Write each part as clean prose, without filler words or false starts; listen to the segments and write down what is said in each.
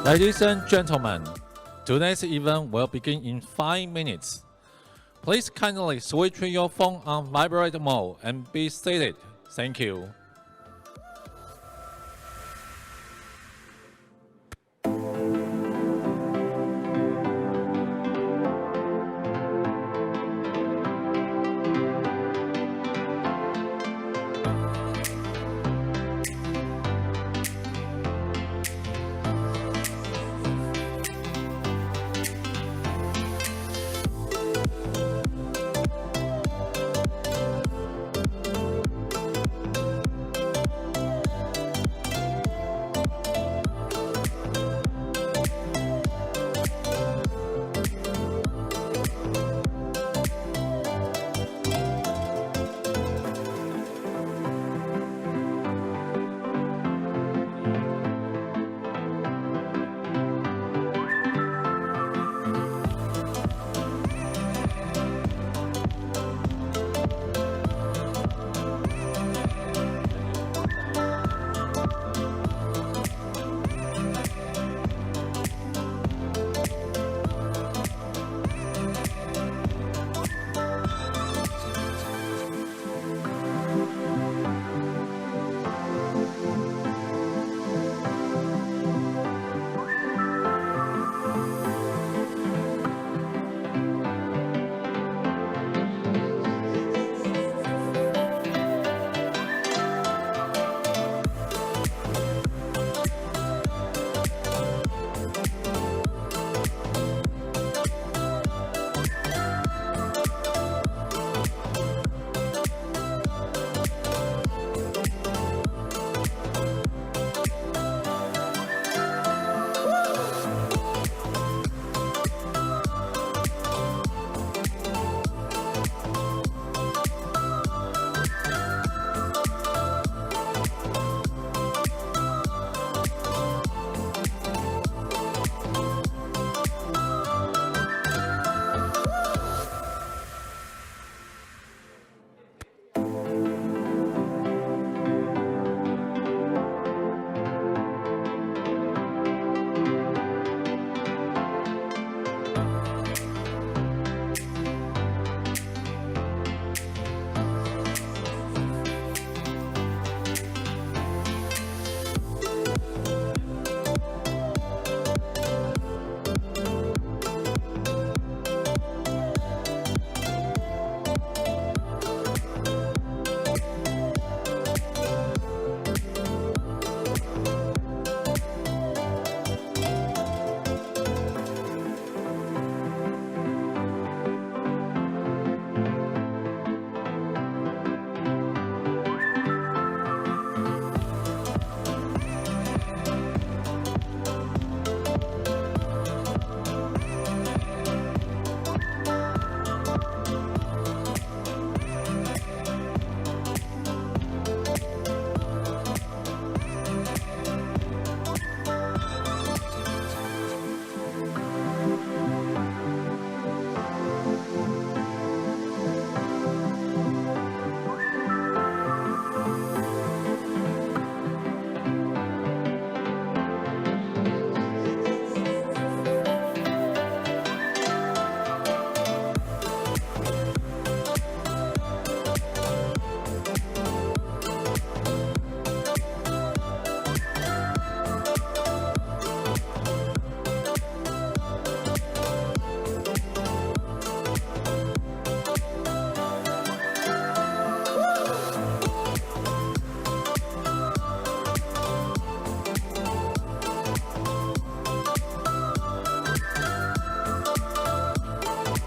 Ladies and gentlemen, today's event will begin in 5 minutes. Please kindly switch your phone on vibrate mode and be seated. Thank you.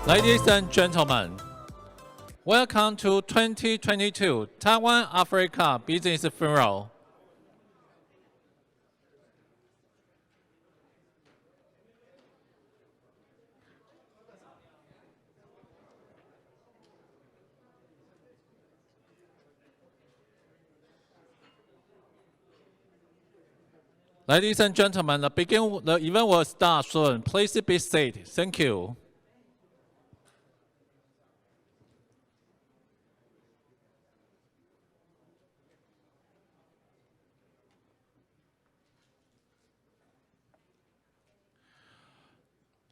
Ladies and gentlemen, welcome to 2022 Taiwan Africa Business Forum. Ladies and gentlemen, the event will start soon. Please be seated. Thank you.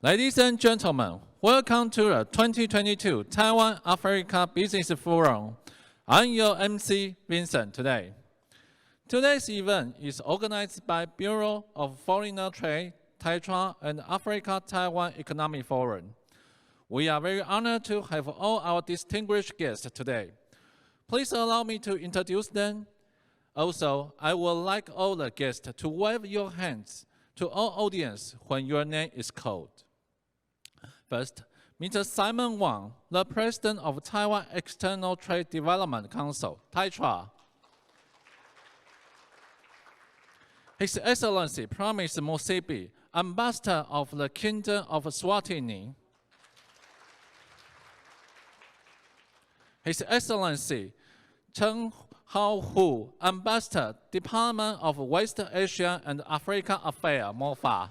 Ladies and gentlemen, welcome to the 2022 Taiwan Africa Business Forum. I'm your MC, Vincent, today. Today's event is organized by Bureau of Foreign Trade, TAITRA, and Africa-Taiwan Economic Forum. We are very honored to have all our distinguished guests today. Please allow me to introduce them. Also, I would like all the guests to wave your hands to all audience when your name is called. First, Mr. Simon Wang, the President of Taiwan External Trade Development Council, TAITRA. His Excellency Promise Mosibi, Ambassador of the Kingdom of Swatini. His Excellency Chen Haohu, Ambassador, Department of West Asia and African Affairs, MOFA.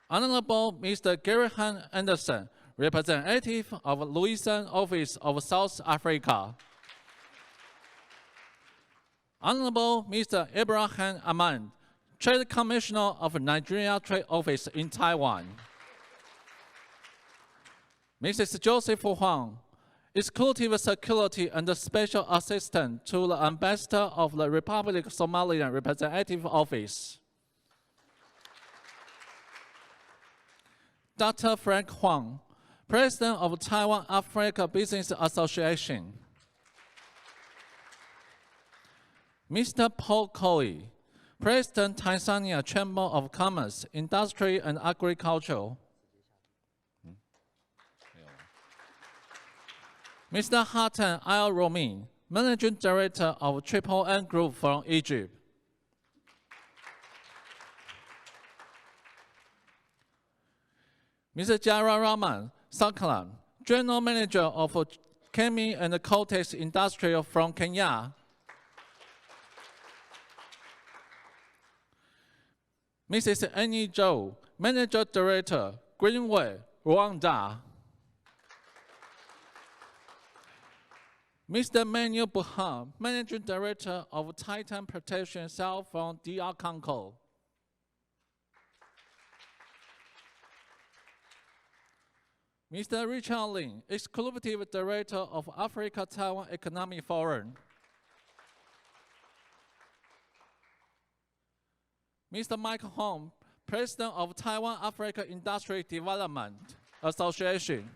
Honorable Mr. Gerhan Anderson, Representative of Louisiana Office of South Africa. Honorable Mr. Abraham Aman, Trade Commissioner of Nigeria Trade Office in Taiwan. Mrs. Joseph Huang, Executive Security and Special Assistant to the Ambassador of the Republic of Somaliland Representative Office. Dr. Frank Huang, President of Taiwan Africa Business Association. Mr. Paul Coy, President Tanzania Chamber of Commerce, Industry and Agriculture. Mr. Hatan Al-Romin, Managing Director of Triple N Group from Egypt. Mr. Jara Rahman Saklam, General Manager of Chemi and Coatex Industry from Kenya. Mrs. Annie Zhou, Manager Director, Greenway, Rwanda. Mr. Manuel Buhan, Managing Director of Titan Protection Cell from DR Congo. Mr. Richard Lin, Executive Director of Africa-Taiwan Economic Forum. Mr. Michael Hong, President of Taiwan Africa Industry Development Association.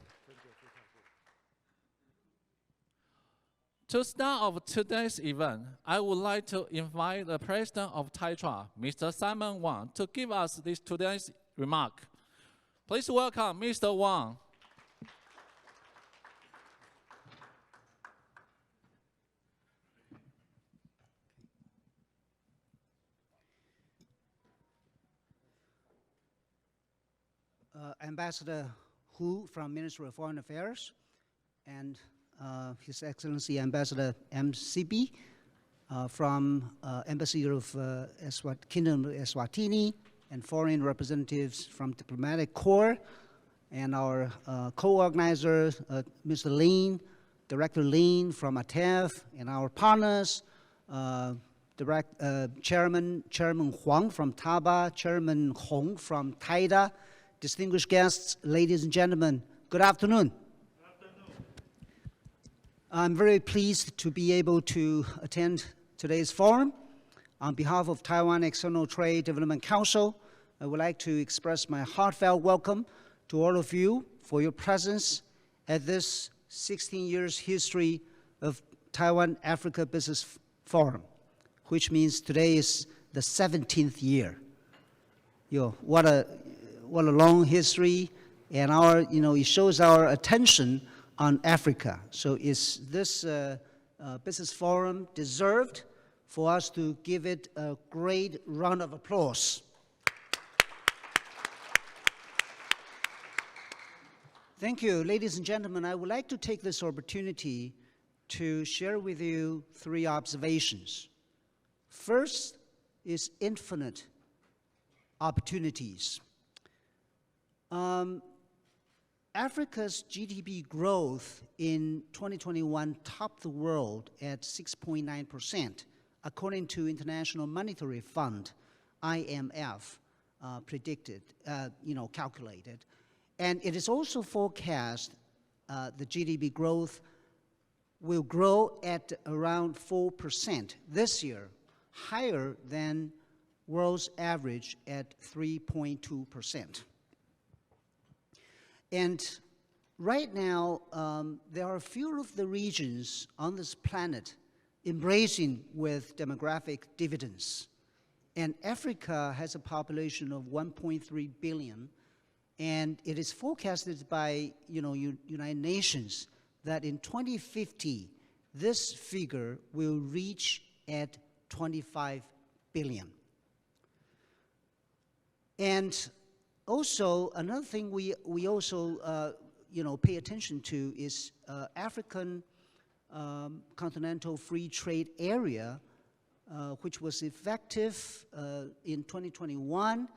To start off today's event, I would like to invite the President of TAITRA, Mr. Simon Wang, to give us today's remark. Please welcome Mr. Wang. Ambassador Hu from Ministry of Foreign Affairs, and His Excellency Ambassador MCB from Embassy of Kingdom of Eswatini, and foreign representatives from Diplomatic Corps, and our co-organizer, Mr. Lin, Director Lin from ATEV, and our partners, Chairman Huang from TABA, Chairman Hong from TAIDA, distinguished guests, ladies and gentlemen, good afternoon. I'm very pleased to be able to attend today's forum. On behalf of Taiwan External Trade Development Council, I would like to express my heartfelt welcome to all of you for your presence at this 16 years history of Taiwan Africa Business Forum, which means today is the 17th year. What a long history, and it shows our attention on Africa. So is this business forum deserved for us to give it a great round of applause? Thank you, ladies and gentlemen. I would like to take this opportunity to share with you 3 observations. First is infinite opportunities. Africa's GDP growth in 2021 topped the world at 6.9%, according to International Monetary Fund, IMF, predicted, calculated. And it is also forecast the GDP growth will grow at around 4% this year, higher than world's average at 3.2%. And right now, there are a few of the regions on this planet embracing with demographic dividends. And Africa has a population of 1.3 billion, and it is forecasted by United Nations that in 2050, this figure will reach at 25 billion. And also, another thing we also pay attention to is African Continental Free Trade Area, which was effective in 2021,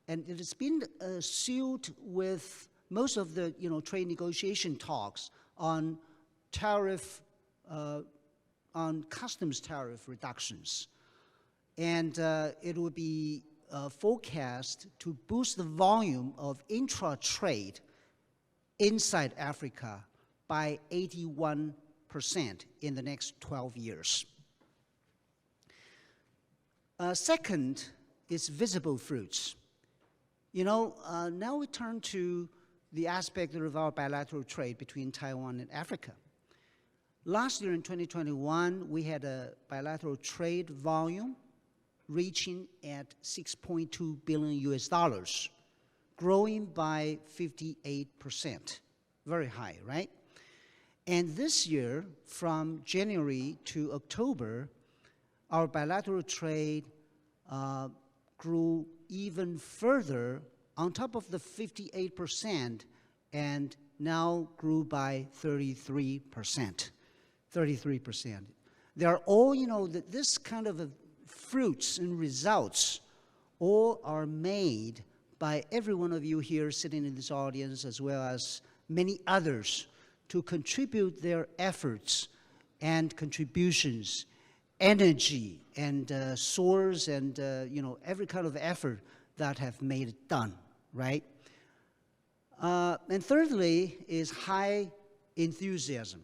and it has been sealed with most of the trade negotiation talks on on customs tariff reductions, and it will be forecast to boost the volume of intra-trade inside Africa by 81% in the next 12 years. Second is visible fruits. Now we turn to the aspect of our bilateral trade between Taiwan and Africa. Last year in 2021, we had a bilateral trade volume reaching at $6.2 billion, growing by 58%. Very high, right? And this year, from January to October, our bilateral trade grew even further on top of the 58%, and now grew by 33%. 33%. They are all, this kind of fruits and results all are made by every one of you here sitting in this audience, as well as many others, to contribute their efforts and contributions, energy and source and every kind of effort that have made it done, right? And thirdly is high enthusiasm.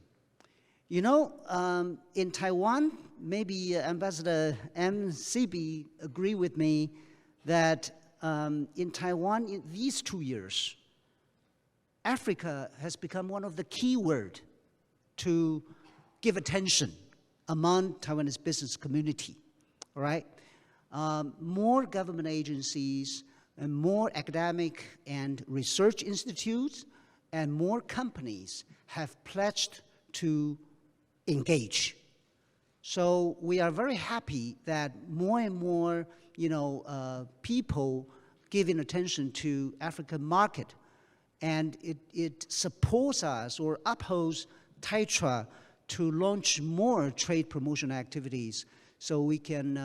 In Taiwan, maybe Ambassador MCB agree with me that in Taiwan, in these 2 years, Africa has become one of the key words to give attention among Taiwanese business community, all right? More government agencies and more academic and research institutes and more companies have pledged to engage. So we are very happy that more and more, people giving attention to African market, and it supports us or upholds TAITRA to launch more trade promotion activities so we can,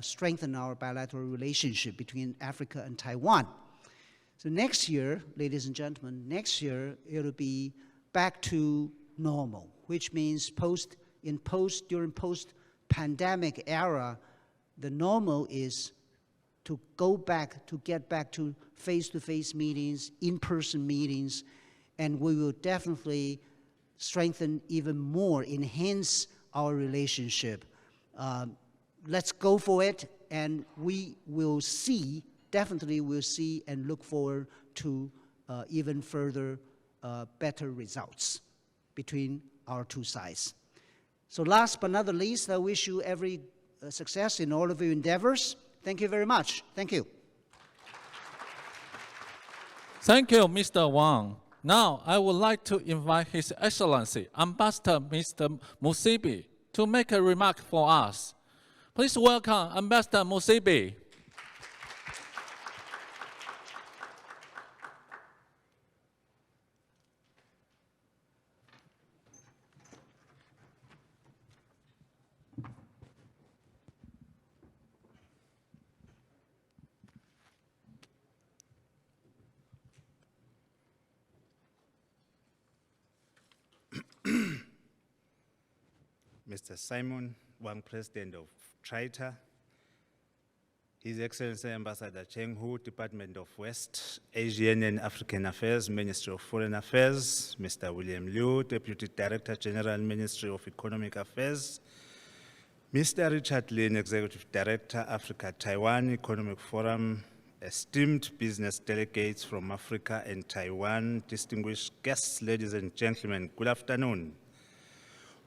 strengthen our bilateral relationship between Africa and Taiwan. So next year, ladies and gentlemen, next year it'll be back to normal, which means during post-pandemic era, the normal is to get back to face-to-face meetings, in-person meetings, and we will definitely strengthen even more, enhance our relationship. Let's go for it, and we will see, definitely we'll see and look forward to even further better results between our two sides. So last but not the least, I wish you every success in all of your endeavors. Thank you very much. Thank you. Thank you, Mr. Wang. Now, I would like to invite His Excellency, Ambassador Mr. Musibi, to make a remark for us. Please welcome Ambassador Musibi. Mr. Simon Wang, President of TAITRA, His Excellency Ambassador Cheng Hu, Department of West Asian and African Affairs, Ministry of Foreign Affairs, Mr. William Liu, Deputy Director General, Ministry of Economic Affairs, Mr. Richard Lin, Executive Director, Africa Taiwan Economic Forum, esteemed business delegates from Africa and Taiwan, distinguished guests, ladies and gentlemen, good afternoon.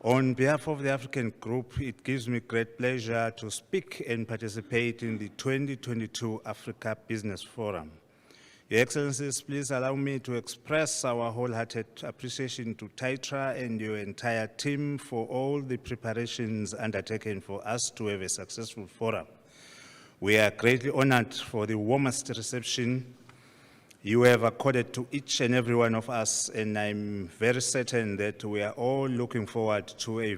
On behalf of the African Group, it gives me great pleasure to speak and participate in the 2022 Africa Business Forum. Your Excellencies, please allow me to express our wholehearted appreciation to TITRA and your entire team for all the preparations undertaken for us to have a successful forum. We are greatly honored for the warmest reception you have accorded to each and every one of us, and I'm very certain that we are all looking forward to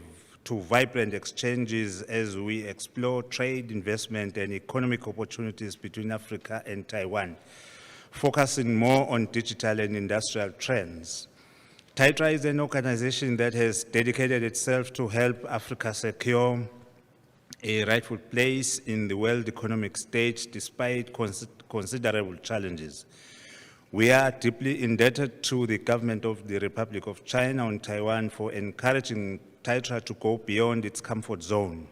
vibrant exchanges as we explore trade, investment, and economic opportunities between Africa and Taiwan, focusing more on digital and industrial trends. TITRA is an organization that has dedicated itself to help Africa secure a rightful place in the world economic stage despite considerable challenges. We are deeply indebted to the government of the Republic of China on Taiwan for encouraging TITRA to go beyond its comfort zone.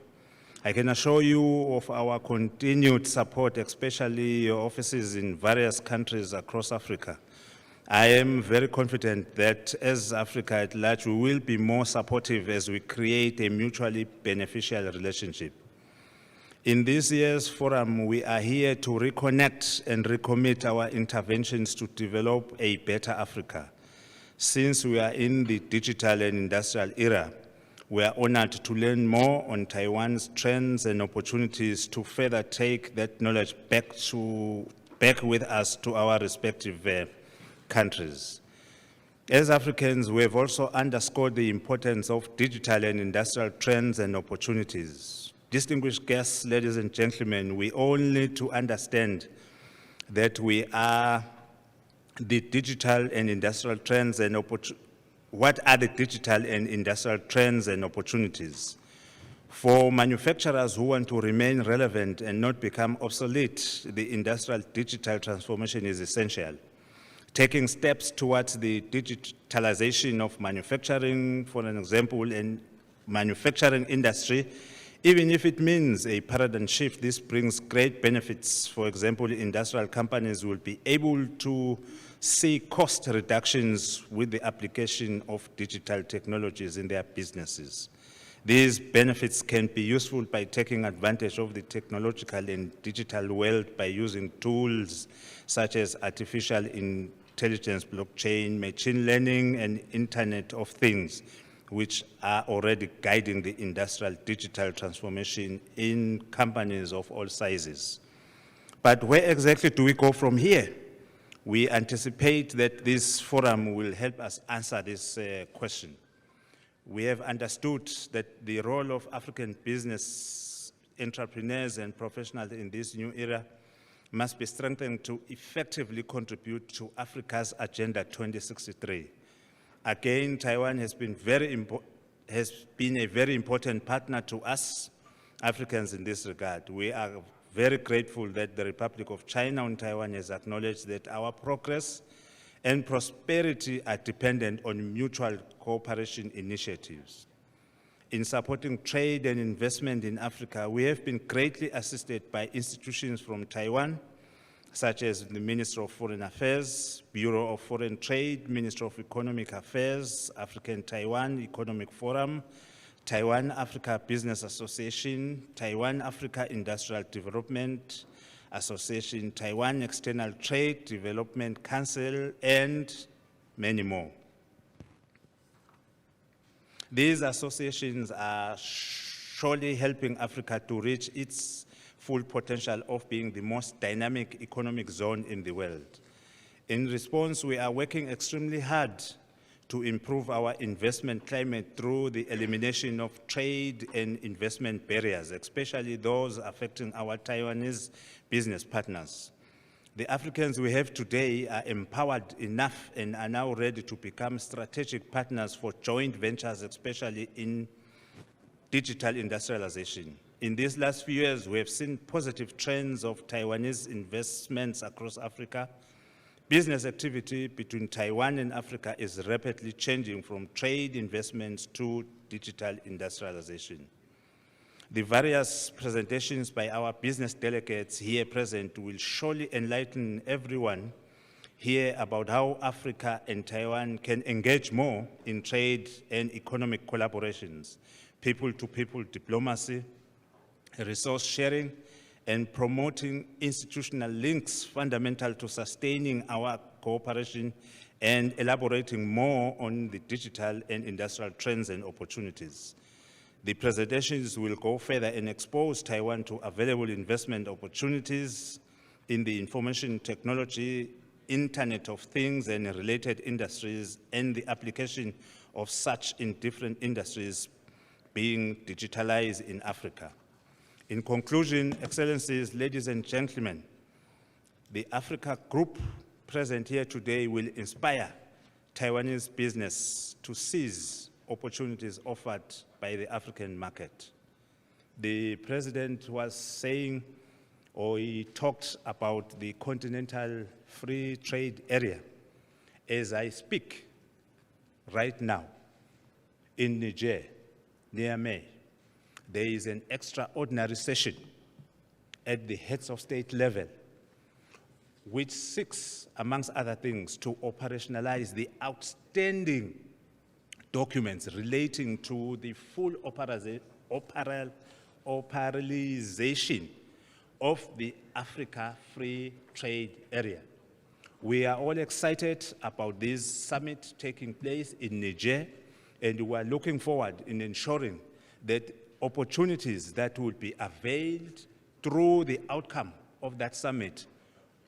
I can assure you of our continued support, especially your offices in various countries across Africa. I am very confident that as Africa at large, we will be more supportive as we create a mutually beneficial relationship. In this year's forum, we are here to reconnect and recommit our interventions to develop a better Africa. Since we are in the digital and industrial era, we are honored to learn more on Taiwan's trends and opportunities to further take that knowledge back with us to our respective countries. As Africans, we have also underscored the importance of digital and industrial trends and opportunities. Distinguished guests, ladies and gentlemen, we all need to understand that we are the digital and industrial trends and what are the digital and industrial trends and opportunities? For manufacturers who want to remain relevant and not become obsolete, the industrial digital transformation is essential. Taking steps towards the digitalization of manufacturing, for an example, in manufacturing industry, even if it means a paradigm shift, this brings great benefits. For example, industrial companies will be able to see cost reductions with the application of digital technologies in their businesses. These benefits can be useful by taking advantage of the technological and digital world by using tools such as artificial intelligence, blockchain, machine learning, and Internet of Things, which are already guiding the industrial digital transformation in companies of all sizes. But where exactly do we go from here? We anticipate that this forum will help us answer this question. We have understood that the role of African business entrepreneurs and professionals in this new era must be strengthened to effectively contribute to Africa's Agenda 2063. Again, Taiwan has been a very important partner to us Africans in this regard. We are very grateful that the Republic of China on Taiwan has acknowledged that our progress and prosperity are dependent on mutual cooperation initiatives. In supporting trade and investment in Africa, we have been greatly assisted by institutions from Taiwan, such as the Ministry of Foreign Affairs, Bureau of Foreign Trade, Ministry of Economic Affairs, African-Taiwan Economic Forum, Taiwan-Africa Business Association, Taiwan-Africa Industrial Development Association, Taiwan External Trade Development Council, and many more. These associations are surely helping Africa to reach its full potential of being the most dynamic economic zone in the world. In response, we are working extremely hard to improve our investment climate through the elimination of trade and investment barriers, especially those affecting our Taiwanese business partners. The Africans we have today are empowered enough and are now ready to become strategic partners for joint ventures, especially in digital industrialization. In these last few years, we have seen positive trends of Taiwanese investments across Africa. Business activity between Taiwan and Africa is rapidly changing from trade investments to digital industrialization. The various presentations by our business delegates here present will surely enlighten everyone here about how Africa and Taiwan can engage more in trade and economic collaborations, people-to-people diplomacy, resource sharing, and promoting institutional links fundamental to sustaining our cooperation and elaborating more on the digital and industrial trends and opportunities. The presentations will go further and expose Taiwan to available investment opportunities in the information technology, Internet of Things and related industries, and the application of such in different industries being digitalized in Africa. In conclusion, Excellencies, ladies and gentlemen, the Africa Group present here today will inspire Taiwanese business to seize opportunities offered by the African market. The President was saying, or he talked about the continental free trade area. As I speak right now, in Niger, near May, there is an extraordinary session at the heads of state level which seeks, amongst other things, to operationalize the outstanding documents relating to the full operationalization of the Africa Free Trade Area. We are all excited about this summit taking place in Niger, and we are looking forward in ensuring that opportunities that will be availed through the outcome of that summit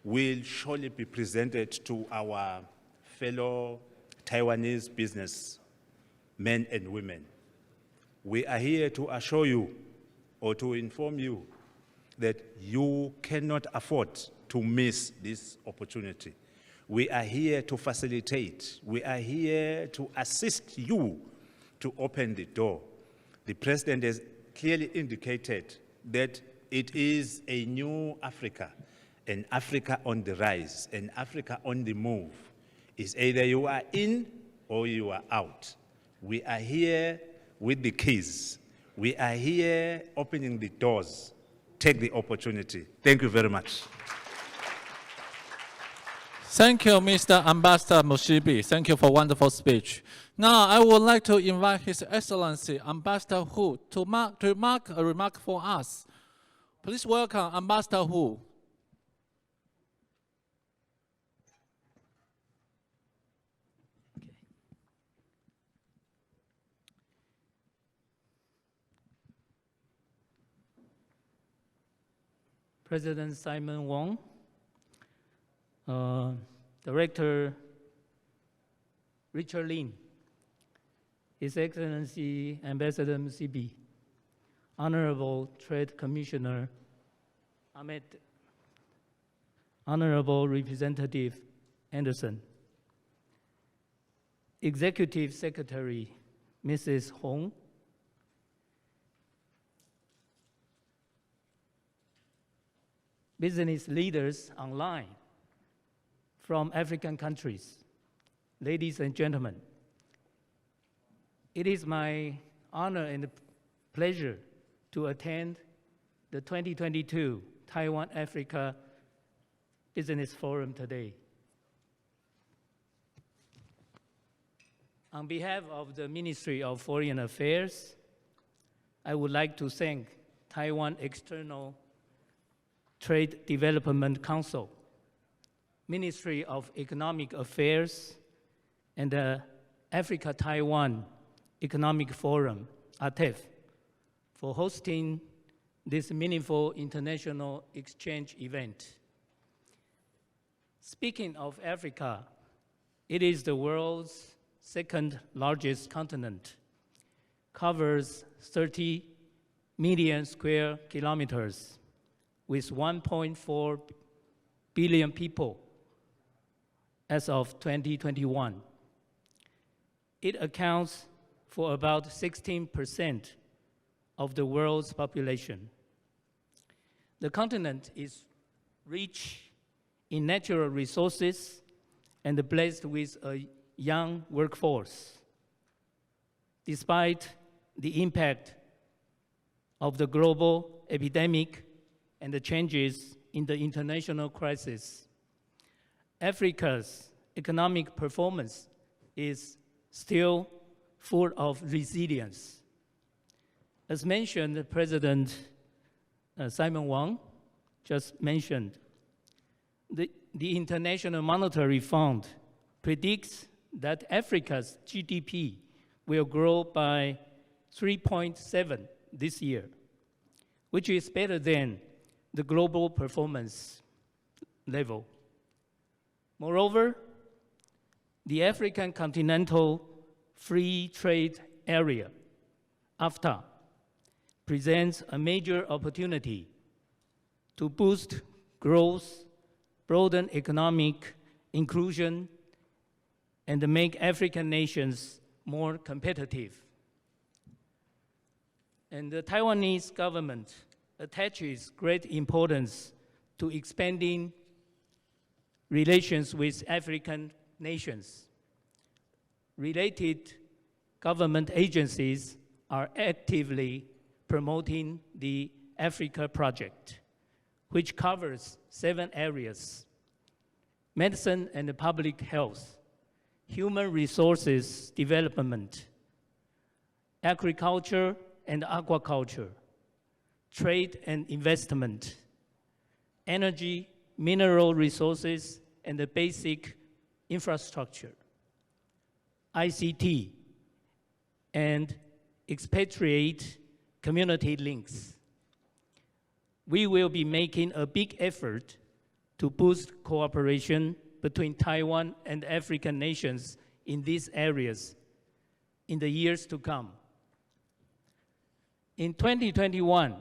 will surely be presented to our fellow Taiwanese businessmen and women. We are here to assure you or to inform you that you cannot afford to miss this opportunity. We are here to facilitate. We are here to assist you to open the door. The President has clearly indicated that it is a new Africa, an Africa on the rise, an Africa on the move. It's either you are in or you are out. We are here with the keys. We are here opening the doors. Take the opportunity. Thank you very much. Thank you, Mr. Ambassador Mushibi. Thank you for a wonderful speech. Now, I would like to invite His Excellency Ambassador Hu to make a remark for us. Please welcome Ambassador Hu. President Simon Wong, Director Richard Lin, His Excellency Ambassador Musibi, Honorable Trade Commissioner Ahmed, Honorable Representative Anderson, Executive Secretary Mrs. Hong, business leaders online from African countries, ladies and gentlemen, it is my honor and pleasure to attend the 2022 Taiwan-Africa Business Forum today. On behalf of the Ministry of Foreign Affairs, I would like to thank Taiwan External Trade Development Council, Ministry of Economic Affairs, and the Africa-Taiwan Economic Forum, ATEF, for hosting this meaningful international exchange event. Speaking of Africa, it is the world's second largest continent, covers 30 million square kilometers, with 1.4 billion people as of 2021. It accounts for about 16% of the world's population. The continent is rich in natural resources and blessed with a young workforce. Despite the impact of the global epidemic and the changes in the international crisis, Africa's economic performance is still full of resilience. As mentioned, President Simon Wang just mentioned, the International Monetary Fund predicts that Africa's GDP will grow by 3.7 this year, which is better than the global performance level. Moreover, the African Continental Free Trade Area, AFTA, presents a major opportunity to boost growth, broaden economic inclusion, and make African nations more competitive. And the Taiwanese government attaches great importance to expanding relations with African nations. Related government agencies are actively promoting the Africa Project, which covers 7 areas: medicine and public health, human resources development, agriculture and aquaculture, trade and investment, energy, mineral resources, and the basic infrastructure, ICT, and expatriate community links. We will be making a big effort to boost cooperation between Taiwan and African nations in these areas in the years to come. In 2021,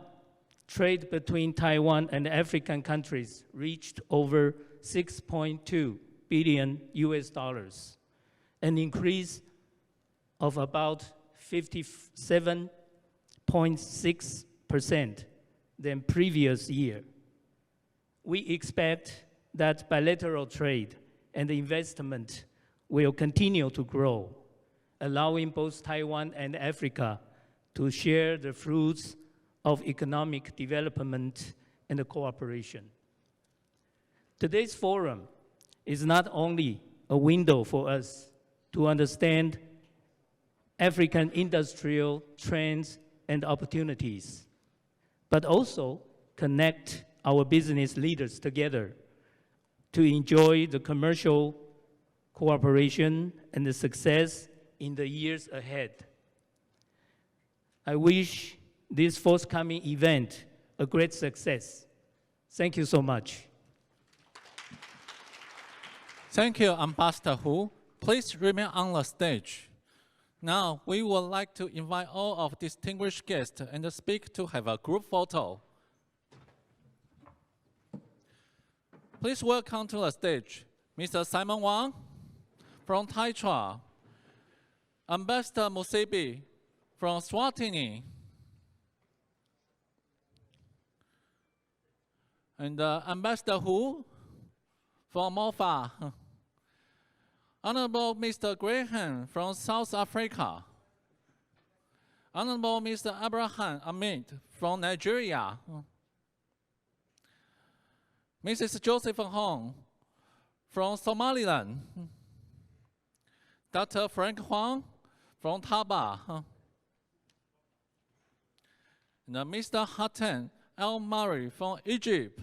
trade between Taiwan and African countries reached over $6.2 billion, an increase of about 57.6% than previous year. We expect that bilateral trade and investment will continue to grow, allowing both Taiwan and Africa to share the fruits of economic development and cooperation. Today's forum is not only a window for us to understand African industrial trends and opportunities, but also connect our business leaders together to enjoy the commercial cooperation and the success in the years ahead. I wish this forthcoming event a great success. Thank you so much. Thank you, Ambassador Hu. Please remain on the stage. Now, we would like to invite all of distinguished guests and the speaker to have a group photo. Please welcome to the stage Mr. Simon Wang from Taiwan, Ambassador Musebi from Swatini, and Ambassador Hu from Mofa, Honorable Mr. Graham from South Africa, Honorable Mr. Abraham Ahmed from Nigeria, Mrs. Joseph Hong from Somaliland, Dr. Frank Huang from Taba, and Mr. Hatem El Mari from Egypt,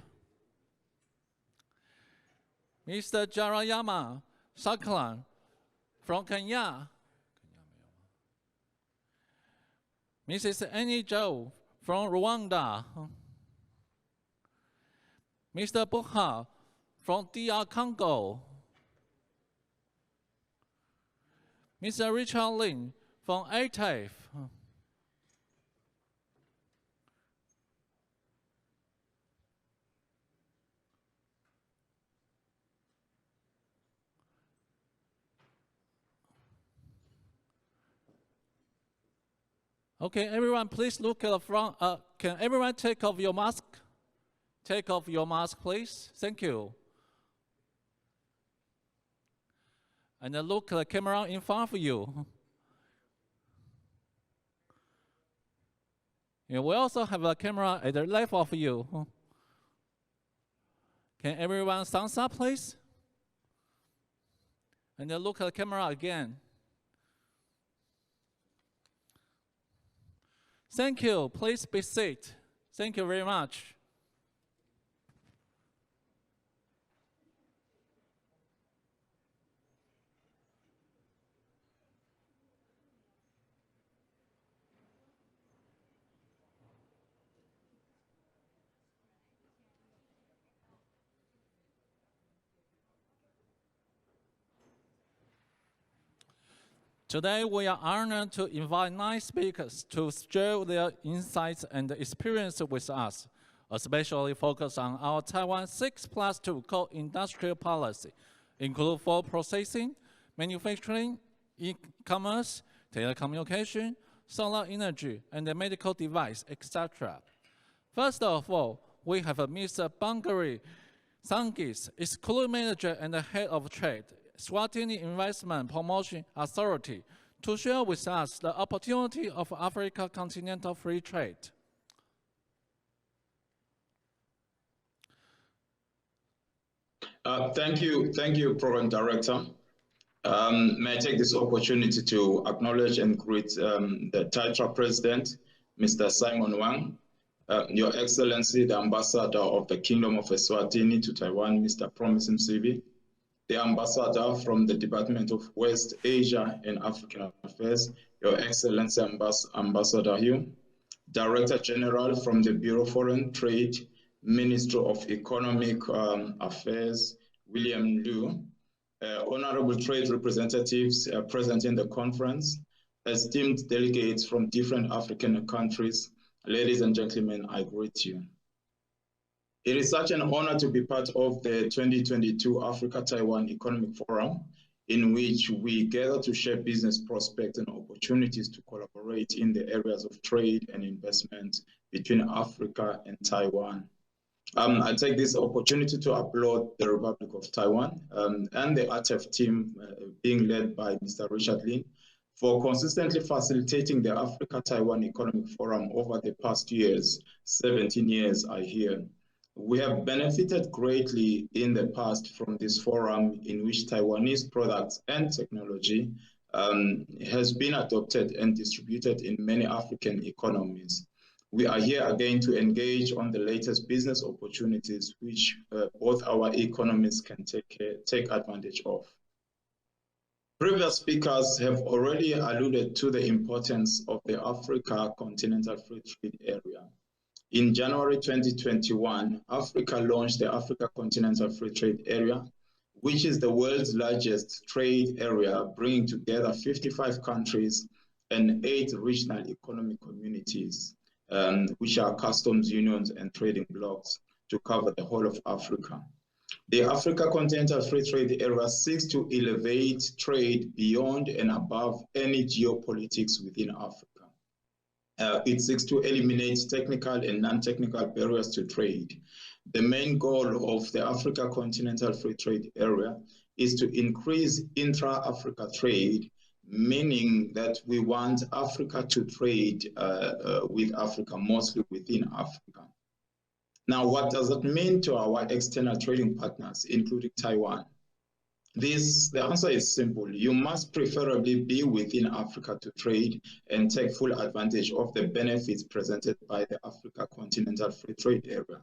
Mr. Jarayama Saklan from Kenya, Mrs. Annie Zhou from Rwanda, Mr. Bukha from DR Congo, Mr. Richard Lin from ATAF, Okay, everyone, please look at the front. Can everyone take off your mask? Take off your mask, please. Thank you. And then look at the camera in front of you. And we also have a camera at the left of you. Can everyone thumbs up, please? And then look at the camera again. Thank you. Please be seated. Thank you very much. Today, we are honored to invite 9 speakers to share their insights and experience with us, especially focus on our Taiwan 6+2 core industrial policy, include food processing, manufacturing, e-commerce, telecommunication, solar energy, and the medical device, etc. First of all, we have Mr. Bangari Sangis, Exclusive Manager and the Head of Trade, Swatini Investment Promotion Authority, to share with us the opportunity of Africa continental free trade. Thank you, Program Director. May I take this opportunity to acknowledge and greet the TITRA President, Mr. Simon Wang, Your Excellency, the Ambassador of the Kingdom of Eswatini to Taiwan, Mr. Promise Msibi, the Ambassador from the Department of West Asia and African Affairs, Your Excellency Ambassador Hugh, Director General from the Bureau of Foreign Trade, Minister of Economic Affairs, William Liu, honorable trade representatives present in the conference, esteemed delegates from different African countries, ladies and gentlemen, I greet you. It is such an honor to be part of the 2022 Africa-Taiwan Economic Forum, in which we gather to share business prospects and opportunities to collaborate in the areas of trade and investment between Africa and Taiwan. I take this opportunity to applaud the Republic of Taiwan and the ATF team being led by Mr. Richard Lin for consistently facilitating the Africa-Taiwan Economic Forum over the past years, 17 years I hear. We have benefited greatly in the past from this forum, in which Taiwanese products and technology has been adopted and distributed in many African economies. We are here again to engage on the latest business opportunities which both our economies can take advantage of. Previous speakers have already alluded to the importance of the Africa Continental Free Trade Area. In January 2021, Africa launched the Africa Continental Free Trade Area, which is the world's largest trade area, bringing together 55 countries and 8 regional economic communities, which are customs unions and trading blocs to cover the whole of Africa. The Africa Continental Free Trade Area seeks to elevate trade beyond and above any geopolitics within Africa. It seeks to eliminate technical and non-technical barriers to trade. The main goal of the Africa Continental Free Trade Area is to increase intra-Africa trade, meaning that we want Africa to trade with Africa, mostly within Africa. Now, what does that mean to our external trading partners, including Taiwan? The answer is simple. You must preferably be within Africa to trade and take full advantage of the benefits presented by the Africa Continental Free Trade Area,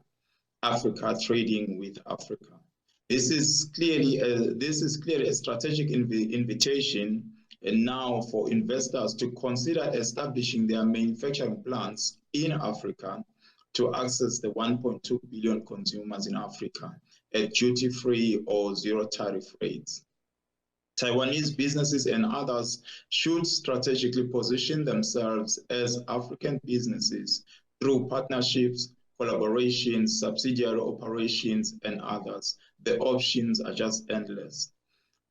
Africa trading with Africa. This is clearly a strategic invitation and now for investors to consider establishing their manufacturing plants in Africa to access the 1.2 billion consumers in Africa at duty-free or zero tariff rates. Taiwanese businesses and others should strategically position themselves as African businesses through partnerships, collaborations, subsidiary operations, and others. The options are just endless.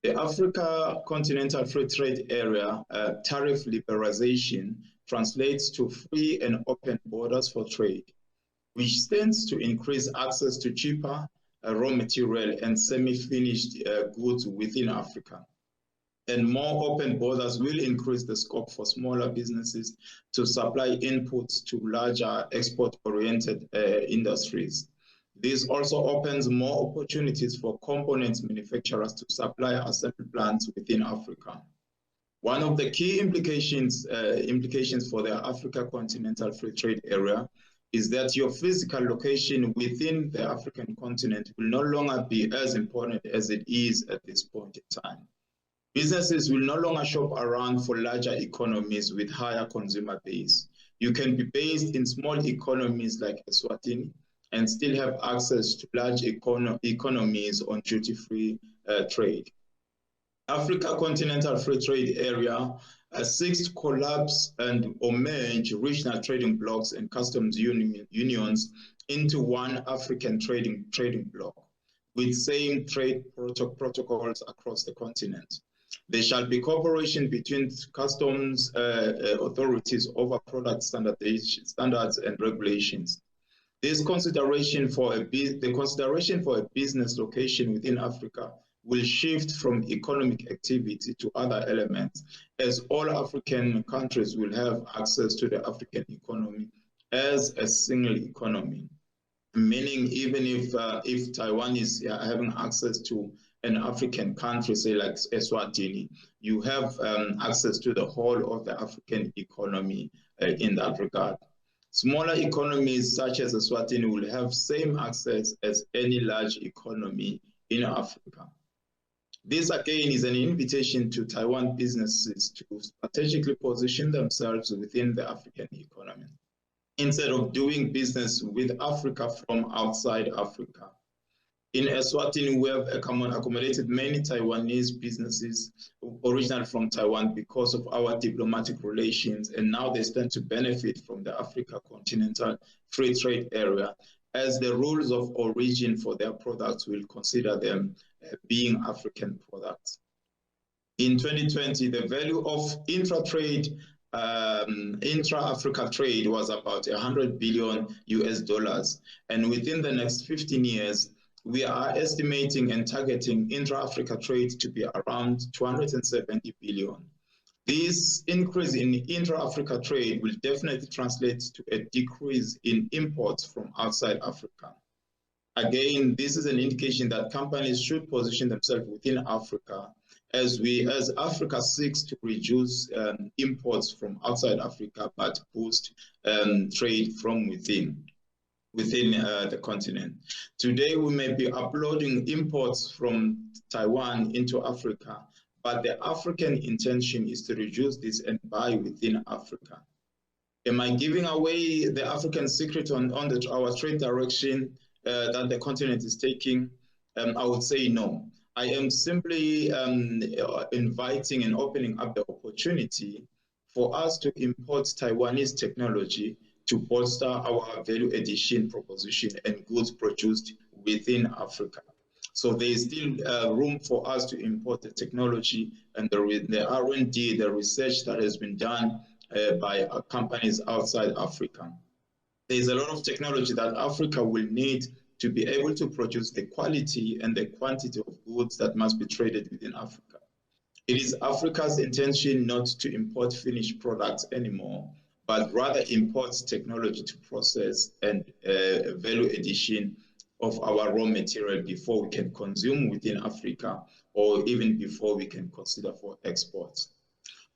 The Africa Continental Free Trade Area tariff liberalization translates to free and open borders for trade, which tends to increase access to cheaper raw material and semi-finished goods within Africa. And more open borders will increase the scope for smaller businesses to supply inputs to larger export-oriented industries. This also opens more opportunities for components manufacturers to supply assembly plants within Africa. One of the key implications for the Africa Continental Free Trade Area is that your physical location within the African continent will no longer be as important as it is at this point in time. Businesses will no longer shop around for larger economies with higher consumer base. You can be based in small economies like Eswatini and still have access to large economies on duty-free trade. Africa Continental Free Trade Area seeks to collapse or merge regional trading blocs and customs unions into one African trading bloc with same trade protocols across the continent. There shall be cooperation between customs authorities over product standards and regulations. The consideration for a business location within Africa will shift from economic activity to other elements, as all African countries will have access to the African economy as a single economy. Meaning, even if Taiwan is having access to an African country, say like Eswatini, you have access to the whole of the African economy in that regard. Smaller economies such as Eswatini will have same access as any large economy in Africa. This again is an invitation to Taiwan businesses to strategically position themselves within the African economy, instead of doing business with Africa from outside Africa. In Eswatini, we have accommodated many Taiwanese businesses originally from Taiwan because of our diplomatic relations, and now they stand to benefit from the Africa Continental Free Trade Area, as the rules of origin for their products will consider them being African products. In 2020, the value of intra-Africa trade was about $100 billion US, and within the next 15 years, we are estimating and targeting intra-Africa trade to be around $270 billion. This increase in intra-Africa trade will definitely translate to a decrease in imports from outside Africa. Again, this is an indication that companies should position themselves within Africa as Africa seeks to reduce imports from outside Africa, but boost trade from within the continent. Today, we may be uploading imports from Taiwan into Africa, but the African intention is to reduce this and buy within Africa. Am I giving away the African secret on our trade direction that the continent is taking? I would say no. I am simply inviting and opening up the opportunity for us to import Taiwanese technology to bolster our value addition proposition and goods produced within Africa. So there is still room for us to import the technology and the R&D, the research that has been done by companies outside Africa. There is a lot of technology that Africa will need to be able to produce the quality and the quantity of goods that must be traded within Africa. It is Africa's intention not to import finished products anymore, but rather imports technology to process and value addition of our raw material before we can consume within Africa, or even before we can consider for exports.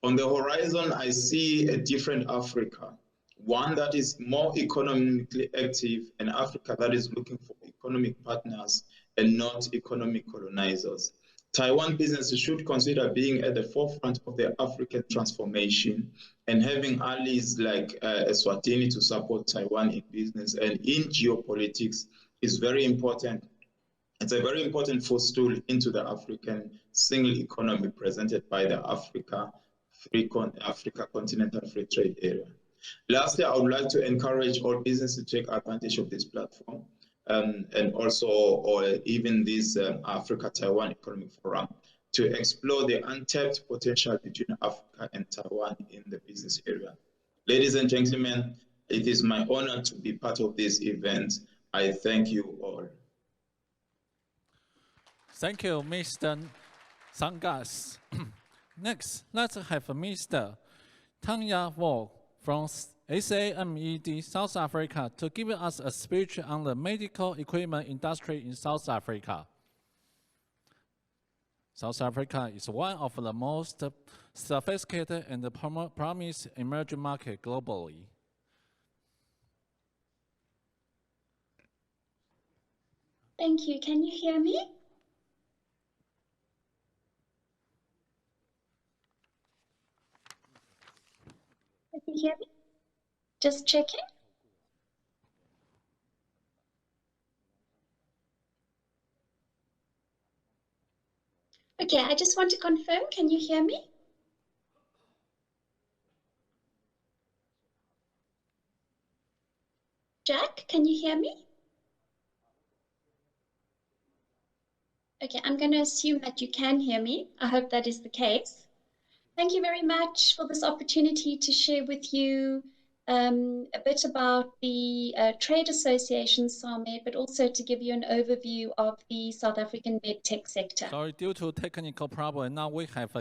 On the horizon, I see a different Africa, one that is more economically active, and Africa that is looking for economic partners and not economic colonizers. Taiwan businesses should consider being at the forefront of the African transformation and having allies like Eswatini to support Taiwan in business and in geopolitics is very important. It's a very important footstool into the African single economy presented by the Africa Continental Free Trade Area. Lastly, I would like to encourage all businesses to take advantage of this platform and also, or even this Africa-Taiwan Economic Forum, to explore the untapped potential between Africa and Taiwan in the business area. Ladies and gentlemen, it is my honor to be part of this event. I thank you all. Thank you, Mr. Sangas. Next, let's have Mr. Tanya Vo from SAMED South Africa to give us a speech on the medical equipment industry in South Africa. South Africa is one of the most sophisticated and promising emerging markets globally. Thank you. Can you hear me? Can you hear me? Just checking. Okay, I just want to confirm. Can you hear me? Jack, can you hear me? Okay, I'm going to assume that you can hear me. I hope that is the case. Thank you very much for this opportunity to share with you a bit about the Trade Association Summit, but also to give you an overview of the South African medtech sector. Sorry, due to technical problem, now we have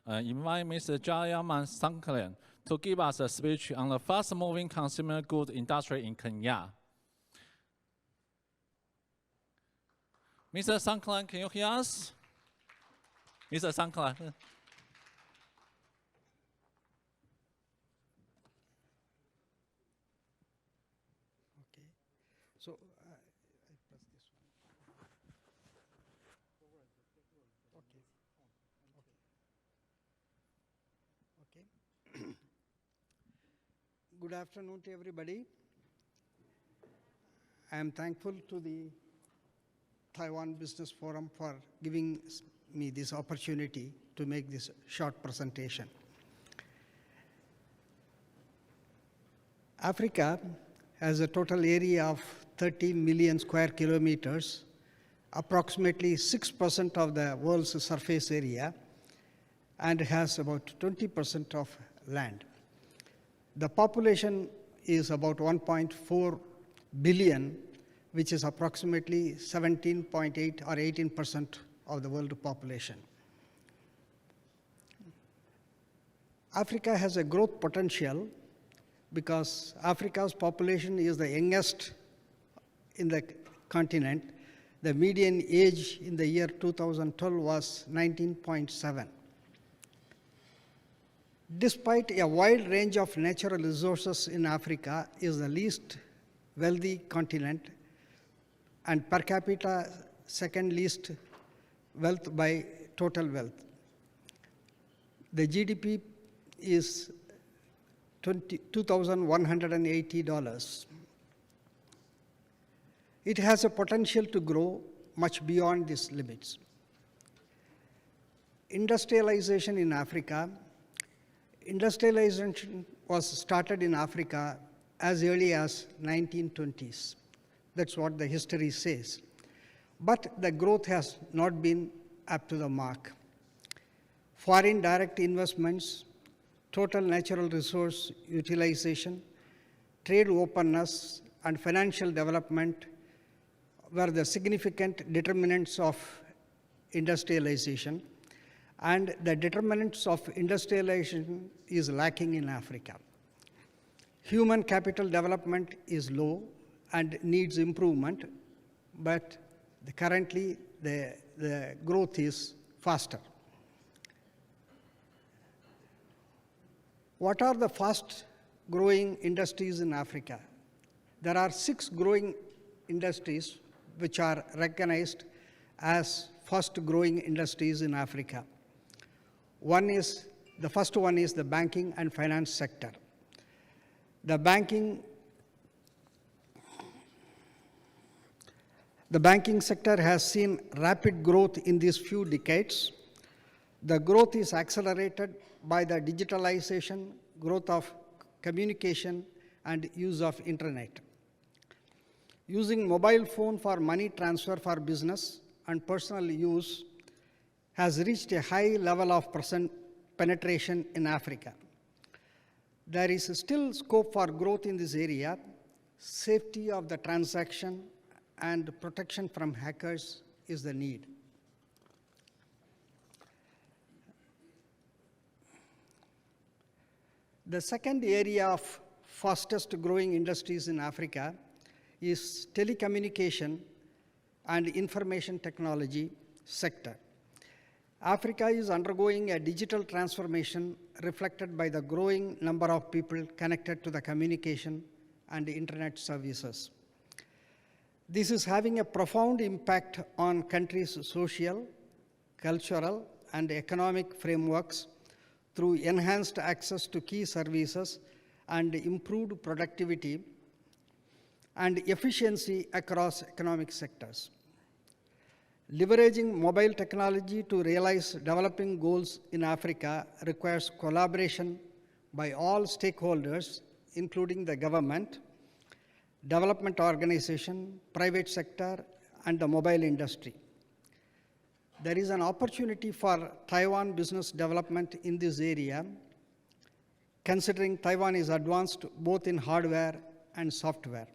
invite Mr. Jayaman Sanklan to give us a speech on the fast-moving consumer goods industry in Kenya. Mr. Sanklan, can you hear us? Mr. Sanklan. So I press this one. Okay. Good afternoon to everybody. I am thankful to the Taiwan Business Forum for giving me this opportunity to make this short presentation. Africa has a total area of 30 million square kilometers, approximately 6% of the world's surface area, and has about 20% of land. The population is about 1.4 billion, which is approximately 17.8 or 18% of the world population. Africa has a growth potential because Africa's population is the youngest in the continent. The median age in the year 2012 was 19.7. Despite a wide range of natural resources in Africa, is the least wealthy continent and per capita second least wealth by total wealth. The GDP is $2,180. It has a potential to grow much beyond these limits. Industrialization in Africa. Industrialization was started in Africa as early as 1920s. That's what the history says. But the growth has not been up to the mark. Foreign direct investments, total natural resource utilization, trade openness, and financial development were the significant determinants of industrialization, and the determinants of industrialization is lacking in Africa. Human capital development is low and needs improvement, but currently the growth is faster. What are the fast-growing industries in Africa? There are 6 growing industries which are recognized as fast-growing industries in Africa. The first one is the banking and finance sector. The banking sector has seen rapid growth in these few decades. The growth is accelerated by the digitalization, growth of communication, and use of internet. Using mobile phone for money transfer for business and personal use has reached a high level of penetration in Africa. There is still scope for growth in this area. Safety of the transaction and protection from hackers is the need. The second area of fastest growing industries in Africa is telecommunication and information technology sector. Africa is undergoing a digital transformation reflected by the growing number of people connected to the communication and internet services. This is having a profound impact on countries' social, cultural, and economic frameworks through enhanced access to key services and improved productivity and efficiency across economic sectors. Leveraging mobile technology to realize developing goals in Africa requires collaboration by all stakeholders, including the government, development organization, private sector, and the mobile industry. There is an opportunity for Taiwan business development in this area, considering Taiwan is advanced both in hardware and software.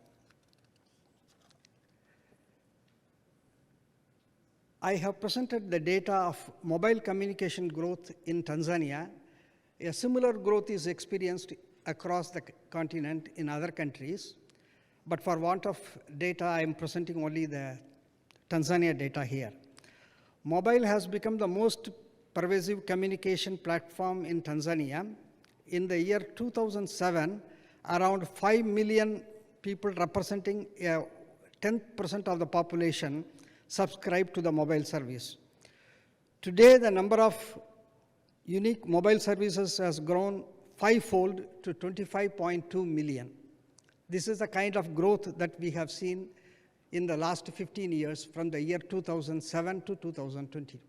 I have presented the data of mobile communication growth in Tanzania. A similar growth is experienced across the continent in other countries, but for want of data, I am presenting only the Tanzania data here. Mobile has become the most pervasive communication platform in Tanzania. In the year 2007, around 5 million people representing 10% of the population subscribed to the mobile service. Today, the number of unique mobile services has grown fivefold to 25.2 million. This is the kind of growth that we have seen in the last 15 years from the year 2007 to 2020.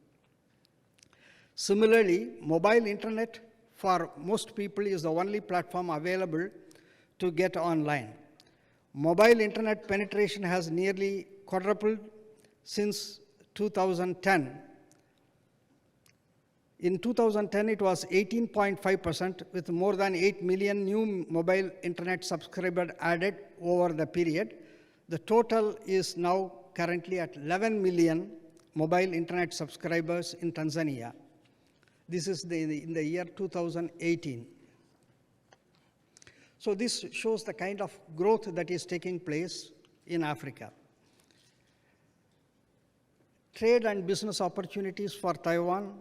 Similarly, mobile internet for most people is the only platform available to get online. Mobile internet penetration has nearly quadrupled since 2010. In 2010, it was 18.5%, with more than 8 million new mobile internet subscribers added over the period. The total is now currently at 11 million mobile internet subscribers in Tanzania. This is in the year 2018. So this shows the kind of growth that is taking place in Africa. Trade and business opportunities for Taiwan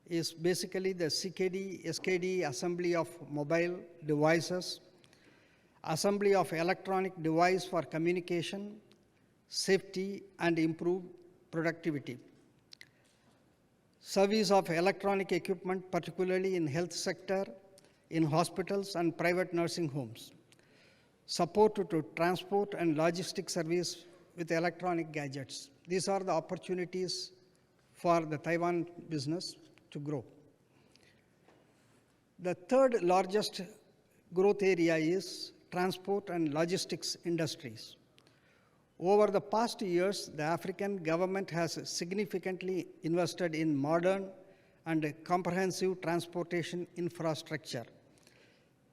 is basically the CKD, SKD assembly of mobile devices, assembly of electronic device for communication, safety, and improved productivity. Service of electronic equipment, particularly in health sector, in hospitals and private nursing homes. Support to transport and logistics service with electronic gadgets. These are the opportunities for the Taiwan business to grow. The third largest growth area is transport and logistics industries. Over the past years, the African government has significantly invested in modern and comprehensive transportation infrastructure,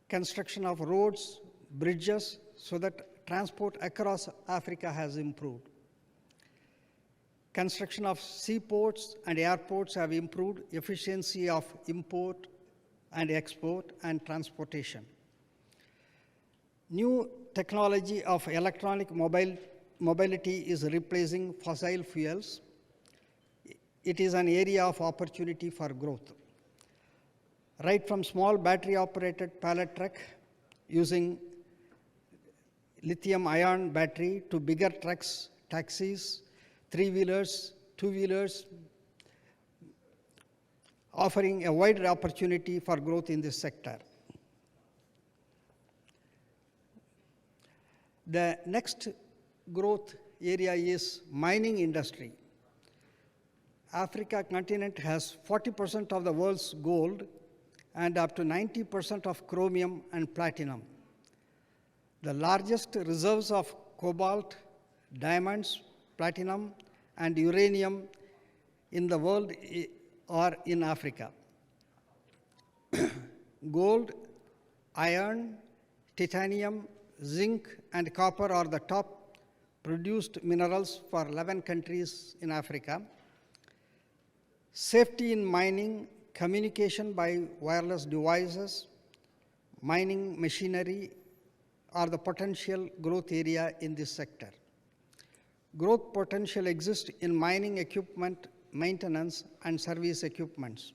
construction of roads, bridges, so that transport across Africa has improved. Construction of seaports and airports have improved efficiency of import and export and transportation. New technology of electronic mobility is replacing fossil fuels. It is an area of opportunity for growth. Right from small battery-operated pallet truck using lithium-ion battery to bigger trucks, taxis, three-wheelers, two-wheelers, offering a wide opportunity for growth in this sector. The next growth area is mining industry. Africa continent has 40% of the world's gold and up to 90% of chromium and platinum. The largest reserves of cobalt, diamonds, platinum, and uranium in the world are in Africa. Gold Iron, titanium, zinc, and copper are the top produced minerals for 11 countries in Africa. Safety in mining, communication by wireless devices, mining machinery are the potential growth area in this sector. Growth potential exists in mining equipment, maintenance, and service equipments.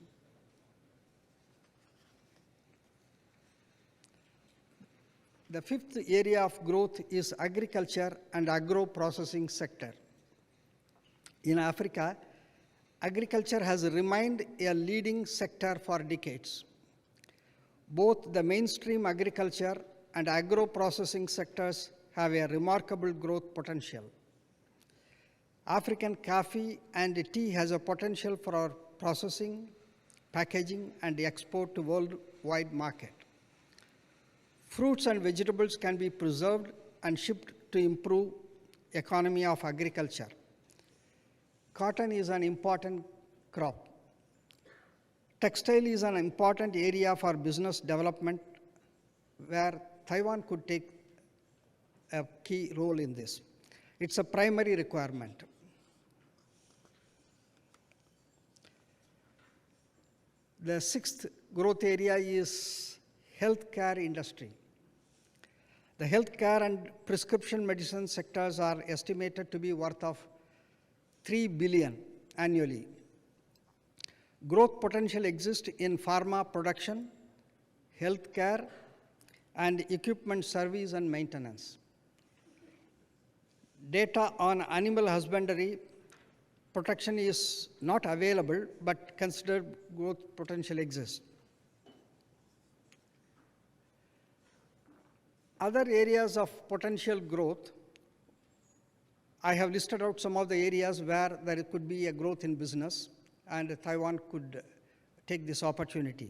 The fifth area of growth is agriculture and agro-processing sector. In Africa, agriculture has remained a leading sector for decades. Both the mainstream agriculture and agro-processing sectors have a remarkable growth potential. African coffee and tea has a potential for processing, packaging, and export to worldwide market. Fruits and vegetables can be preserved and shipped to improve economy of agriculture. Cotton is an important crop. Textile is an important area for business development where Taiwan could take a key role in this. It's a primary requirement. The sixth growth area is healthcare industry. The healthcare and prescription medicine sectors are estimated to be worth of $3 billion annually. Growth potential exists in pharma production, healthcare, and equipment service and maintenance. Data on animal husbandry protection is not available, but considered growth potential exists. Other areas of potential growth, I have listed out some of the areas where there could be a growth in business and Taiwan could take this opportunity.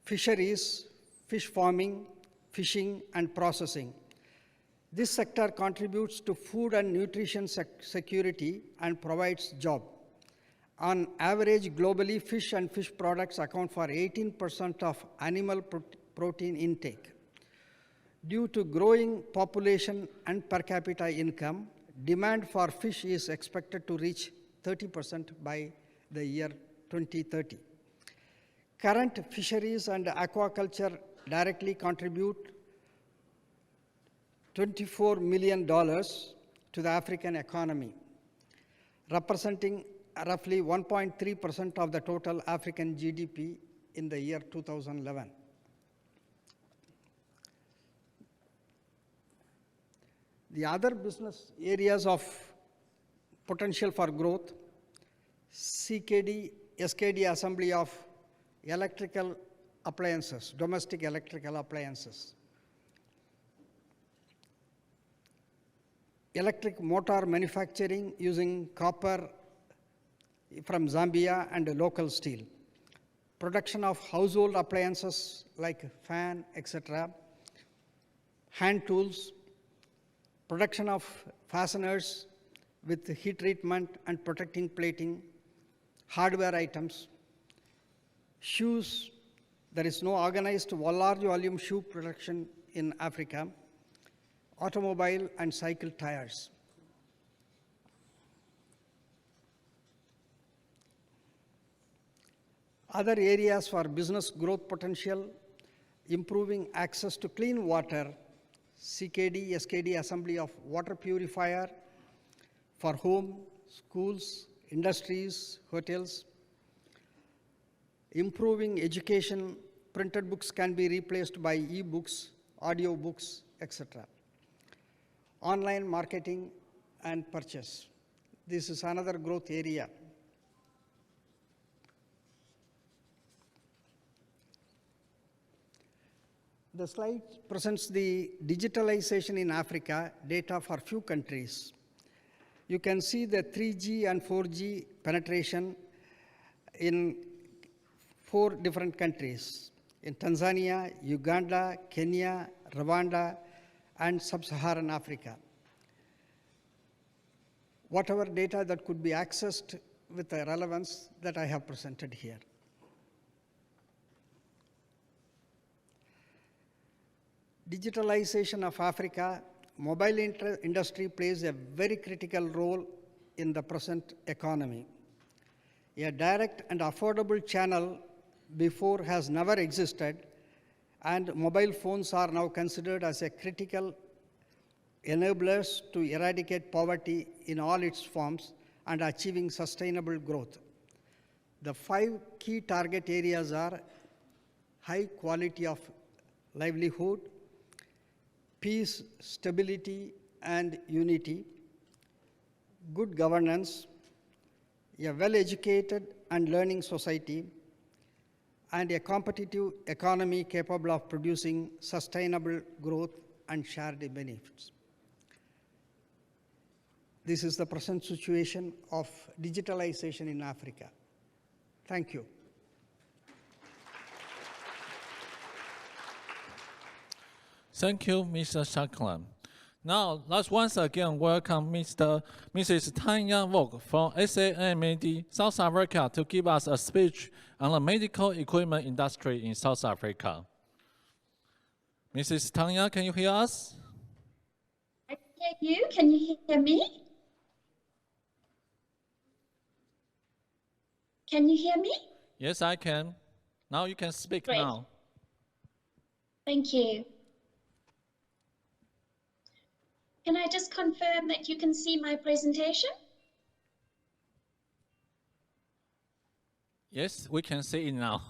Fisheries, fish farming, fishing, and processing. This sector contributes to food and nutrition security and provides jobs. On average, globally, fish and fish products account for 18% of animal protein intake. Due to growing population and per capita income, demand for fish is expected to reach 30% by the year 2030. Current fisheries and aquaculture directly contribute $24 million to the African economy, representing roughly 1.3% of the total African GDP in the year 2011. The other business areas of potential for growth, CKD, SKD assembly of electrical appliances, domestic electrical appliances. Electric motor manufacturing using copper from Zambia and local steel. Production of household appliances like fan, etc. Hand tools. Production of fasteners with heat treatment and protecting plating. Hardware items. Shoes. There is no organized large volume shoe production in Africa. Automobile and cycle tires. Other areas for business growth potential, improving access to clean water, CKD, SKD assembly of water purifier for home, schools, industries, hotels. Improving education, printed books can be replaced by e-books, audio books, etc. Online marketing and purchase. This is another growth area. The slide presents the digitalization in Africa data for few countries. You can see the 3G and 4G penetration in 4 different countries, in Tanzania, Uganda, Kenya, Rwanda, and Sub-Saharan Africa. Whatever data that could be accessed with the relevance that I have presented here. Digitalization of Africa, mobile industry plays a very critical role in the present economy. A direct and affordable channel before has never existed, and mobile phones are now considered as a critical enablers to eradicate poverty in all its forms and achieving sustainable growth. The 5 key target areas are high quality of livelihood, peace, stability, and unity, good governance, a well-educated and learning society, and a competitive economy capable of producing sustainable growth and shared benefits. This is the present situation of digitalization in Africa. Thank you. Thank you, Mr. Shaklan. Now, let's once again welcome Mrs. Tanya Vogt from SAMAD, South Africa, to give us a speech on the medical equipment industry in South Africa. Mrs. Tanya, can you hear us? I can hear you. Can you hear me? Can you hear me? Yes, I can. Now you can speak. Great. Now. Thank you. Can I just confirm that you can see my presentation? Yes, we can see it now.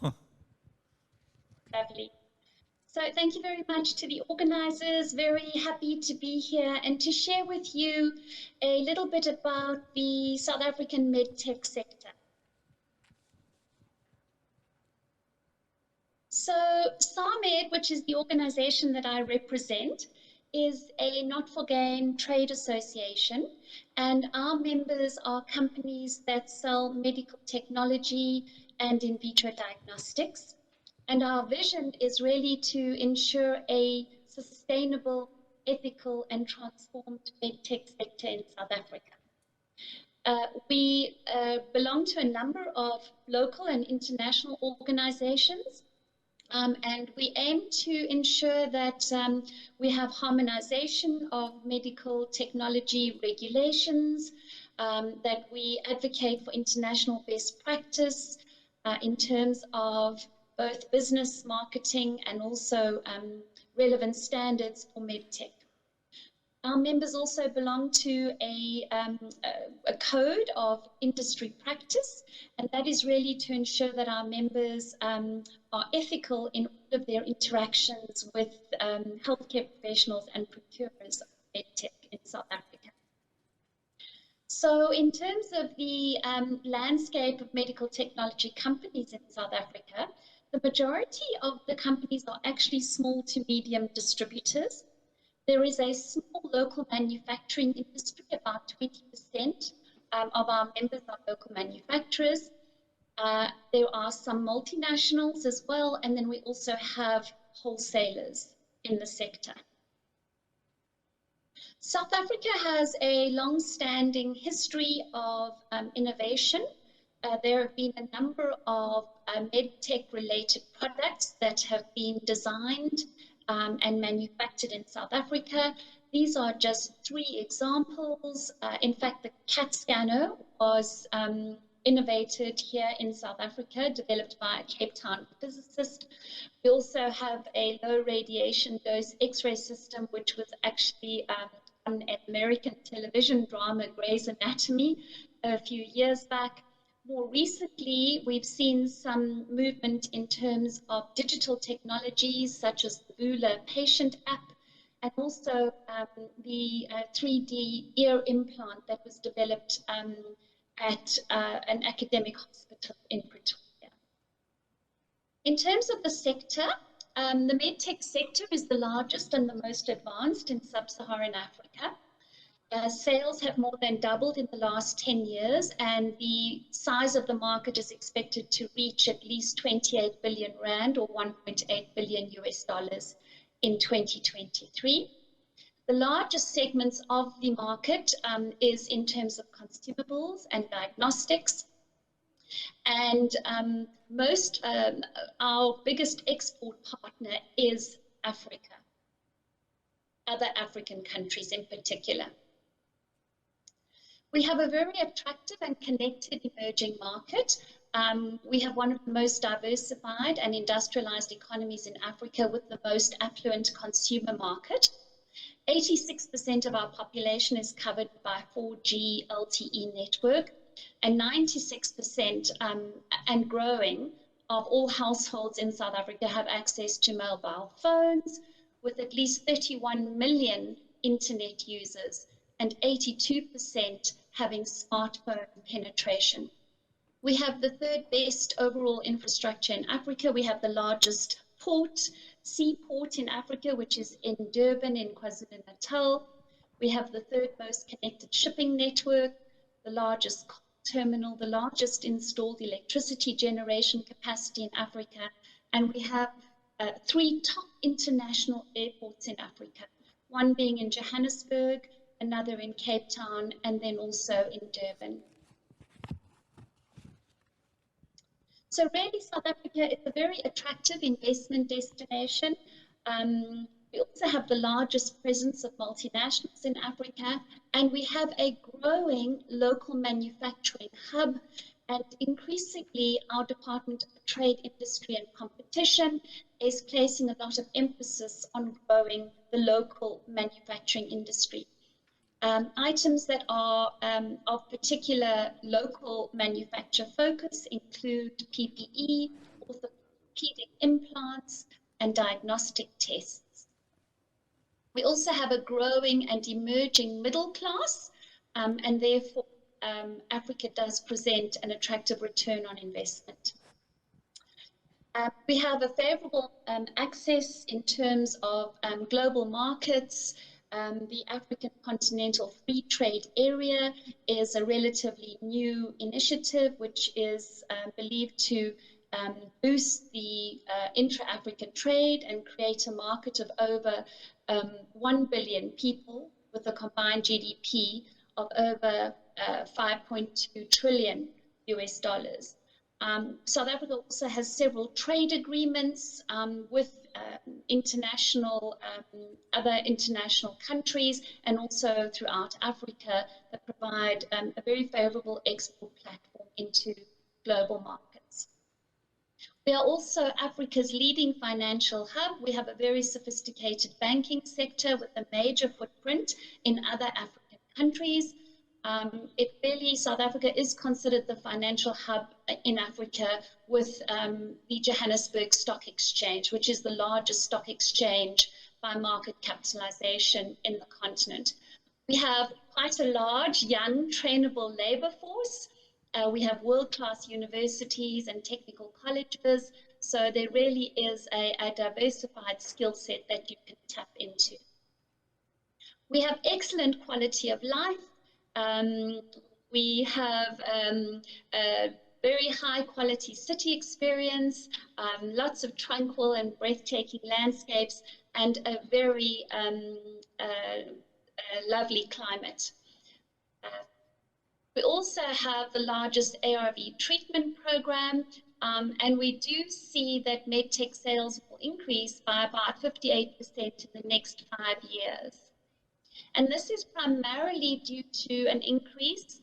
Lovely. So thank you very much to the organizers. Very happy to be here and to share with you a little bit about the South African medtech sector. So SAMED, which is the organization that I represent, is a not-for-gain trade association, and our members are companies that sell medical technology and in vitro diagnostics. And our vision is really to ensure a sustainable, ethical, and transformed medtech sector in South Africa. We belong to a number of local and international organizations, and we aim to ensure that we have harmonization of medical technology regulations, that we advocate for international best practice in terms of both business, marketing, and also relevant standards for medtech. Our members also belong to a code of industry practice, and that is really to ensure that our members are ethical in all of their interactions with healthcare professionals and procurers of medtech in South Africa. So in terms of the landscape of medical technology companies in South Africa, the majority of the companies are actually small to medium distributors. There is a small local manufacturing industry, about 20% of our members are local manufacturers. There are some multinationals as well, and then we also have wholesalers in the sector. South Africa has a long-standing history of innovation. There have been a number of medtech-related products that have been designed and manufactured in South Africa. These are just 3 examples. In fact, the CAT scanner was innovated here in South Africa, developed by a Cape Town physicist. We also have a low radiation dose X-ray system, which was actually on an American television drama, Grey's Anatomy, a few years back. More recently, we've seen some movement in terms of digital technologies such as the Bula patient app, and also the 3D ear implant that was developed at an academic hospital in Pretoria. In terms of the sector, the medtech sector is the largest and the most advanced in sub-Saharan Africa. Sales have more than doubled in the last 10 years, and the size of the market is expected to reach at least 28 billion rand or $1.8 billion in 2023. The largest segments of the market is in terms of consumables and diagnostics. And our biggest export partner is Africa. other African countries in particular. We have a very attractive and connected emerging market. We have one of the most diversified and industrialized economies in Africa with the most affluent consumer market. 86% of our population is covered by 4G LTE network, and 96% and growing of all households in South Africa have access to mobile phones, with at least 31 million internet users and 82% having smartphone penetration. We have the third best overall infrastructure in Africa. We have the largest seaport in Africa, which is in Durban in KwaZulu-Natal. We have the third most connected shipping network, the largest coal terminal, the largest installed electricity generation capacity in Africa, and we have 3 top international airports in Africa, one being in Johannesburg, another in Cape Town, and then also in Durban. So really, South Africa is a very attractive investment destination. We also have the largest presence of multinationals in Africa, and we have a growing local manufacturing hub. And increasingly, our Department of Trade, Industry and Competition is placing a lot of emphasis on growing the local manufacturing industry. Items that are of particular local manufacture focus include PPE, orthopedic implants, and diagnostic tests. We also have a growing and emerging middle class, and therefore Africa does present an attractive return on investment. We have a favorable access in terms of global markets. The African Continental Free Trade Area is a relatively new initiative which is believed to boost the intra-African trade and create a market of over 1 billion people with a combined GDP of over 5.2 trillion US dollars. South Africa also has several trade agreements with other international countries and also throughout Africa that provide a very favorable export platform into global markets. We are also Africa's leading financial hub. We have a very sophisticated banking sector with a major footprint in other African countries. South Africa is considered the financial hub in Africa with the Johannesburg Stock Exchange, which is the largest stock exchange by market capitalization in the continent. We have quite a large, young, trainable labor force. We have world-class universities and technical colleges, so there really is a diversified skill set that you can tap into. We have excellent quality of life. We have a very high quality city experience, lots of tranquil and breathtaking landscapes, and a very lovely climate. We also have the largest ARV treatment program, and we do see that medtech sales will increase by about 58% in the next 5 years. And this is primarily due to an increase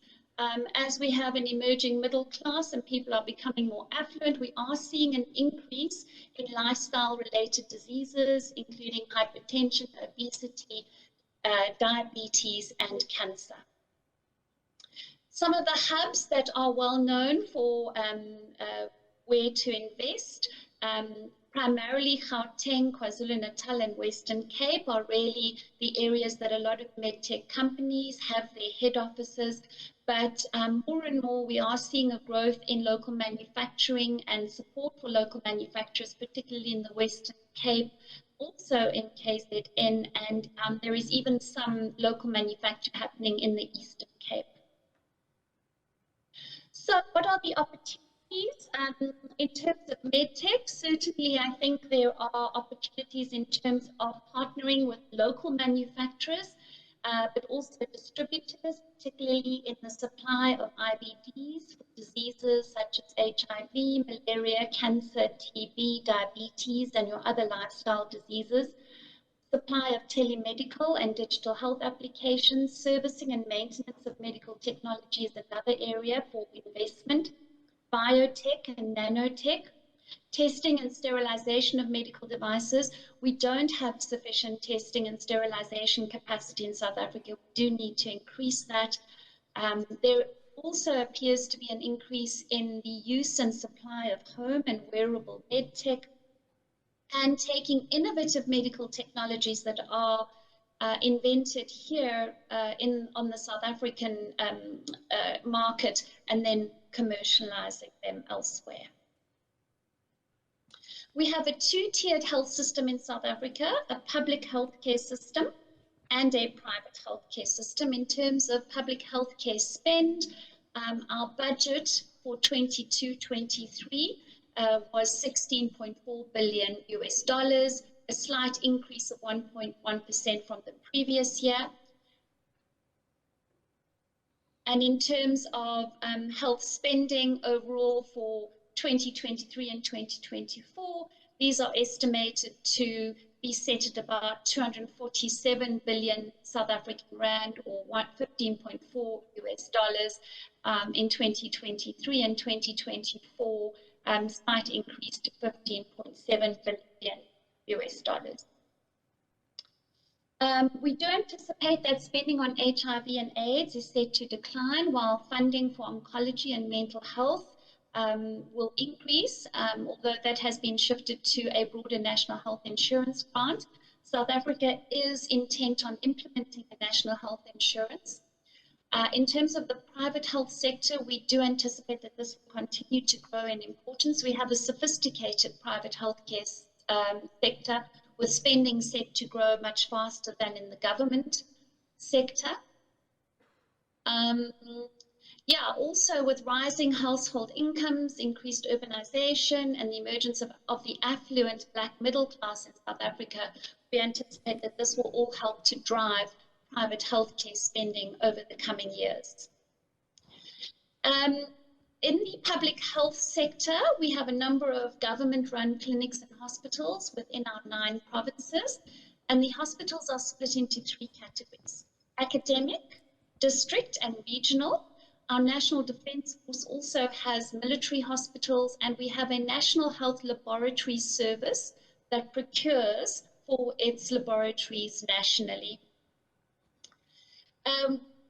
as we have an emerging middle class and people are becoming more affluent. We are seeing an increase in lifestyle-related diseases, including hypertension, obesity, diabetes, and cancer. Some of the hubs that are well known for where to invest, primarily Gauteng, KwaZulu-Natal, and Western Cape are really the areas that a lot of medtech companies have their head offices. But more and more, we are seeing a growth in local manufacturing and support for local manufacturers, particularly in the Western Cape, also in KZN, and there is even some local manufacture happening in the Eastern Cape. So what are the opportunities? In terms of medtech, certainly I think there are opportunities in terms of partnering with local manufacturers, but also distributors, particularly in the supply of IVDs for diseases such as HIV, malaria, cancer, TB, diabetes, and your other lifestyle diseases. supply of telemedical and digital health applications, servicing and maintenance of medical technology is another area for investment, biotech and nanotech, testing and sterilization of medical devices. We don't have sufficient testing and sterilization capacity in South Africa. We do need to increase that. There also appears to be an increase in the use and supply of home and wearable med tech, and taking innovative medical technologies that are invented here on the South African market and then commercializing them elsewhere. We have a two-tiered health system in South Africa, a public healthcare system and a private healthcare system. In terms of public healthcare spend, our budget for 22-23 was $16.4 billion US, a slight increase of 1.1% from the previous year. And in terms of health spending overall for 2023 and 2024, these are estimated to be set at about 247 billion South African rand, or $15.4 US in 2023, and 2024 slight increase to 15.7 billion US. We do anticipate that spending on HIV and AIDS is set to decline, while funding for oncology and mental health will increase, although that has been shifted to a broader national health insurance grant. South Africa is intent on implementing a national health insurance. In terms of the private health sector, we do anticipate that this will continue to grow in importance. We have a sophisticated private healthcare sector, with spending set to grow much faster than in the government sector. Also with rising household incomes, increased urbanization, and the emergence of the affluent Black middle class in South Africa, we anticipate that this will all help to drive private healthcare spending over the coming years. In the public health sector, we have a number of government-run clinics and hospitals within our 9 provinces, and the hospitals are split into 3 categories: academic, district, and regional. Our National Defence Force also has military hospitals, and we have a National Health Laboratory Service that procures for its laboratories nationally.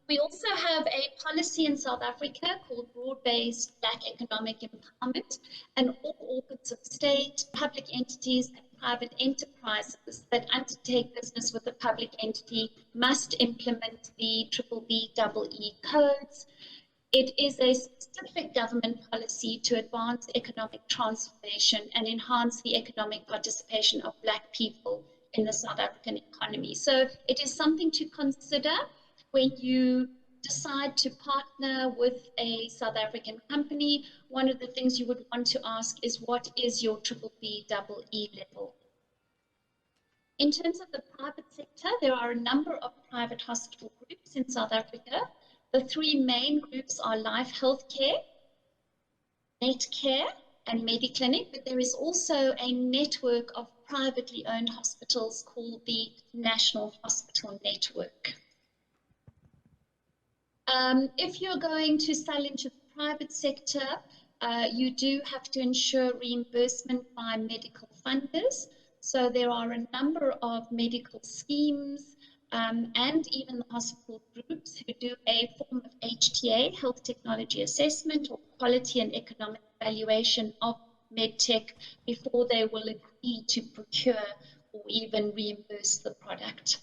We also have a policy in South Africa called Broad-Based Black Economic Empowerment, and all organs of state, public entities, and private enterprises that undertake business with a public entity must implement the BBBEE codes. It is a specific government policy to advance economic transformation and enhance the economic participation of Black people in the South African economy. So it is something to consider when you decide to partner with a South African company. One of the things you would want to ask is, what is your BBBEE level? In terms of the private sector, there are a number of private hospital groups in South Africa. The 3 main groups are Life Healthcare, Netcare, and Mediclinic, but there is also a network of privately owned hospitals called the National Hospital Network. If you're going to sell into the private sector, you do have to ensure reimbursement by medical funders. So there are a number of medical schemes and even the hospital groups who do a form of HTA, Health Technology Assessment, or quality and economic evaluation of medtech before they will agree to procure or even reimburse the product.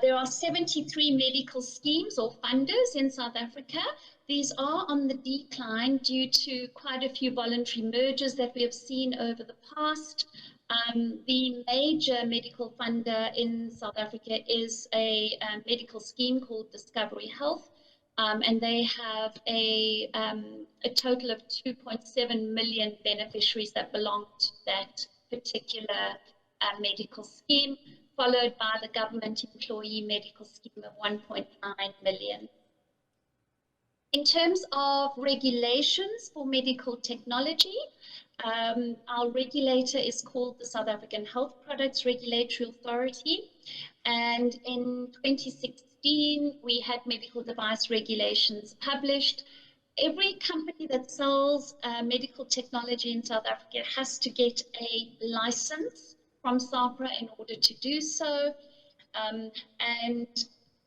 There are 73 medical schemes or funders in South Africa. These are on the decline due to quite a few voluntary mergers that we have seen over the past. The major medical funder in South Africa is a medical scheme called Discovery Health, and they have a total of 2.7 million beneficiaries that belong to that particular medical scheme, followed by the government employee medical scheme of 1.9 million. In terms of regulations for medical technology, our regulator is called the South African Health Products Regulatory Authority. And in 2016, we had medical device regulations published. Every company that sells medical technology in South Africa has to get a license from SAHPRA in order to do so. And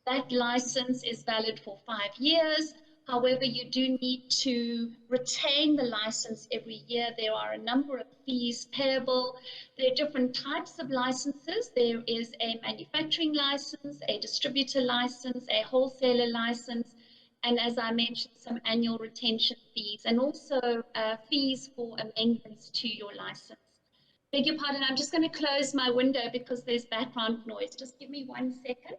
that license is valid for 5 years. However, you do need to retain the license every year. There are a number of fees payable. There are different types of licenses. There is a manufacturing license, a distributor license, a wholesaler license, and as I mentioned, some annual retention fees, and also fees for amendments to your license. Beg your pardon, I'm just going to close my window because there's background noise. Just give me 1 second.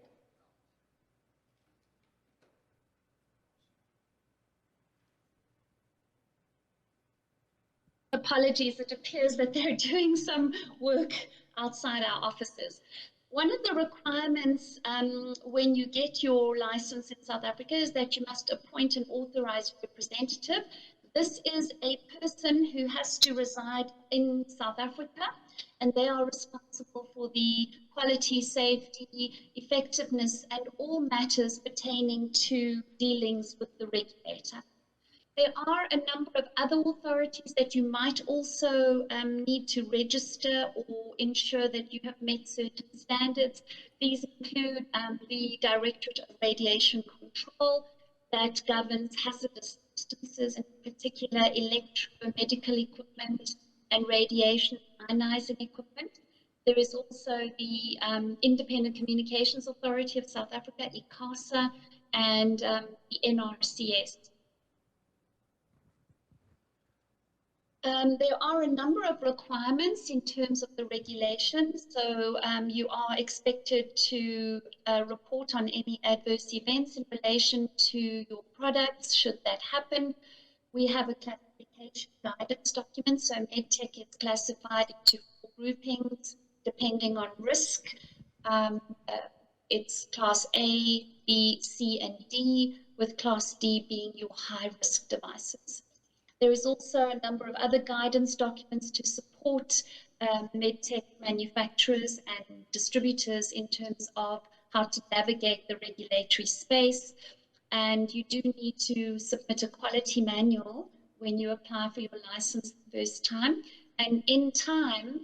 Apologies, it appears that they're doing some work outside our offices. One of the requirements when you get your license in South Africa is that you must appoint an authorized representative. This is a person who has to reside in South Africa, and they are responsible for the quality, safety, effectiveness, and all matters pertaining to dealings with the regulator. There are a number of other authorities that you might also need to register or ensure that you have met certain standards. These include the Directorate of Radiation Control that governs hazardous substances, in particular electromedical equipment and radiation ionizing equipment. There is also the Independent Communications Authority of South Africa, ICASA, and the NRCS. There are a number of requirements in terms of the regulations. So you are expected to report on any adverse events in relation to your products, should that happen. We have a classification guidance document. So MedTech is classified into 4 groupings depending on risk. It's Class A, B, C, and D, with Class D being your high-risk devices. There is also a number of other guidance documents to support medtech manufacturers and distributors in terms of how to navigate the regulatory space. And you do need to submit a quality manual when you apply for your license the first time. And in time,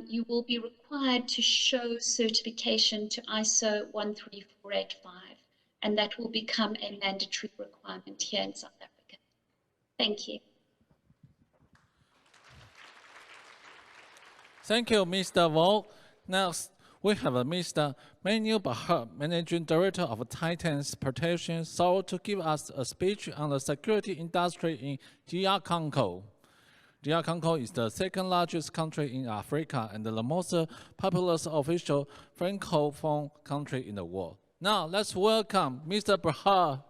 you will be required to show certification to ISO 13485. And that will become a mandatory requirement here in South Africa. Thank you. Thank you, Mr. Vo. Next, we have Mr. Manu Bahar, Managing Director of Titan's Protection, so to give us a speech on the security industry in DR Congo. DR Congo is the 2nd largest country in Africa and the most populous official Francophone country in the world. Now, let's welcome Mr. Bahar.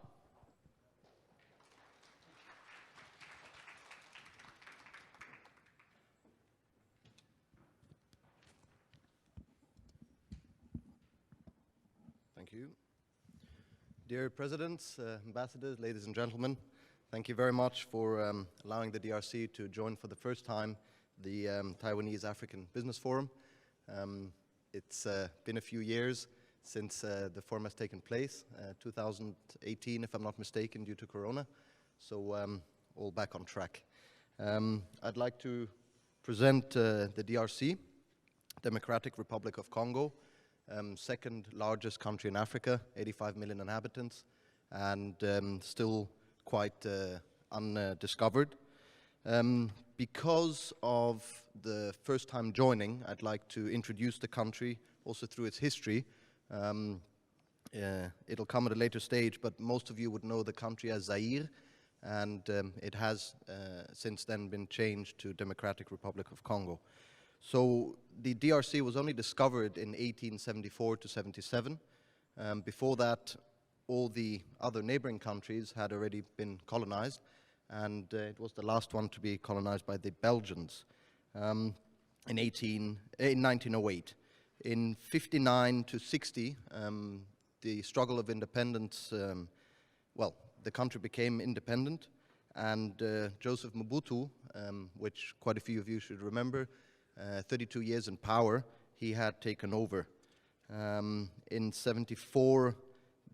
Thank you. Dear Presidents, Ambassadors, ladies and gentlemen, thank you very much for allowing the DRC to join for the first time the Taiwanese African Business Forum. It's been a few years since the forum has taken place, 2018 if I'm not mistaken, due to Corona, so all back on track. I'd like to present the DRC, Democratic Republic of Congo, 2nd largest country in Africa, 85 million inhabitants, and still quite undiscovered. Because of the first time joining, I'd like to introduce the country also through its history. It'll come at a later stage, but most of you would know the country as Zaire, and it has since then been changed to Democratic Republic of Congo. So the DRC was only discovered in 1874 to 77. Before that, all the other neighboring countries had already been colonized, and it was the last one to be colonized by the Belgians in 1908. In 59 to 60, the struggle of independence, well, the country became independent, and Joseph Mobutu, which quite a few of you should remember, 32 years in power, he had taken over. In '74,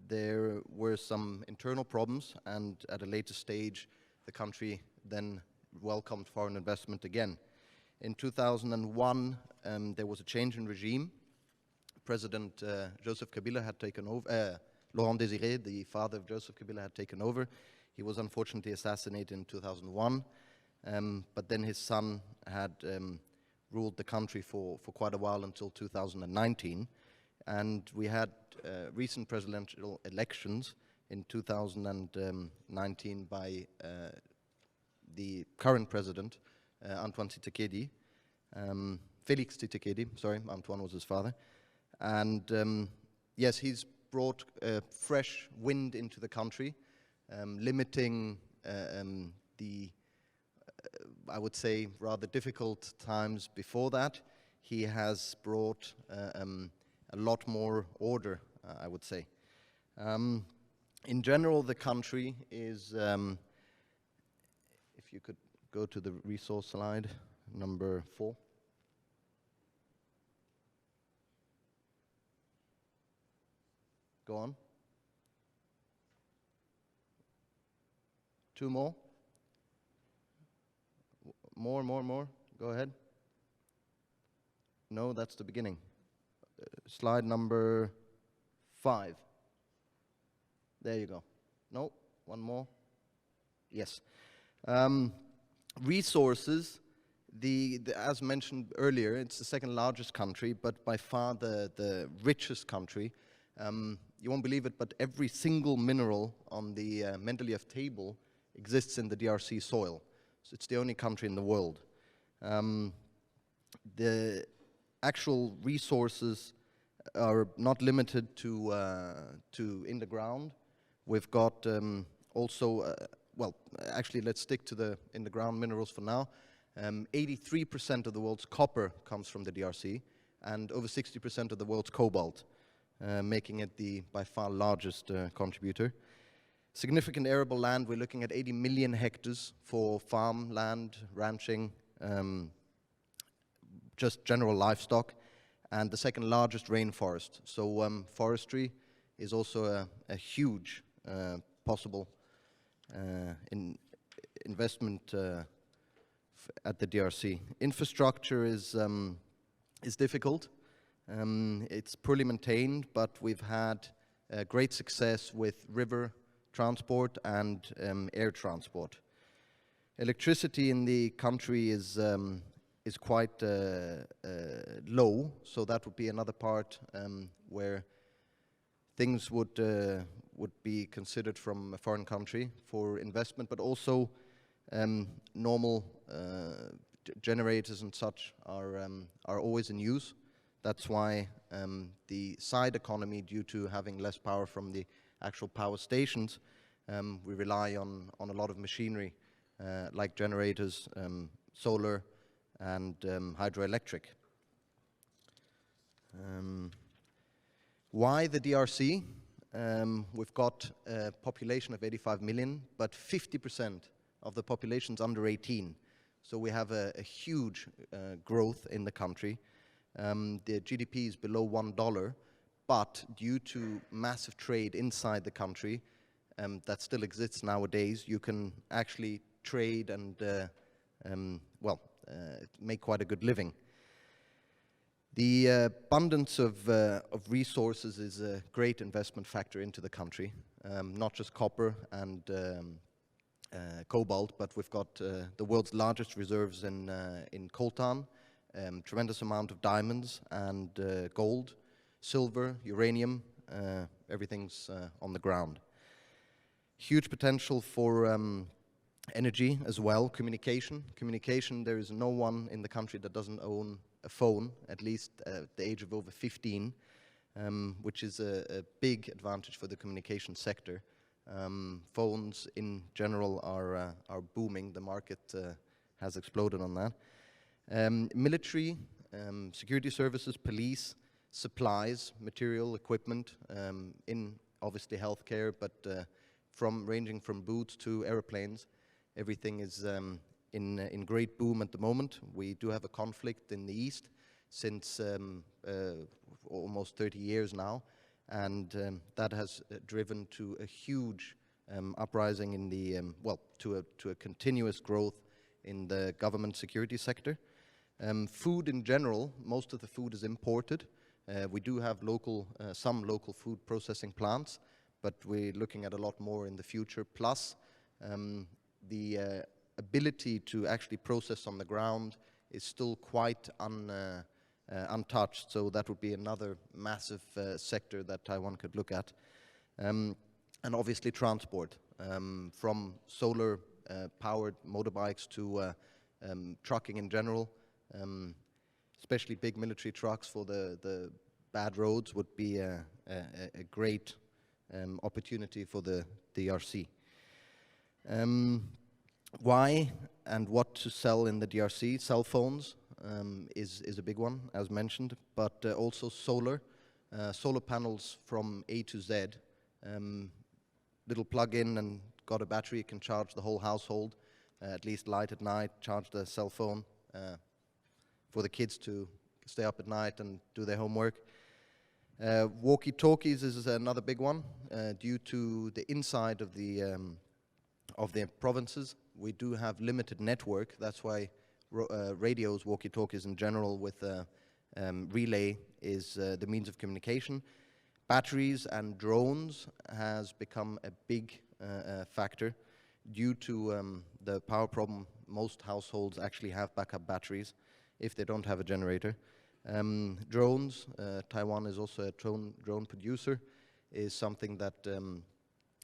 there were some internal problems, and at a later stage, the country then welcomed foreign investment again. In 2001, there was a change in regime. President Joseph Kabila had taken over, Laurent Désiré, the father of Joseph Kabila, had taken over. He was unfortunately assassinated in 2001, but then his son had ruled the country for quite a while until 2019. And we had recent presidential elections in 2019 by the current president, Antoine Tshisekedi, Félix Tshisekedi, sorry, Antoine was his father. And yes, he's brought fresh wind into the country, limiting the, I would say, rather difficult times before that. He has brought a lot more order, I would say. In general, the country is, if you could go to the resource slide, number 4. Go on. 2 more. More. Go ahead. No, that's the beginning. Slide number 5. There you go. No, 1 more. Yes. Resources, as mentioned earlier, it's the second largest country, but by far the richest country. You won't believe it, but every single mineral on the Mendeleev table exists in the DRC soil. So it's the only country in the world. The actual resources are not limited to in the ground. We've got also, well, actually let's stick to the in the ground minerals for now. 83% of the world's copper comes from the DRC, and over 60% of the world's cobalt, making it the by far largest contributor. Significant arable land, we're looking at 80 million hectares for farmland, ranching, just general livestock, and the second largest rainforest. So forestry is also a huge possible investment at the DRC. Infrastructure is difficult. It's poorly maintained, but we've had great success with river transport and air transport. Electricity in the country is quite low, so that would be another part where things would be considered from a foreign country for investment, but also normal generators and such are always in use. That's why the side economy, due to having less power from the actual power stations, we rely on a lot of machinery like generators, solar, and hydroelectric. Why the DRC? We've got a population of 85 million, but 50% of the population's under 18. So we have a huge growth in the country. The GDP is below $1, but due to massive trade inside the country that still exists nowadays, you can actually trade and, make quite a good living. The abundance of resources is a great investment factor into the country, not just copper and cobalt, but we've got the world's largest reserves in coltan, tremendous amount of diamonds and gold, silver, uranium, everything's on the ground. Huge potential for energy as well, communication. Communication, there is no one in the country that doesn't own a phone, at least at the age of over 15, which is a big advantage for the communication sector. Phones in general are booming. The market has exploded on that. Military, security services, police, supplies, material, equipment, in obviously healthcare, but ranging from boots to airplanes. Everything is in great boom at the moment. We do have a conflict in the east since almost 30 years now, and that has driven to a huge uprising in the, to a continuous growth in the government security sector. Food in general, most of the food is imported. We do have some local food processing plants, but we're looking at a lot more in the future. Plus, the ability to actually process on the ground is still quite untouched, so that would be another massive sector that Taiwan could look at. And obviously transport, from solar powered motorbikes to trucking in general, especially big military trucks for the bad roads would be a great opportunity for the DRC. Why and what to sell in the DRC? Cell phones is a big one, as mentioned, but also solar panels from A to Z. Little plug-in and got a battery, can charge the whole household, at least light at night, charge the cell phone for the kids to stay up at night and do their homework. Walkie-talkies is another big one. Due to the inside of the provinces, we do have limited network. That's why radios, walkie-talkies in general with relay is the means of communication. Batteries and drones has become a big factor. Due to the power problem, most households actually have backup batteries if they don't have a generator. Drones, Taiwan is also a drone producer, is something that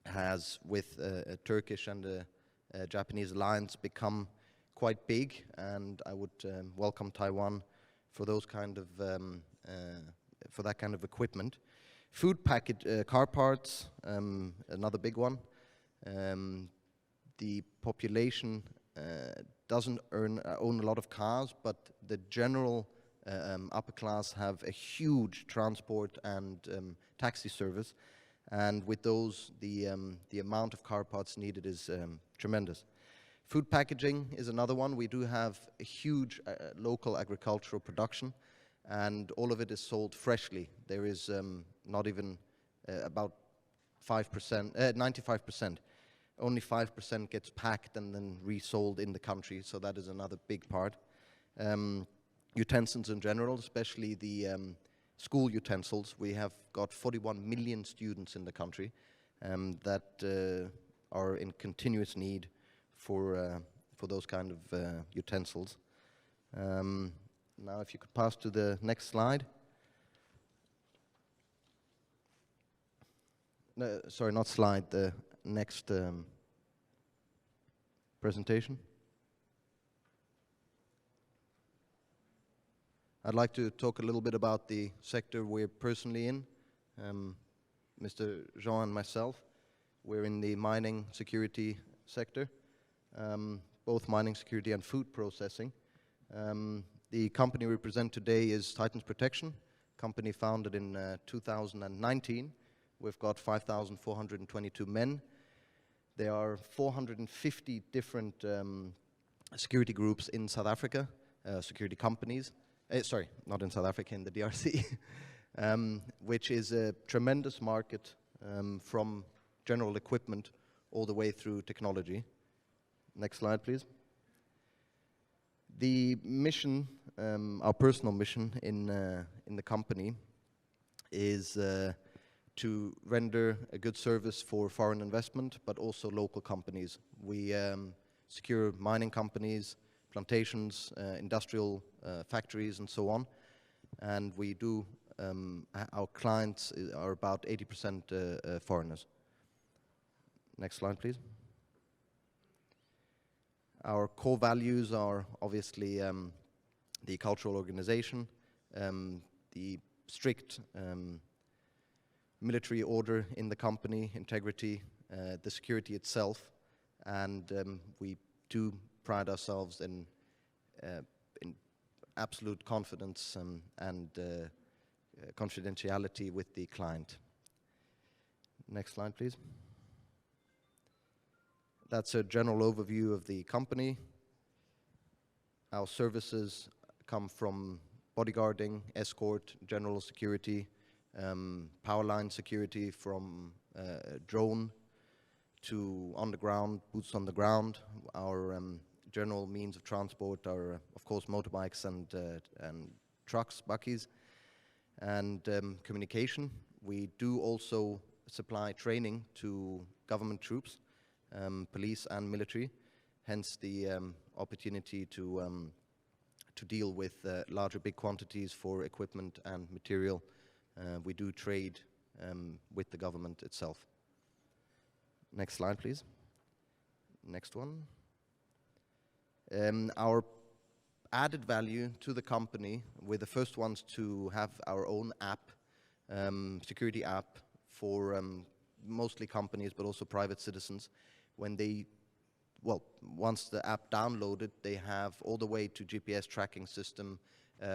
has, with a Turkish and a Japanese alliance, become quite big, and I would welcome Taiwan for those kind of for that kind of equipment. Food package, car parts, another big one. The population doesn't own a lot of cars, but the general upper class have a huge transport and taxi service, and with those, the amount of car parts needed is tremendous. Food packaging is another one. We do have a huge local agricultural production, and all of it is sold freshly. There is not even about 5%, 95%. Only 5% gets packed and then resold in the country, so that is another big part. Utensils in general, especially the school utensils. We have got 41 million students in the country that are in continuous need for those kind of utensils. Now, if you could pass to the next slide. No, sorry, not slide, the next presentation. I'd like to talk a little bit about the sector we're personally in. Mr. Jean and myself, we're in the mining security sector, both mining security and food processing. The company we present today is Titans Protection, company founded in 2019. We've got 5,422 men. There are 450 different security groups in South Africa, security companies. Sorry, not in South Africa, in the DRC, which is a tremendous market from general equipment all the way through technology. Next slide, please. The mission, our personal mission in the company is to render a good service for foreign investment, but also local companies. We secure mining companies, plantations, industrial factories, and so on. And we do, our clients are about 80% foreigners. Next slide, please. Our core values are obviously the cultural organization, the strict military order in the company, integrity, the security itself, and we do pride ourselves in absolute confidence and confidentiality with the client. Next slide, please. That's a general overview of the company. Our services come from bodyguarding, escort, general security, power line security, from drone to underground, boots on the ground. Our general means of transport are, of course, motorbikes and trucks, bakkies, and communication. We do also supply training to government troops, police and military, hence the opportunity to deal with larger big quantities for equipment and material. We do trade with the government itself. Next slide, please. Next one. Our added value to the company, we're the first ones to have our own app, security app for mostly companies but also private citizens. When they, well, once the app downloaded, they have all the way to GPS tracking system,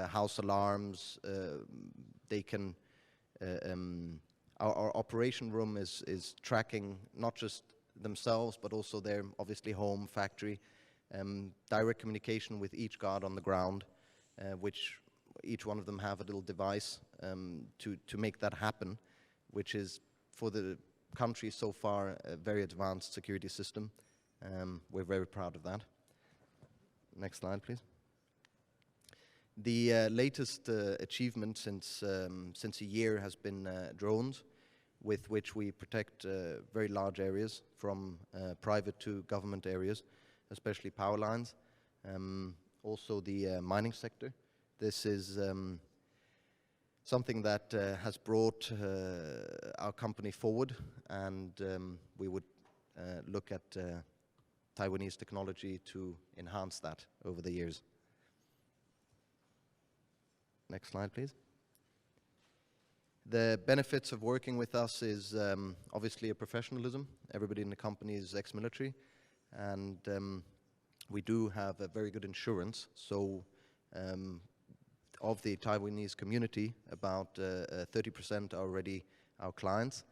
house alarms. They can, our operation room is tracking not just themselves but also their obviously home, factory, direct communication with each guard on the ground, which each one of them have a little device to make that happen, which is for the country so far a very advanced security system. We're very proud of that. Next slide, please. The latest achievement since a year has been drones, with which we protect very large areas from private to government areas, especially power lines. Also the mining sector. This is something that has brought our company forward, and we would look at Taiwanese technology to enhance that over the years. Next slide, please. The benefits of working with us is obviously a professionalism. Everybody in the company is ex-military, and we do have a very good insurance. So of the Taiwanese community, about 30% are already our clients,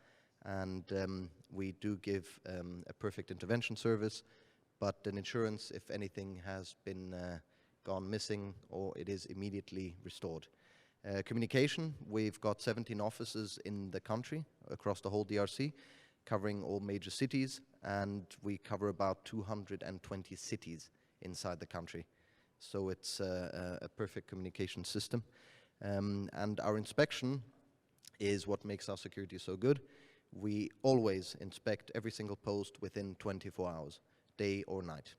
and we do give a perfect intervention service, but an insurance if anything has been gone missing, or it is immediately restored. Communication, we've got 17 offices in the country across the whole DRC, covering all major cities, and we cover about 220 cities inside the country. So it's a perfect communication system. And our inspection is what makes our security so good. We always inspect every single post within 24 hours, day or night.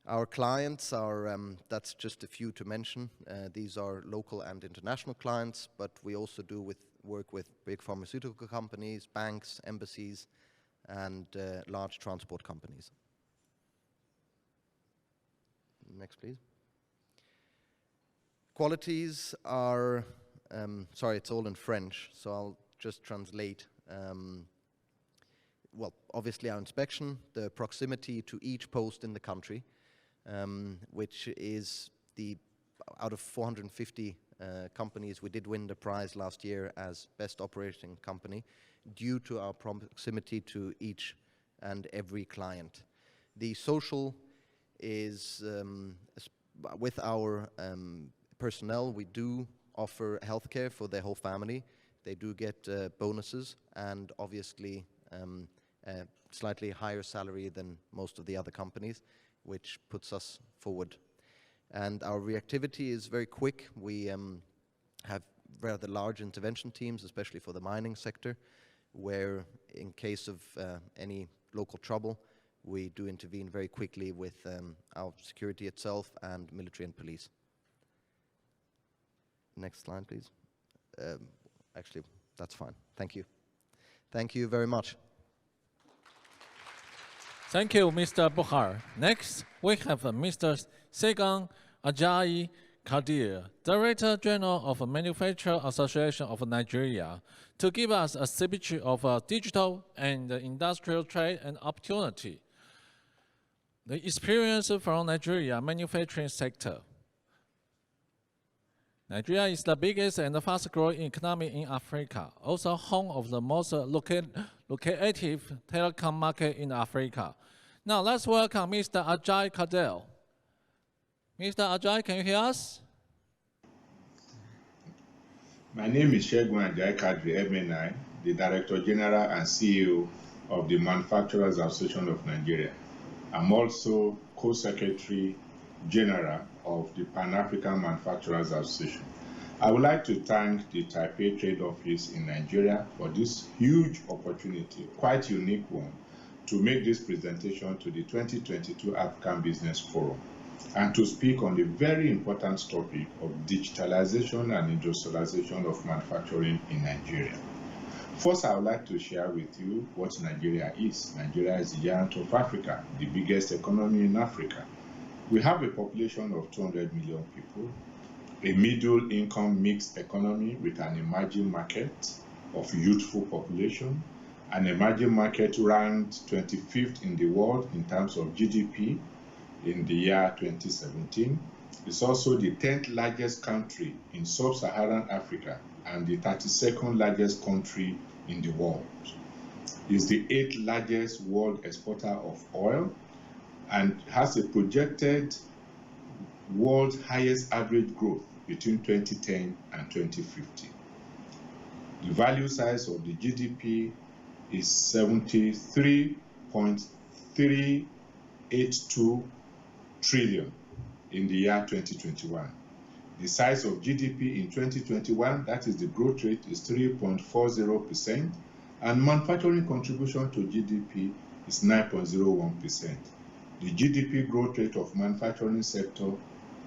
Our clients are, that's just a few to mention. These are local and international clients, but we also do work with big pharmaceutical companies, banks, embassies, and large transport companies. Next, please. Qualities are, sorry, it's all in French, so I'll just translate. Well, obviously our inspection, the proximity to each post in the country, which is out of 450 companies, we did win the prize last year as best operating company due to our proximity to each and every client. The social is, with our personnel, we do offer healthcare for their whole family. They do get bonuses and obviously a slightly higher salary than most of the other companies, which puts us forward. And our reactivity is very quick. We have rather large intervention teams, especially for the mining sector, where in case of any local trouble, we do intervene very quickly with our security itself and military and police. Next slide, please. Actually, that's fine. Thank you. Thank you very much. Thank you, Mr. Buhar. Next, we have Mr. Segan Ajayi Kadir, Director General of Manufacturing Association of Nigeria, to give us a speech of digital and industrial trade and opportunity. The experience from Nigeria manufacturing sector. Nigeria is the biggest and fastest growing economy in Africa, also home of the most creative telecom market in Africa. Now let's welcome Mr. Ajay Kadel. Mr. Ajay, can you hear us? My name is Shegun Ajay Kadri MNI, the Director General and CEO of the Manufacturers Association of Nigeria. I'm also Co-Secretary General of the Pan-African Manufacturers Association. I would like to thank the Taipei Trade Office in Nigeria for this huge opportunity, quite unique one, to make this presentation to the 2022 African Business Forum and to speak on the very important topic of digitalization and industrialization of manufacturing in Nigeria. First, I would like to share with you what Nigeria is. Nigeria is the giant of Africa, the biggest economy in Africa. We have a population of 200 million people, a middle-income mixed economy with an emerging market of youthful population, an emerging market ranked 25th in the world in terms of GDP in the year 2017. It's also the 10th largest country in sub-Saharan Africa and the 32nd largest country in the world. It's the 8th largest world exporter of oil and has a projected world's highest average growth between 2010 and 2050. The value size of the GDP is 73.382 trillion in the year 2021. The size of GDP in 2021, that is the growth rate, is 3.40%, and manufacturing contribution to GDP is 9.01%. The GDP growth rate of manufacturing sector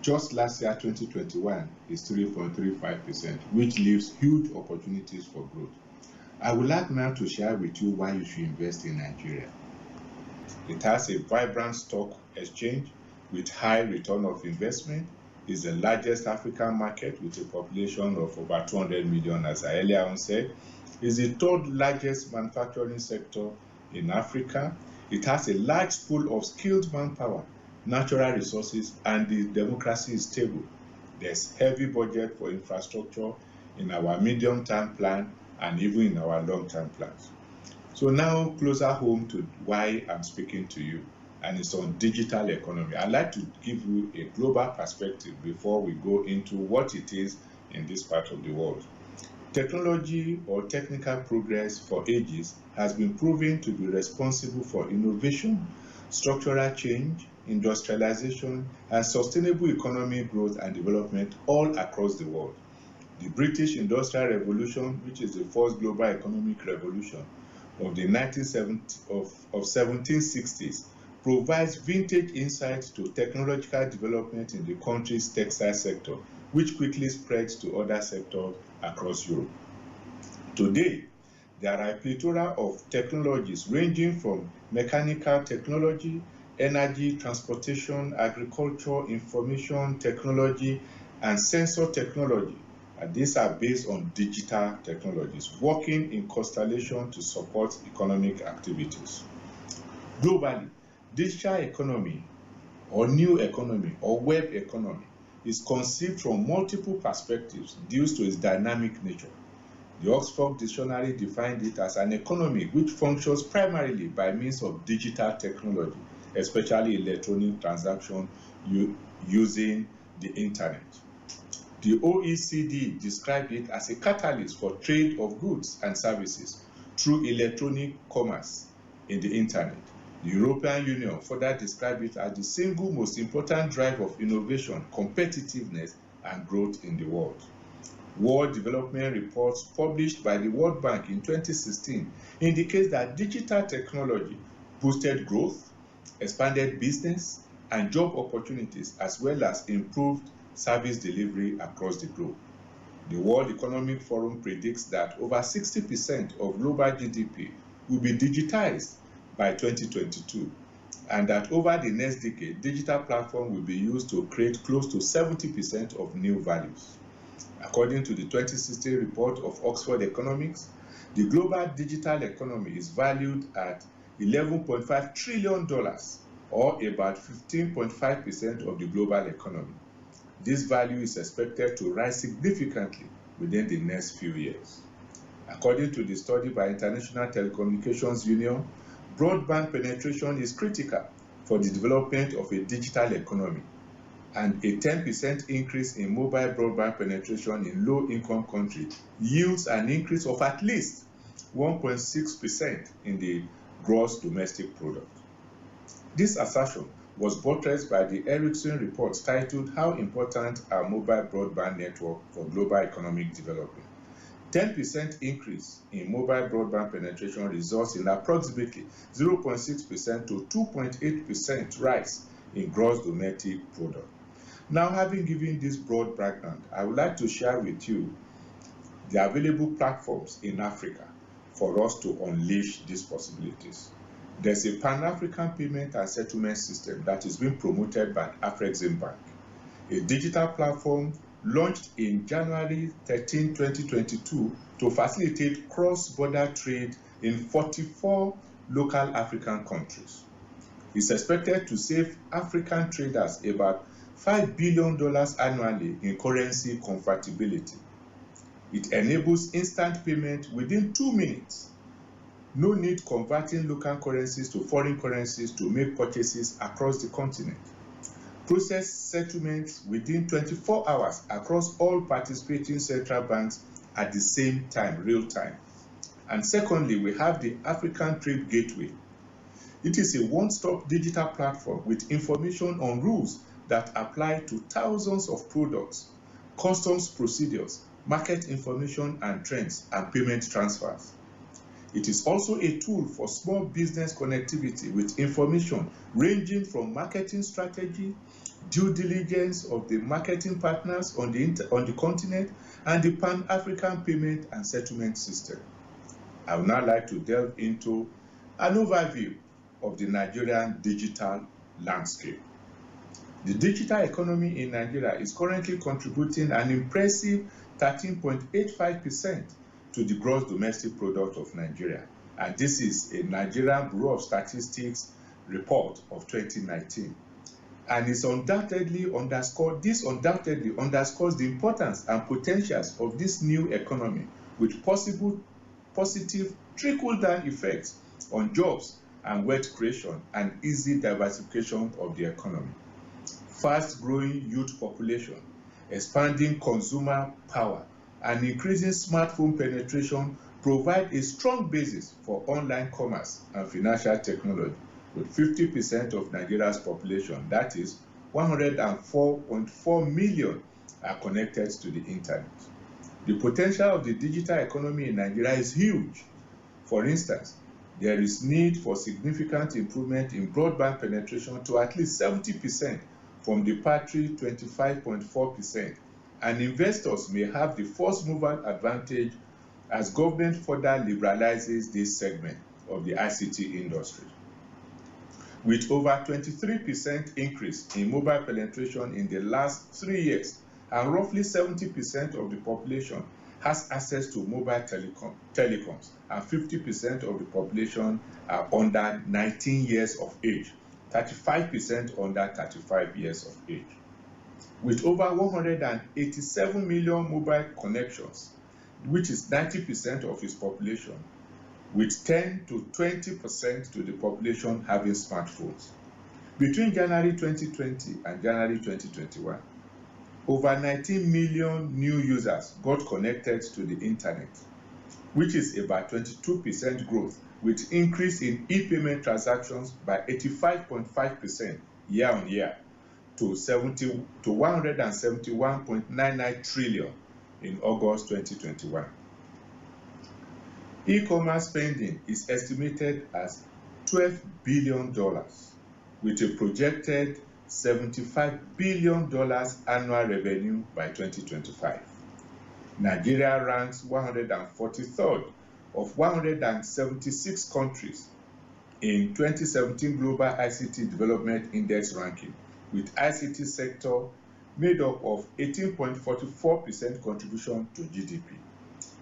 just last year, 2021, is 3.35%, which leaves huge opportunities for growth. I would like now to share with you why you should invest in Nigeria. It has a vibrant stock exchange with high return of investment, is the largest African market with a population of over 200 million, as I earlier on said, is the third largest manufacturing sector in Africa. It has a large pool of skilled manpower, natural resources, and the democracy is stable. There's heavy budget for infrastructure in our medium-term plan and even in our long-term plans. So now closer home to why I'm speaking to you, and it's on digital economy. I'd like to give you a global perspective before we go into what it is in this part of the world. Technology or technical progress for ages has been proven to be responsible for innovation, structural change, industrialization, and sustainable economic growth and development all across the world. The British Industrial Revolution, which is the first global economic revolution of the 1760s, provides vintage insight to technological development in the country's textile sector, which quickly spreads to other sectors across Europe. Today, there are a plethora of technologies ranging from mechanical technology, energy, transportation, agriculture, information technology, and sensor technology. And these are based on digital technologies, working in constellation to support economic activities. Globally, digital economy, or new economy, or web economy, is conceived from multiple perspectives due to its dynamic nature. The Oxford Dictionary defined it as an economy which functions primarily by means of digital technology, especially electronic transaction using the internet. The OECD described it as a catalyst for trade of goods and services through electronic commerce in the internet. The European Union further described it as the single most important driver of innovation, competitiveness, and growth in the world. World Development Reports published by the World Bank in 2016 indicates that digital technology boosted growth, expanded business and job opportunities, as well as improved service delivery across the globe. The World Economic Forum predicts that over 60% of global GDP will be digitized by 2022, and that over the next decade, digital platforms will be used to create close to 70% of new values. According to the 2016 report of Oxford Economics, the global digital economy is valued at $11.5 trillion, or about 15.5% of the global economy. This value is expected to rise significantly within the next few years. According to the study by International Telecommunications Union, broadband penetration is critical for the development of a digital economy, and a 10% increase in mobile broadband penetration in low-income countries yields an increase of at least 1.6% in the gross domestic product. This assertion was buttressed by the Ericsson report titled "How Important Are Mobile Broadband Network for Global Economic Development?" 10% increase in mobile broadband penetration results in approximately 0.6% to 2.8% rise in gross domestic product. Now, having given this broad background, I would like to share with you the available platforms in Africa for us to unleash these possibilities. There's a Pan-African payment and settlement system that is being promoted by Afreximbank, a digital platform launched in January 13, 2022 to facilitate cross-border trade in 44 local African countries. It's expected to save African traders about $5 billion annually in currency convertibility. It enables instant payment within 2 minutes. No need converting local currencies to foreign currencies to make purchases across the continent. Process settlements within 24 hours across all participating central banks at the same time, real time. And secondly, we have the African Trade Gateway. It is a one-stop digital platform with information on rules that apply to thousands of products, customs procedures, market information and trends, and payment transfers. It is also a tool for small business connectivity with information ranging from marketing strategy, due diligence of the marketing partners on the continent, and the Pan-African payment and settlement system. I would now like to delve into an overview of the Nigerian digital landscape. The digital economy in Nigeria is currently contributing an impressive 13.85% to the gross domestic product of Nigeria. And this is a Nigerian Bureau of Statistics report of 2019. And this undoubtedly underscores the importance and potentials of this new economy with possible positive trickle-down effects on jobs and wealth creation and easy diversification of the economy. Fast-growing youth population, expanding consumer power, and increasing smartphone penetration provide a strong basis for online commerce and financial technology, with 50% of Nigeria's population, that is 104.4 million, are connected to the internet. The potential of the digital economy in Nigeria is huge. For instance, there is need for significant improvement in broadband penetration to at least 70% from the paltry 25.4%, and investors may have the first mover advantage as government further liberalizes this segment of the ICT industry. With over 23% increase in mobile penetration in the last 3 years, and roughly 70% of the population has access to mobile telecoms, and 50% of the population are under 19 years of age, 35% under 35 years of age. With over 187 million mobile connections, which is 90% of its population, with 10 to 20% to the population having smartphones. Between January 2020 and January 2021, over 19 million new users got connected to the internet, which is about 22% growth, with increase in e-payment transactions by 85.5% year on year to 171.99 trillion in August 2021. E-commerce spending is estimated as $12 billion, with a projected $75 billion annual revenue by 2025. Nigeria ranks 143rd of 176 countries in 2017 Global ICT Development Index ranking, with ICT sector made up of 18.44% contribution to GDP,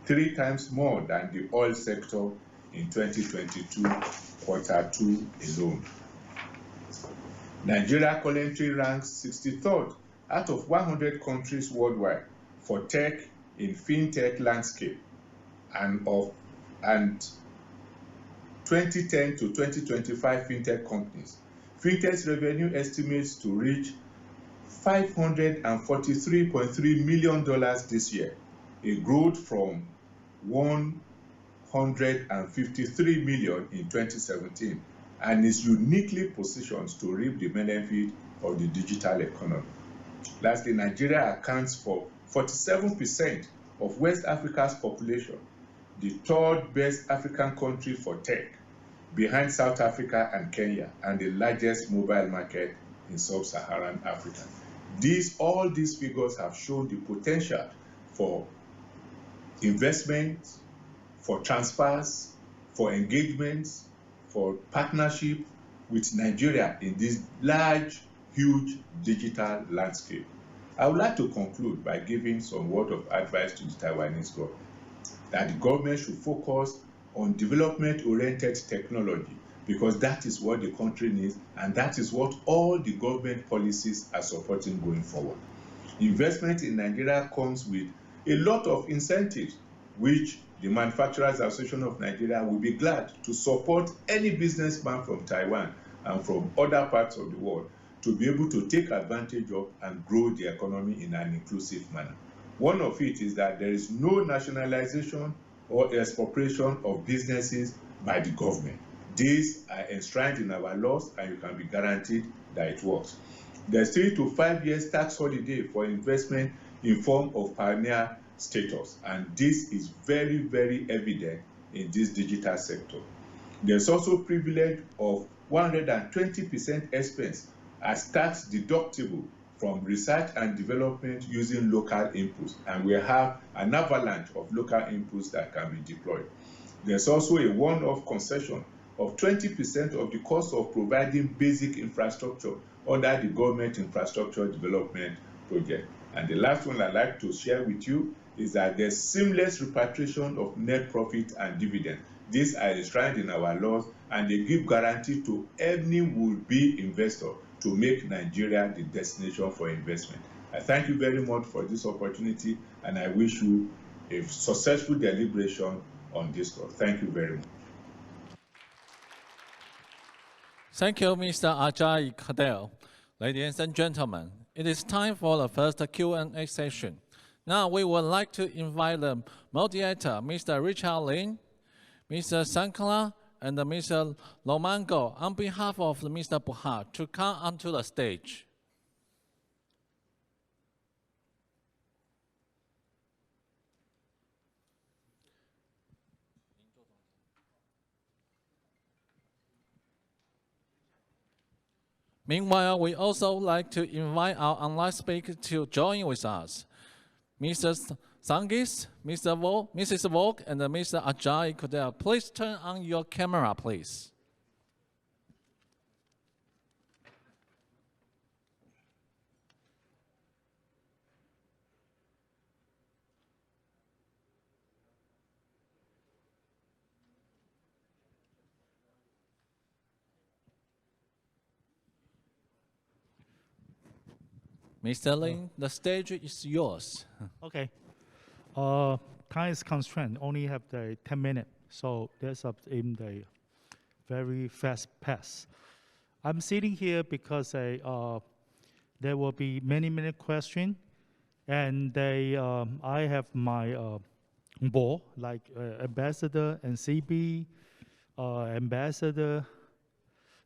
3 times more than the oil sector in 2022 Q2 alone. Nigeria currently ranks 63rd out of 100 countries worldwide for tech in fintech landscape, and 2010 to 2025 fintech companies. Fintech's revenue estimates to reach $543.3 million this year, a growth from $153 million in 2017, and is uniquely positioned to reap the benefit of the digital economy. Lastly, Nigeria accounts for 47% of West Africa's population, the third best African country for tech, behind South Africa and Kenya, and the largest mobile market in sub-Saharan Africa. All these figures have shown the potential for investment, for transfers, for engagements, for partnership with Nigeria in this large, huge digital landscape. I would like to conclude by giving some word of advice to the Taiwanese government, that the government should focus on development-oriented technology, because that is what the country needs, and that is what all the government policies are supporting going forward. Investment in Nigeria comes with a lot of incentives, which the Manufacturers Association of Nigeria will be glad to support any businessman from Taiwan and from other parts of the world to be able to take advantage of and grow the economy in an inclusive manner. One of it is that there is no nationalization or expropriation of businesses by the government. These are enshrined in our laws, and you can be guaranteed that it works. There's 3 to 5 years tax holiday for investment in form of pioneer status, and this is very, very evident in this digital sector. There's also privilege of 120% expense as tax deductible from research and development using local inputs, and we have an avalanche of local inputs that can be deployed. There's also a one-off concession of 20% of the cost of providing basic infrastructure under the government infrastructure development project. And the last one I'd like to share with you is that there's seamless repatriation of net profit and dividend. These are enshrined in our laws, and they give guarantee to any would-be investor to make Nigeria the destination for investment. I thank you very much for this opportunity, and I wish you a successful deliberation on this call. Thank you very much. Thank you, Mr. Ajayi Kadel. Ladies and gentlemen, it is time for the first Q&A session. Now we would like to invite the moderator, Mr. Richard Lin, Mr. Sankala, and Mr. Lomango, on behalf of Mr. Buhar, to come onto the stage. Meanwhile, we also like to invite our online speaker to join with us. Mr. Sangis, Mrs. Volk, and Mr. Ajayi Kadel, please turn on your camera, please. Mr. Lin, the stage is yours. Okay. Time is constrained, only have the 10 minutes, so there's in the very fast pass. I'm sitting here because there will be many questions, and I have my board, like ambassador and CB, ambassador,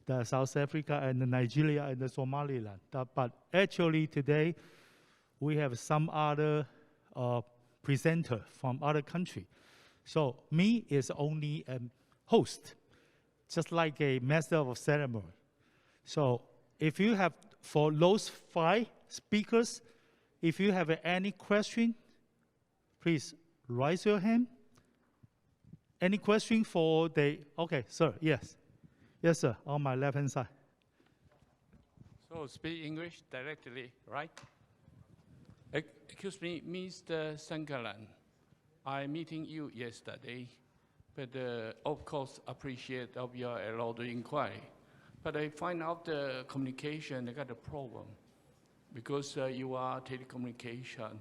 the South Africa and the Nigeria and the Somaliland. But actually today, we have some other presenter from other country. So me is only a host, just like a master of ceremony. So if you have, for those 5 speakers, if you have any question, please raise your hand. Any question for the, okay, sir, yes. Yes, sir, on my left-hand side. So speak English directly, right? Excuse me, Mr. Sankalan. I meeting you yesterday, but of course appreciate of your allowed inquiry. But I find out the communication, I got a problem because you are telecommunication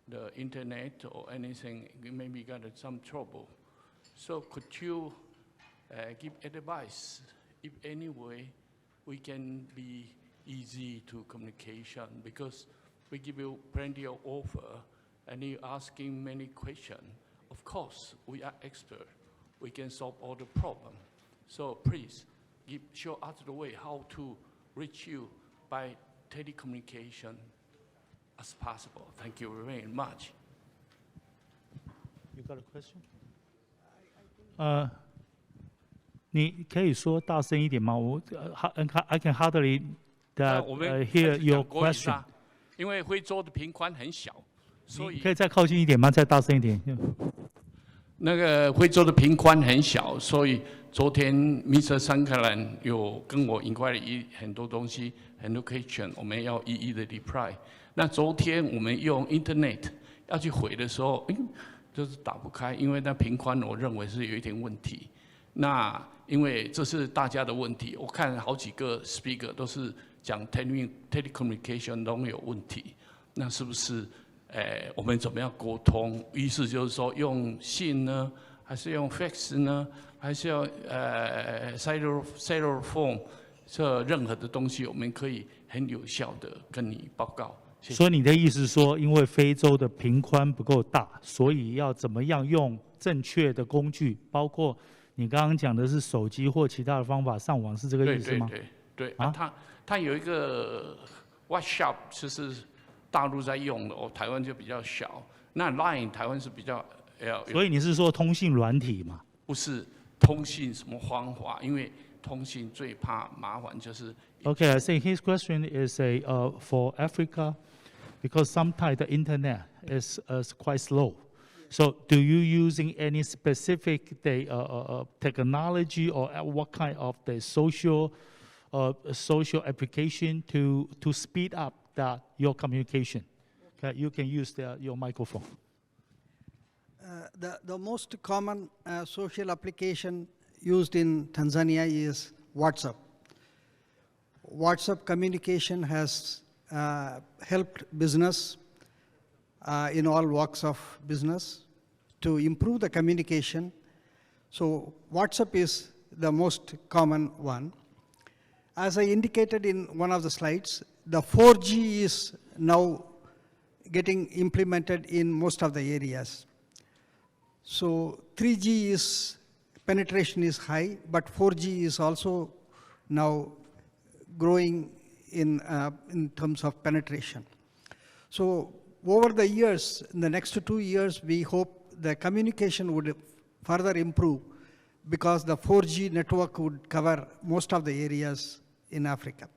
the internet or anything, we maybe got some trouble. So could you give advice if any way we can be easy to communication, because we give you plenty of offer and you're asking many questions. Of course, we are expert. We can solve all the problem. So please show us the way how to reach you by telecommunication as possible. Thank you very much. You got a question? 你可以说大声一点吗？I can hardly hear your question. 因为非洲的频宽很小，所以可以再靠近一点吗？再大声一点。那个非洲的频宽很小，所以昨天 Mr. 桑克兰有跟我 inquire 很多东西，很多 question， 我们要一一的 reply。那昨天我们用 Internet 要去回的时候，就是打不开，因为那频宽我认为是有一点问题。那因为这是大家的问题，我看好几个 speaker 都是讲 telecommunication 都有问题，那是不是我们怎么样沟通？意思就是说用信呢，还是用 fax 呢，还是要cellular phone， 这任何的东西我们可以很有效的跟你报告。谢谢。所以你的意思是说，因为非洲的频宽不够大，所以要怎么样用正确的工具，包括你刚刚讲的是手机或其他的方法上网，是这个意思吗？对啊，它有一个 WhatsApp 就是大陆在用的，台湾就比较小。那 Line 台湾是比较所以你是说通信软体嘛？不是通信什么方法，因为通信最怕麻烦就是。Okay, I think his question is for Africa, because sometimes the internet is quite slow. So, do you using any specific technology or what kind of the social application to speed up your communication? Okay, you can use your microphone. The most common social application used in Tanzania is WhatsApp. WhatsApp communication has helped business in all walks of business to improve the communication. So WhatsApp is the most common one. As I indicated in one of the slides, the 4G is now getting implemented in most of the areas. So 3G penetration is high, but 4G is also now growing in terms of penetration. So over the years, in the next 2 years, we hope the communication would further improve because the 4G network would cover most of the areas in Africa.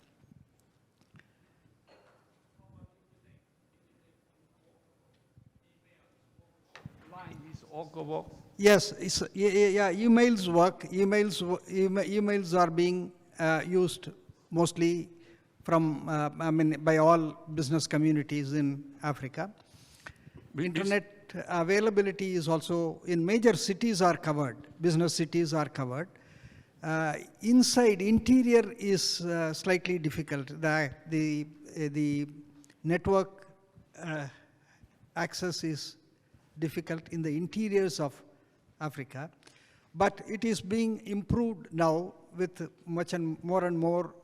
Yes, emails work. Emails are being used mostly from, by all business communities in Africa. Internet availability is also in major cities are covered. Business cities are covered. Interior is slightly difficult. The network access is difficult in the interiors of Africa, but it is being improved now with much and more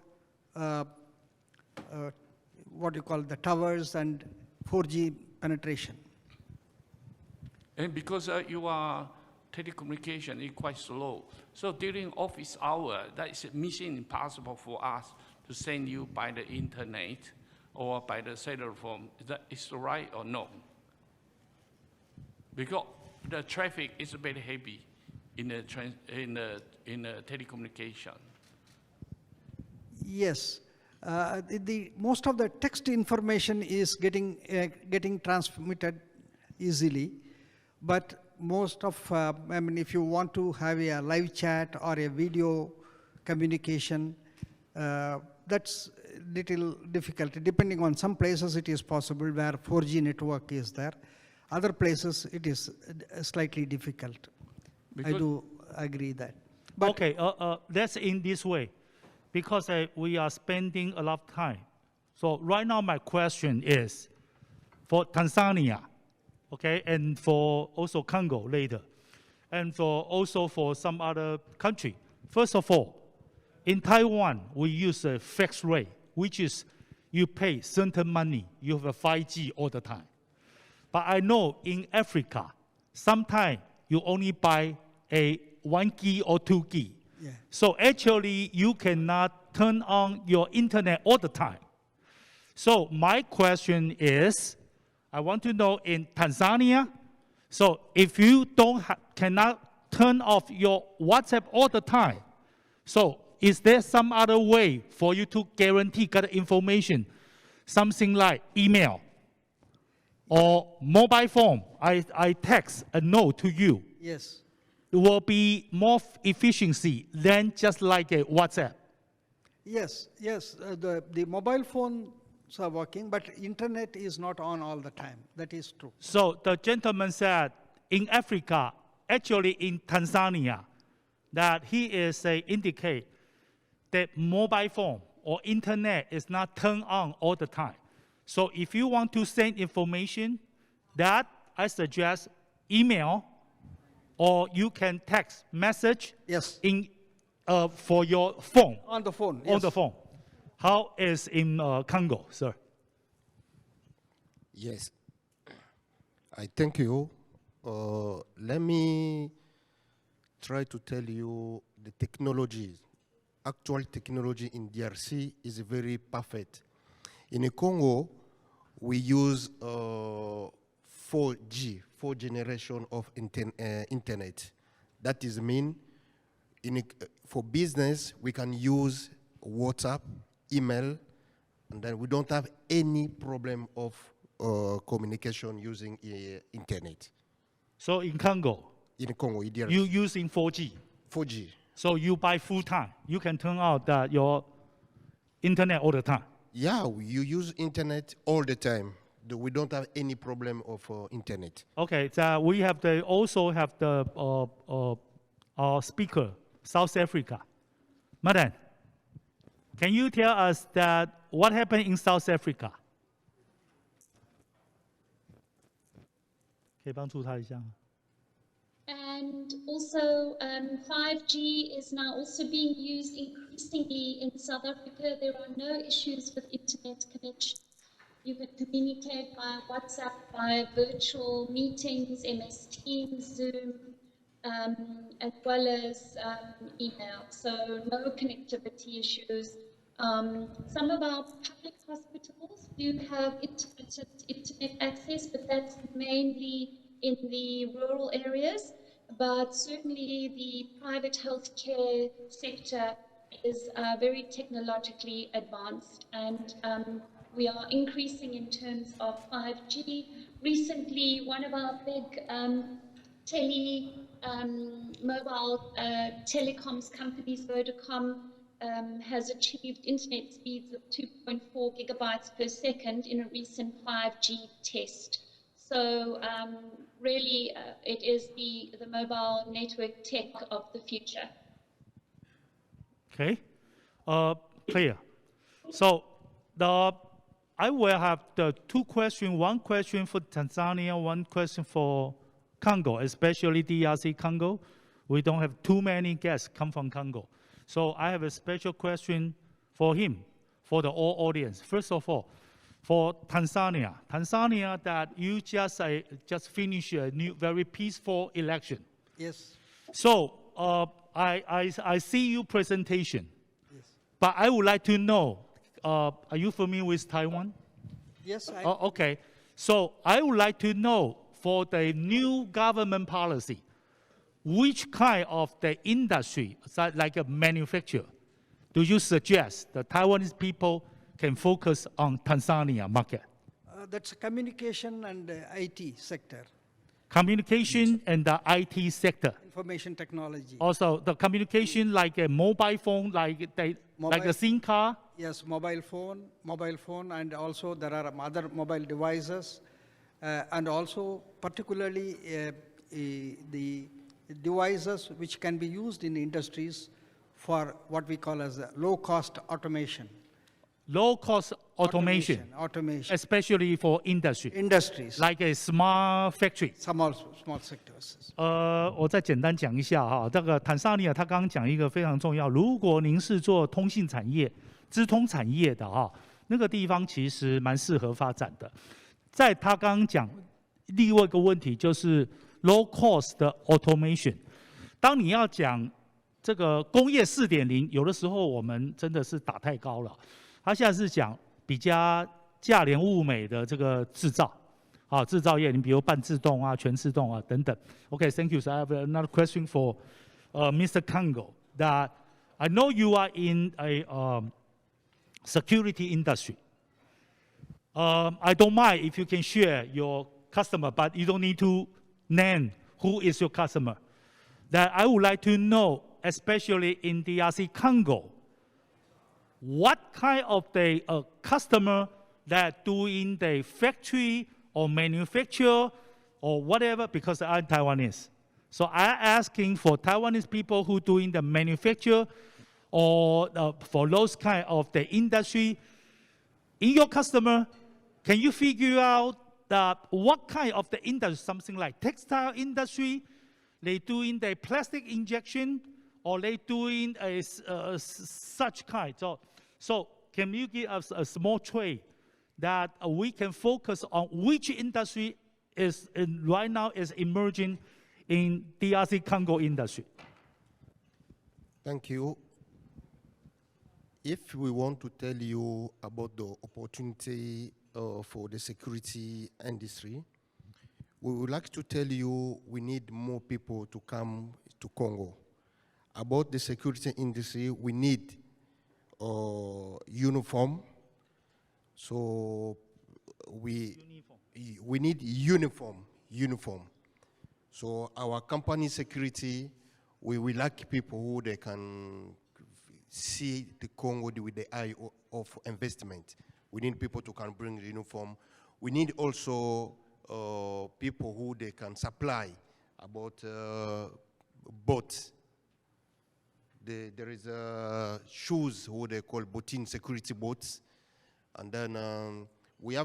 what you call the towers and 4G penetration. And because your telecommunication is quite slow, so during office hour, that is mission impossible for us to send you by the internet or by the cellular phone. Is that right or no? Because the traffic is very heavy in the telecommunication. Yes, most of the text information is getting transmitted easily, but most of if you want to have a live chat or a video communication, that's little difficult. Depending on some places, it is possible where 4G network is there. Other places, it is slightly difficult. I do agree that. But okay, that's in this way, because we are spending a lot of time. So right now, my question is, for Tanzania, okay, and for also Congo later, and also for some other country. First of all, in Taiwan, we use a fixed rate, which is you pay certain money, you have a 5G all the time. But I know in Africa, sometimes you only buy a 1G or 2G. Yeah. So actually, you cannot turn on your internet all the time. So my question is, I want to know in Tanzania, so if you cannot turn off your WhatsApp all the time, so is there some other way for you to guarantee get information, something like email or mobile phone? I text a note to you. Yes. It will be more efficiency than just like a WhatsApp. Yes, yes. The mobile phones are working, but internet is not on all the time. That is true. So the gentleman said in Africa, actually in Tanzania, that he is indicate that mobile phone or internet is not turned on all the time. So if you want to send information, that I suggest email, or you can text message Yes. in for your phone. On the phone. On Yes. the phone. How is in Congo, sir? Yes. I thank you. Let me try to tell you the technologies. Actual technology in DRC is very perfect. In the Congo, we use 4G, 4th generation of internet. That is mean, for business, we can use WhatsApp, email, and then we don't have any problem of communication using internet. So in Congo, In Congo, DRC. you using 4G. 4G. So you buy full time. You can turn out your internet all the time. Yeah, you use internet all the time. We don't have any problem of internet. Okay, so we have also have the our speaker, South Africa. Madam, can you tell us that what happened in South Africa? 可以帮助他一下吗？ And also, 5G is now also being used increasingly in South Africa. There are no issues with internet connection. You can communicate via WhatsApp, via virtual meetings, MS Teams, Zoom, as well as email. So no connectivity issues. Some of our public hospitals do have internet access, but that's mainly in the rural areas. But certainly the private healthcare sector is very technologically advanced, and we are increasing in terms of 5G. Recently, one of our big mobile telecoms companies, Vodacom, has achieved internet speeds of 2.4 gigabytes per second in a recent 5G test. So really, it is the mobile network tech of the future. Okay, clear. So I will have the two questions. One question for Tanzania, one question for Congo, especially DRC Congo. We don't have too many guests come from Congo. So I have a special question for him, for the all audience. First of all, for Tanzania that you just finished a new, very peaceful election. Yes. So I see your presentation, Yes. but I would like to know, are you familiar with Taiwan? Yes, I. Okay, so I would like to know for the new government policy, which kind of the industry, like a manufacturer, do you suggest the Taiwanese people can focus on Tanzania market? That's communication and IT sector. Communication and the IT sector. Information technology. Also, the communication like a mobile phone, like a SIM card. Yes, mobile phone, and also there are other mobile devices, and also particularly the devices which can be used in industries for what we call as low-cost automation. low-cost automation, especially for industries, like a smart factory. Small sectors. 我再简单讲一下哈，这个坦桑尼亚他刚刚讲一个非常重要，如果您是做通信产业、资通产业的哈，那个地方其实蛮适合发展的。在他刚刚讲另外一个问题就是 low-cost 的 automation。当你要讲这个工业4.0，有的时候我们真的是打太高了。他现在是讲比较价廉物美的这个制造，啊，制造业，你比如半自动啊、全自动啊等等。Okay, thank you. So I have another question for Mr. Kango. That I know you are in a security industry. I don't mind if you can share your customer, but you don't need to name who is your customer. That I would like to know, especially in DRC Congo, what kind of the customer that doing the factory or manufacture or whatever, because I'm Taiwanese. So I'm asking for Taiwanese people who doing the manufacture or for those kind of the industry. In your customer, can you figure out what kind of the industry, something like textile industry, they doing the plastic injection, or they doing a such kind. So can you give us a small trade that we can focus on which industry is right now is emerging in DRC Congo industry? Thank you. If we want to tell you about the opportunity for the security industry, we would like to tell you we need more people to come to Congo. About the security industry, we need uniform. So we need uniform. So our company security, we like people who they can see the Congo with the eye of investment. We need people to can bring the uniform. We need also people who they can supply about boats. There is shoes who they call botin security boats, and then we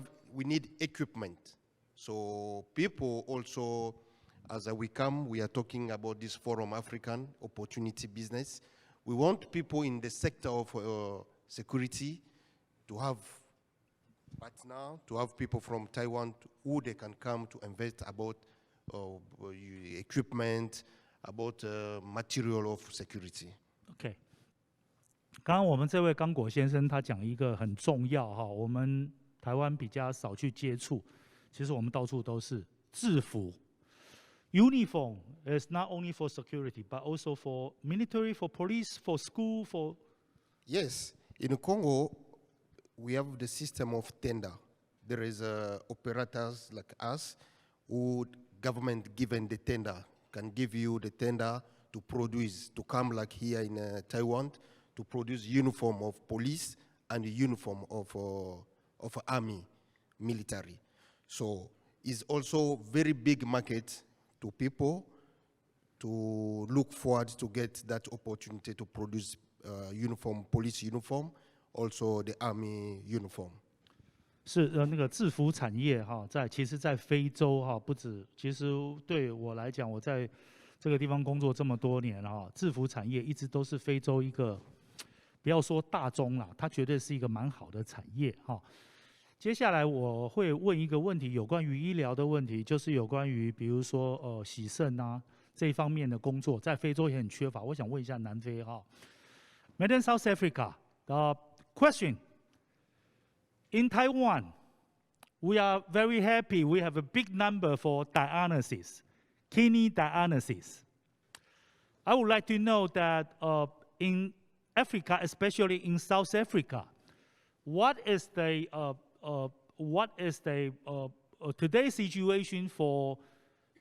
need equipment. So people also, as we come, we are talking about this Forum African Opportunity Business. We want people in the sector of security to have partner, to have people from Taiwan who they can come to invest about equipment, about material of security. OK， 刚刚我们这位刚果先生他讲一个很重要哈，我们台湾比较少去接触，其实我们到处都是制服。Uniform is not only for security, but also for military, for police, for school, for. Yes, in Congo, we have the system of tender. There is operators like us who government given the tender, can give you the tender to produce, to come like here in Taiwan, to produce uniform of police and uniform of army, military. So it's also very big market to people to look forward to get that opportunity to produce uniform, police uniform, also the army uniform. 是那个制服产业哈，其实在非洲哈不止，其实对我来讲，我在这个地方工作这么多年哈，制服产业一直都是非洲一个，不要说大宗啦，它绝对是一个蛮好的产业哈。接下来我会问一个问题，有关于医疗的问题，就是有关于比如说洗肾啊这一方面的工作，在非洲也很缺乏。我想问一下南非哈 ，Madam South Africa， question. In Taiwan, we are very happy. We have a big number for dialysis, kidney dialysis. I would like to know that in Africa, especially in South Africa, what is the today's situation for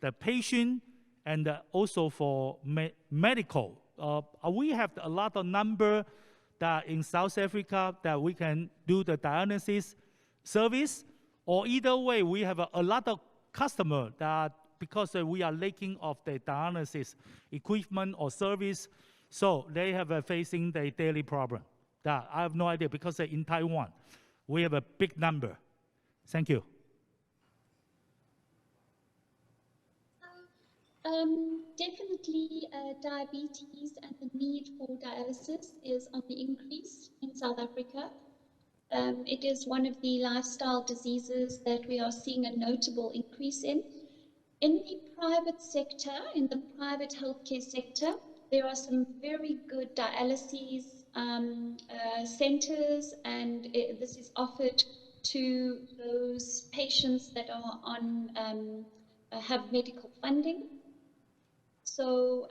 the patient and also for medical? We have a lot of number that in South Africa that we can do the dialysis service, or either way, we have a lot of customer that because we are lacking of the dialysis equipment or service, so they have facing the daily problem. That I have no idea because in Taiwan, we have a big number. Thank you. Definitely diabetes and the need for dialysis is on the increase in South Africa. It is one of the lifestyle diseases that we are seeing a notable increase in. In the private sector, in the private healthcare sector, there are some very good dialysis centers, and this is offered to those patients that are on have medical funding. So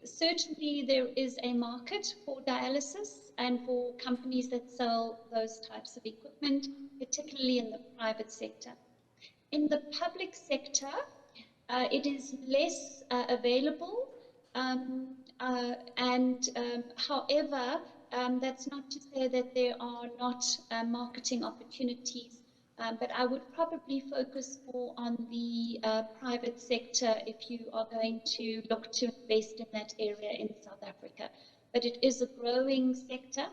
certainly there is a market for dialysis and for companies that sell those types of equipment, particularly in the private sector. In the public sector, it is less available, however, that's not to say that there are not marketing opportunities, but I would probably focus more on the private sector if you are going to look to invest in that area in South Africa. But it is a growing sector.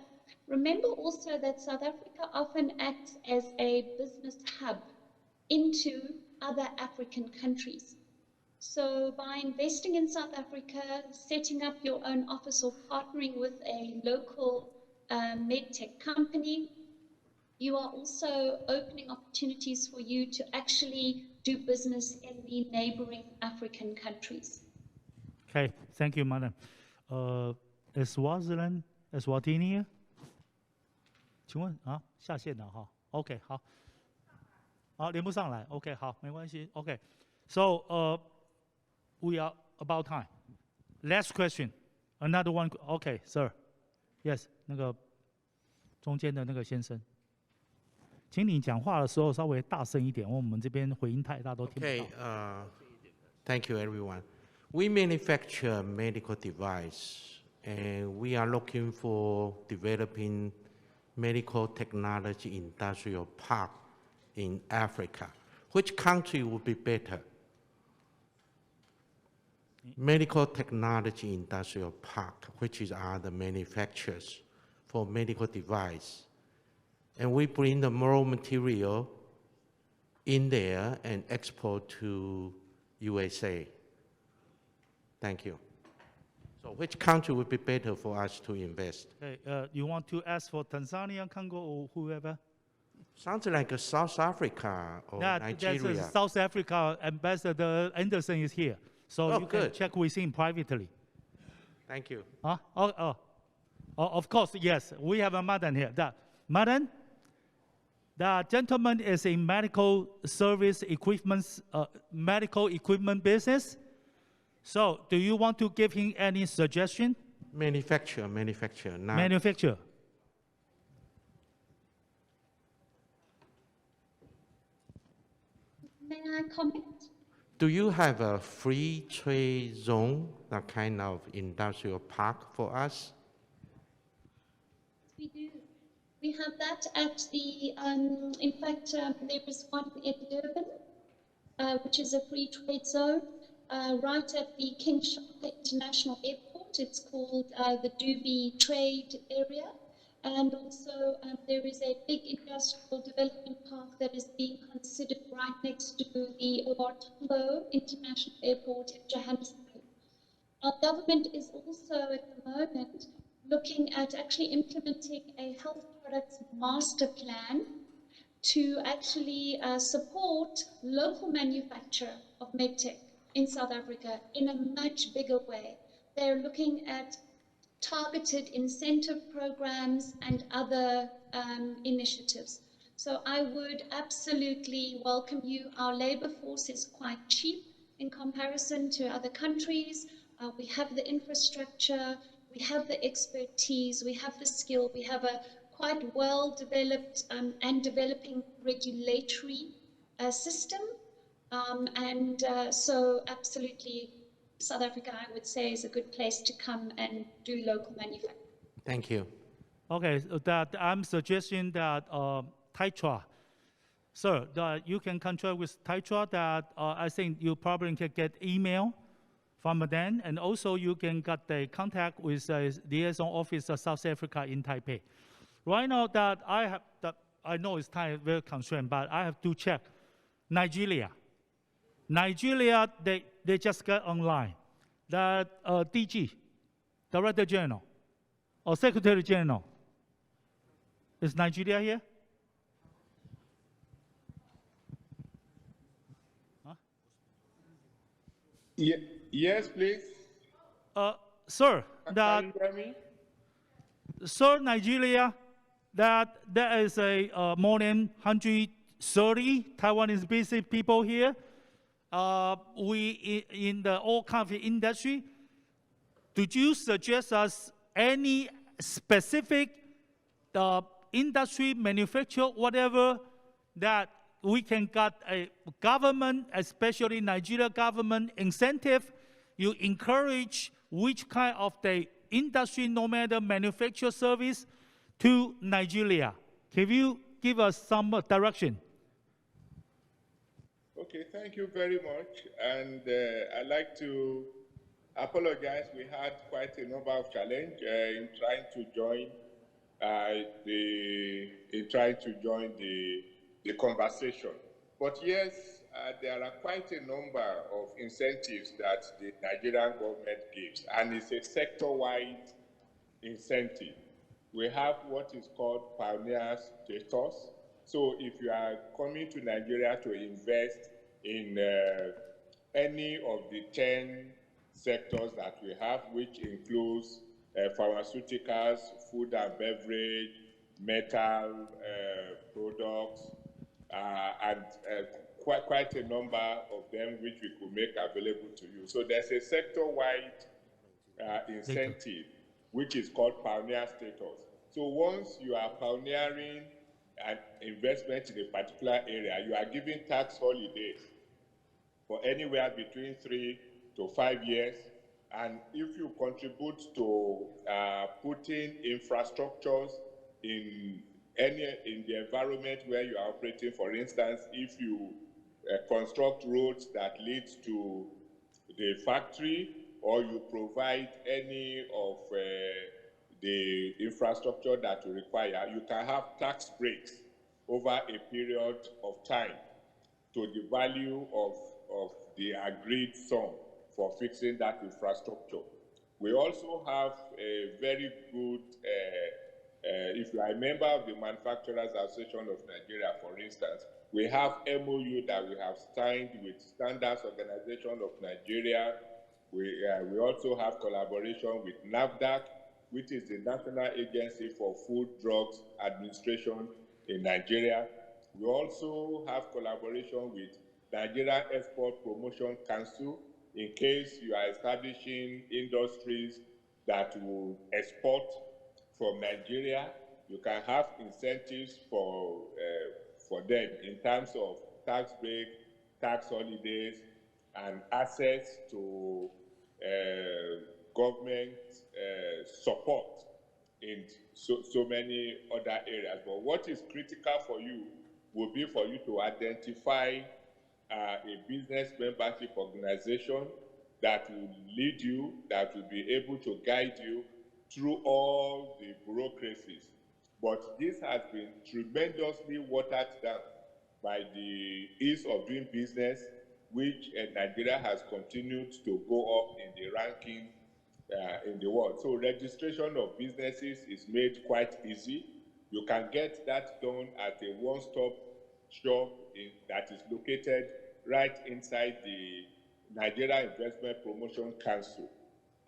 Remember also that South Africa often acts as a business hub into other African countries. So by investing in South Africa, setting up your own office or partnering with a local medtech company, you are also opening opportunities for you to actually do business in the neighboring African countries. Okay, thank you, Madam. Eswatini? 请问啊，下线了哈。OK， 好，好连不上来。OK， 好，没关系。OK， so we are about time. Last question, another one. OK, sir. Yes， 那个中间的那个先生，请你讲话的时候稍微大声一点，因为我们这边回音太大都听不到。Okay, thank you, everyone. We manufacture medical device, and we are looking for developing medical technology industrial park in Africa. Which country would be better? Medical technology industrial park, which are the manufacturers for medical device. And we bring the raw material in there and export to USA. Thank you. So which country would be better for us to invest? Okay, you want to ask for Tanzania, Congo, or whoever? Sounds like a South Africa or Nigeria. That's South Africa. Ambassador Anderson is here, so you can check with him privately. Thank you. Of course, yes. We have a Madan here. Madan, the gentleman is in medical service equipment, medical equipment business. So, do you want to give him any suggestion? Manufacturer. Manufacturer. May I comment? Do you have a free trade zone, that kind of industrial park for us? We do. We have that at the, in fact, there is one in Durban, which is a free trade zone, right at the King Shaka International Airport. It's called the Dubai Trade Area. And also there is a big industrial development park that is being considered right next to the Tambo International Airport in Johannesburg. Our government is also at the moment looking at actually implementing a health products master plan to actually support local manufacture of medtech in South Africa in a much bigger way. They're looking at targeted incentive programs and other initiatives. So I would absolutely welcome you. Our labor force is quite cheap in comparison to other countries. We have the infrastructure, we have the expertise, we have the skill, we have a quite well-developed and developing regulatory system. So absolutely, South Africa, I would say, is a good place to come and do local manufacturing. Thank you. Okay, that I'm suggesting that Taitra, sir, that you can contract with Taitra. That I think you probably can get email from then, and also you can get the contact with the liaison office of South Africa in Taipei. Right now that I know it's time very constrained, but I have to check Nigeria. Nigeria, they just got online. That DG, Director General, or Secretary General, is Nigeria here? Huh? Yes, please. Sir, Can you hear me? Sir, Nigeria, that there is a more than 130 Taiwanese basic people here. We in the all kind of industry. Did you suggest us any specific industry, manufacturer, whatever, that we can get a government, especially Nigeria government incentive? You encourage which kind of the industry, no matter manufacture service, to Nigeria. Can you give us some direction? Okay, thank you very much. And I'd like to apologize. We had quite a number of challenges in trying to join the conversation. But yes, there are quite a number of incentives that the Nigerian government gives, and it's a sector-wide incentive. We have what is called pioneer status. So if you are coming to Nigeria to invest in any of the 10 sectors that we have, which includes pharmaceuticals, food and beverage, metal products, and quite a number of them which we could make available to you. So there's a sector-wide incentive, which is called pioneer status. So once you are pioneering an investment in a particular area, you are given tax holidays for anywhere between 3 to 5 years. And if you contribute to putting infrastructures in the environment where you are operating, for instance, if you construct roads that lead to the factory, or you provide any of the infrastructure that you require, you can have tax breaks over a period of time to the value of the agreed sum for fixing that infrastructure. We also have a very good, if you are a member of the Manufacturers Association of Nigeria, for instance, we have MOU that we have signed with Standards Organization of Nigeria. We also have collaboration with NAFDAC, which is the National Agency for Food, Drugs Administration in Nigeria. We also have collaboration with Nigeria Export Promotion Council in case you are establishing industries that will export from Nigeria. You can have incentives for them in terms of tax break, tax holidays, and access to government support in so many other areas. But what is critical for you will be for you to identify a business membership organization that will lead you, that will be able to guide you through all the bureaucracies. But this has been tremendously watered down by the ease of doing business, which Nigeria has continued to go up in the ranking in the world. So registration of businesses is made quite easy. You can get that done at a one-stop shop that is located right inside the Nigeria Investment Promotion Council.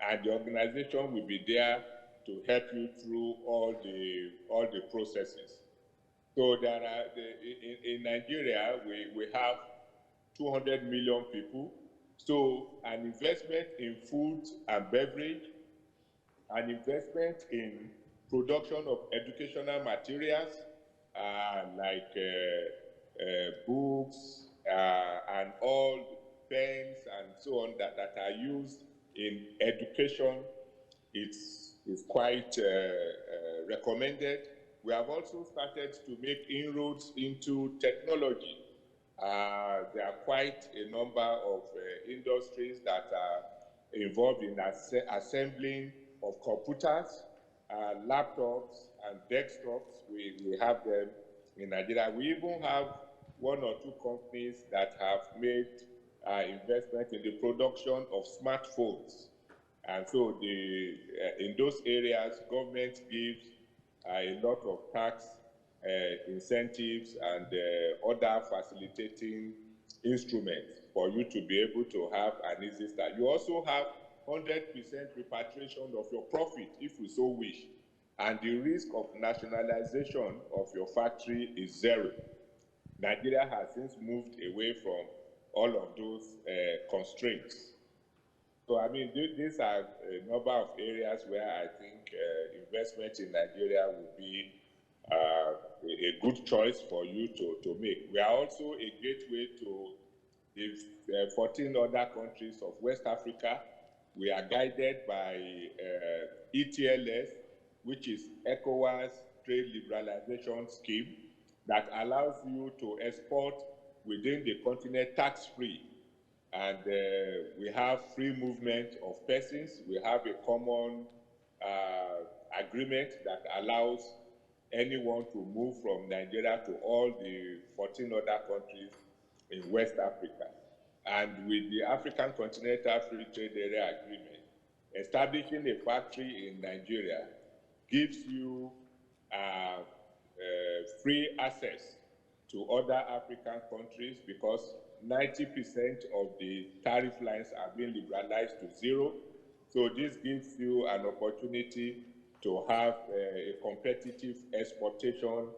And the organization will be there to help you through all the processes. So there are, in Nigeria, we have 200 million people. So an investment in food and beverage, an investment in production of educational materials like books and all pens and so on that are used in education, it's quite recommended. We have also started to make inroads into technology. There are quite a number of industries that are involved in assembling of computers, laptops, and desktops. We have them in Nigeria. We even have one or two companies that have made investment in the production of smartphones. And so in those areas, government gives a lot of tax incentives and other facilitating instruments for you to be able to have an easy start. You also have 100% repatriation of your profit if you so wish. And the risk of nationalization of your factory is zero. Nigeria has since moved away from all of those constraints. So, I mean, these are a number of areas where I think investment in Nigeria will be a good choice for you to make. We are also a gateway to the 14 other countries of West Africa. We are guided by ETLS, which is ECOWAS Trade Liberalization Scheme, that allows you to export within the continent tax-free. And we have free movement of persons. We have a common agreement that allows anyone to move from Nigeria to all the 14 other countries in West Africa. And with the African Continental Free Trade Area Agreement, establishing a factory in Nigeria gives you free access to other African countries because 90% of the tariff lines are being liberalized to zero. So this gives you an opportunity to have a competitive exportation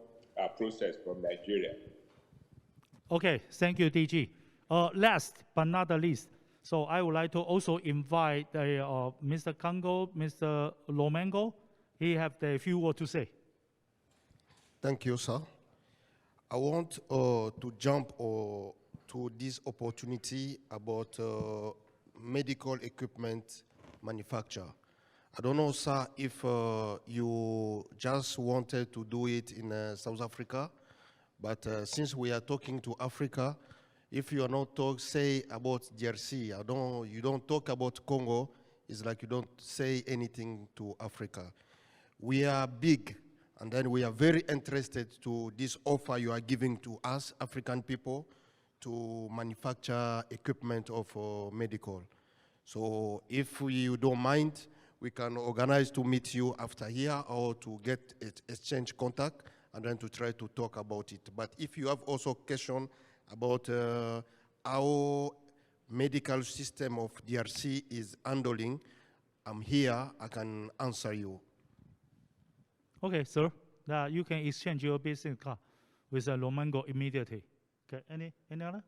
process from Nigeria. Okay, thank you, DG. Last but not the least, so I would like to also invite Mr. Congo, Mr. Lomengo. He have a few words to say. Thank you, sir. I want to jump to this opportunity about medical equipment manufacture. I don't know, sir, if you just wanted to do it in South Africa, but since we are talking to Africa, if you are not say about DRC, you don't talk about Congo, it's like you don't say anything to Africa. We are big, and then we are very interested to this offer you are giving to us, African people, to manufacture equipment of medical. So if you don't mind, we can organize to meet you after here or to get exchange contact and then to try to talk about it. But if you have also question about how medical system of DRC is handling, I'm here, I can answer you. Okay, sir. You can exchange your business card with Lomengo immediately. Okay, any other?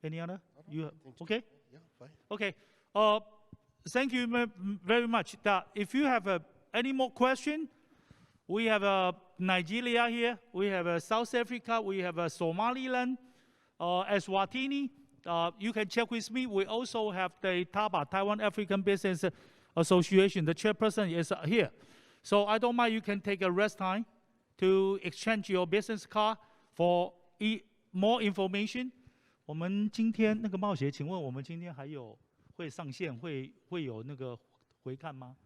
Any other? You okay? Yeah, fine. Okay. Thank you very much. If you have any more question, we have Nigeria here, we have South Africa, we have Somaliland, Eswatini. You can check with me. We also have the TABA, Taiwan African Business Association. The chairperson is here. So I don't mind, you can take a rest time to exchange your business card for more information. 我们今天那个冒险，请问我们今天还有会上线，会有那个回看吗？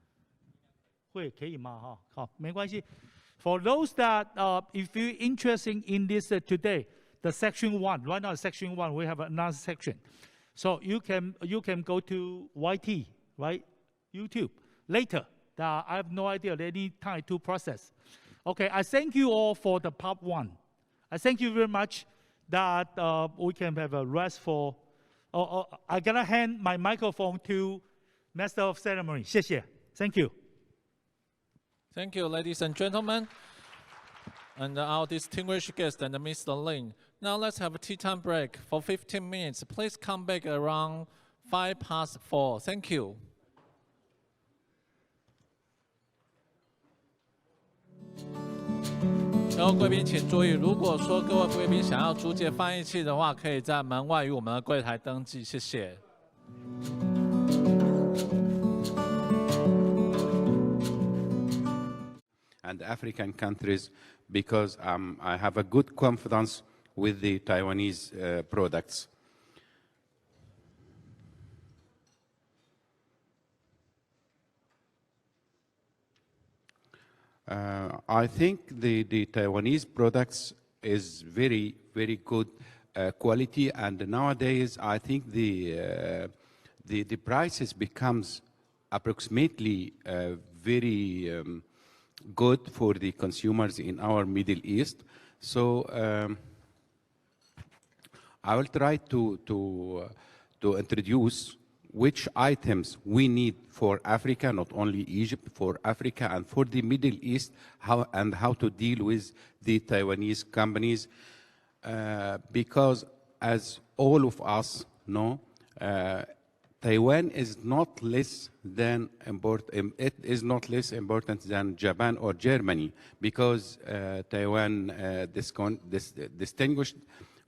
会可以吗？哈，好，没关系。For those that if you're interested in this today, the section 1, right now section 1, we have another section. So you can go to YT, right? YouTube later. I have no idea any time to process. Okay, I thank you all for the part 1. I thank you very much that we can have a rest for. I'm gonna hand my microphone to Master of Ceremony. 谢谢. Thank you. Thank you, ladies and gentlemen, and our distinguished guest and Mr. Lin. Now let's have a tea time break for 15 minutes. Please come back around 4:05. Thank you. 各位贵宾请注意，如果说各位贵宾想要租借翻译器的话，可以在门外与我们的柜台登记。谢谢。And African countries, because I have a good confidence with the Taiwanese products. I think the Taiwanese products is very, very good quality, and nowadays I think the prices becomes approximately very good for the consumers in our Middle East. So I will try to introduce which items we need for Africa, not only Egypt, for Africa and for the Middle East, how to deal with the Taiwanese companies, because as all of us know, Taiwan is not less than important. It is not less important than Japan or Germany, because Taiwan distinguished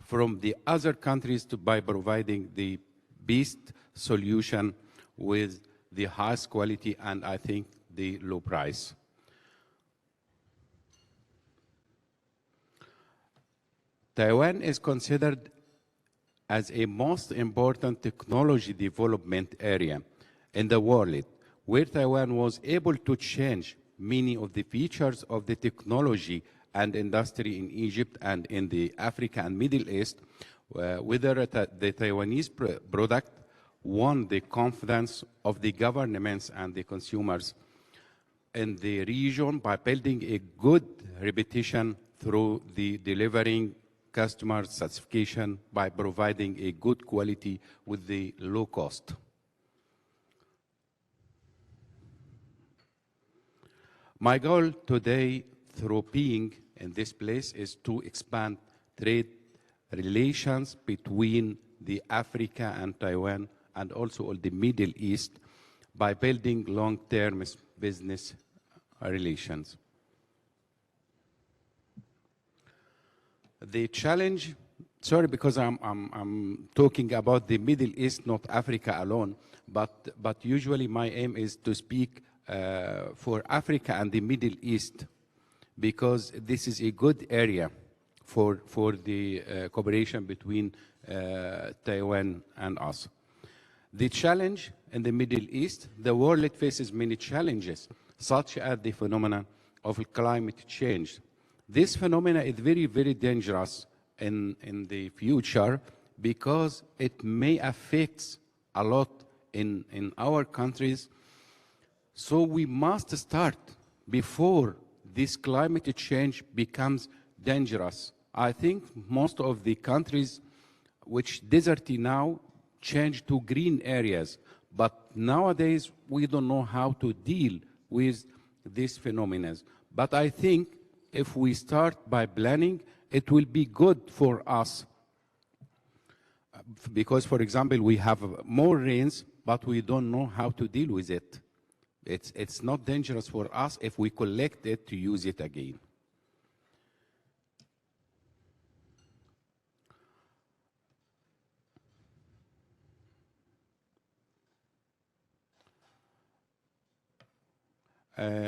from the other countries by providing the best solution with the highest quality and I think the low price. Taiwan is considered as a most important technology development area in the world, where Taiwan was able to change many of the features of the technology and industry in Egypt and in the Africa and Middle East, whether the Taiwanese product won the confidence of the governments and the consumers in the region by building a good reputation through the delivering customer satisfaction by providing a good quality with the low cost. My goal today, through being in this place, is to expand trade relations between the Africa and Taiwan and also all the Middle East by building long-term business relations. The challenge, sorry, because I'm talking about the Middle East, not Africa alone, but usually my aim is to speak for Africa and the Middle East, because this is a good area for the cooperation between Taiwan and us. The challenge in the Middle East, the world faces many challenges, such as the phenomenon of climate change. This phenomenon is very, very dangerous in the future because it may affect a lot in our countries. So we must start before this climate change becomes dangerous. I think most of the countries which deserty now change to green areas, but nowadays we don't know how to deal with these phenomena. But I think if we start by planning, it will be good for us. Because, for example, we have more rains, but we don't know how to deal with it. It's not dangerous for us if we collect it to use it again.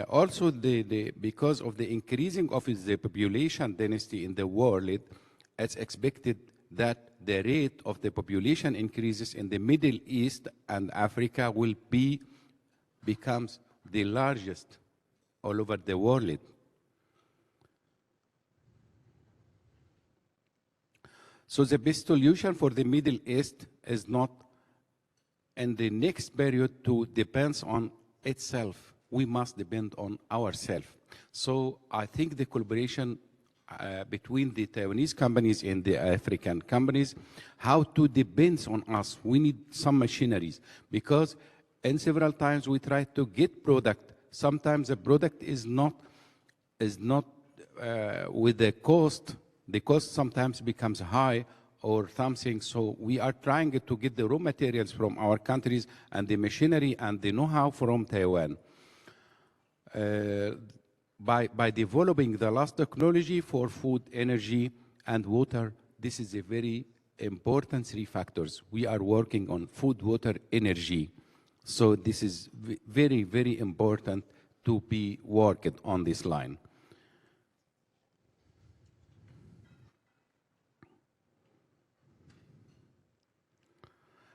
Also, because of the increasing of the population density in the world, it's expected that the rate of the population increases in the Middle East and Africa will becomes the largest all over the world. So the best solution for the Middle East is not in the next period to depend on itself. We must depend on ourselves. So I think the collaboration between the Taiwanese companies and the African companies, how to depend on us. We need some machineries because in several times we try to get product. Sometimes the product is not with the cost. The cost sometimes becomes high or something. So we are trying to get the raw materials from our countries and the machinery and the know-how from Taiwan. By developing the last technology for food, energy, and water, this is a very important three factors. We are working on food, water, energy. So this is very, very important to be working on this line.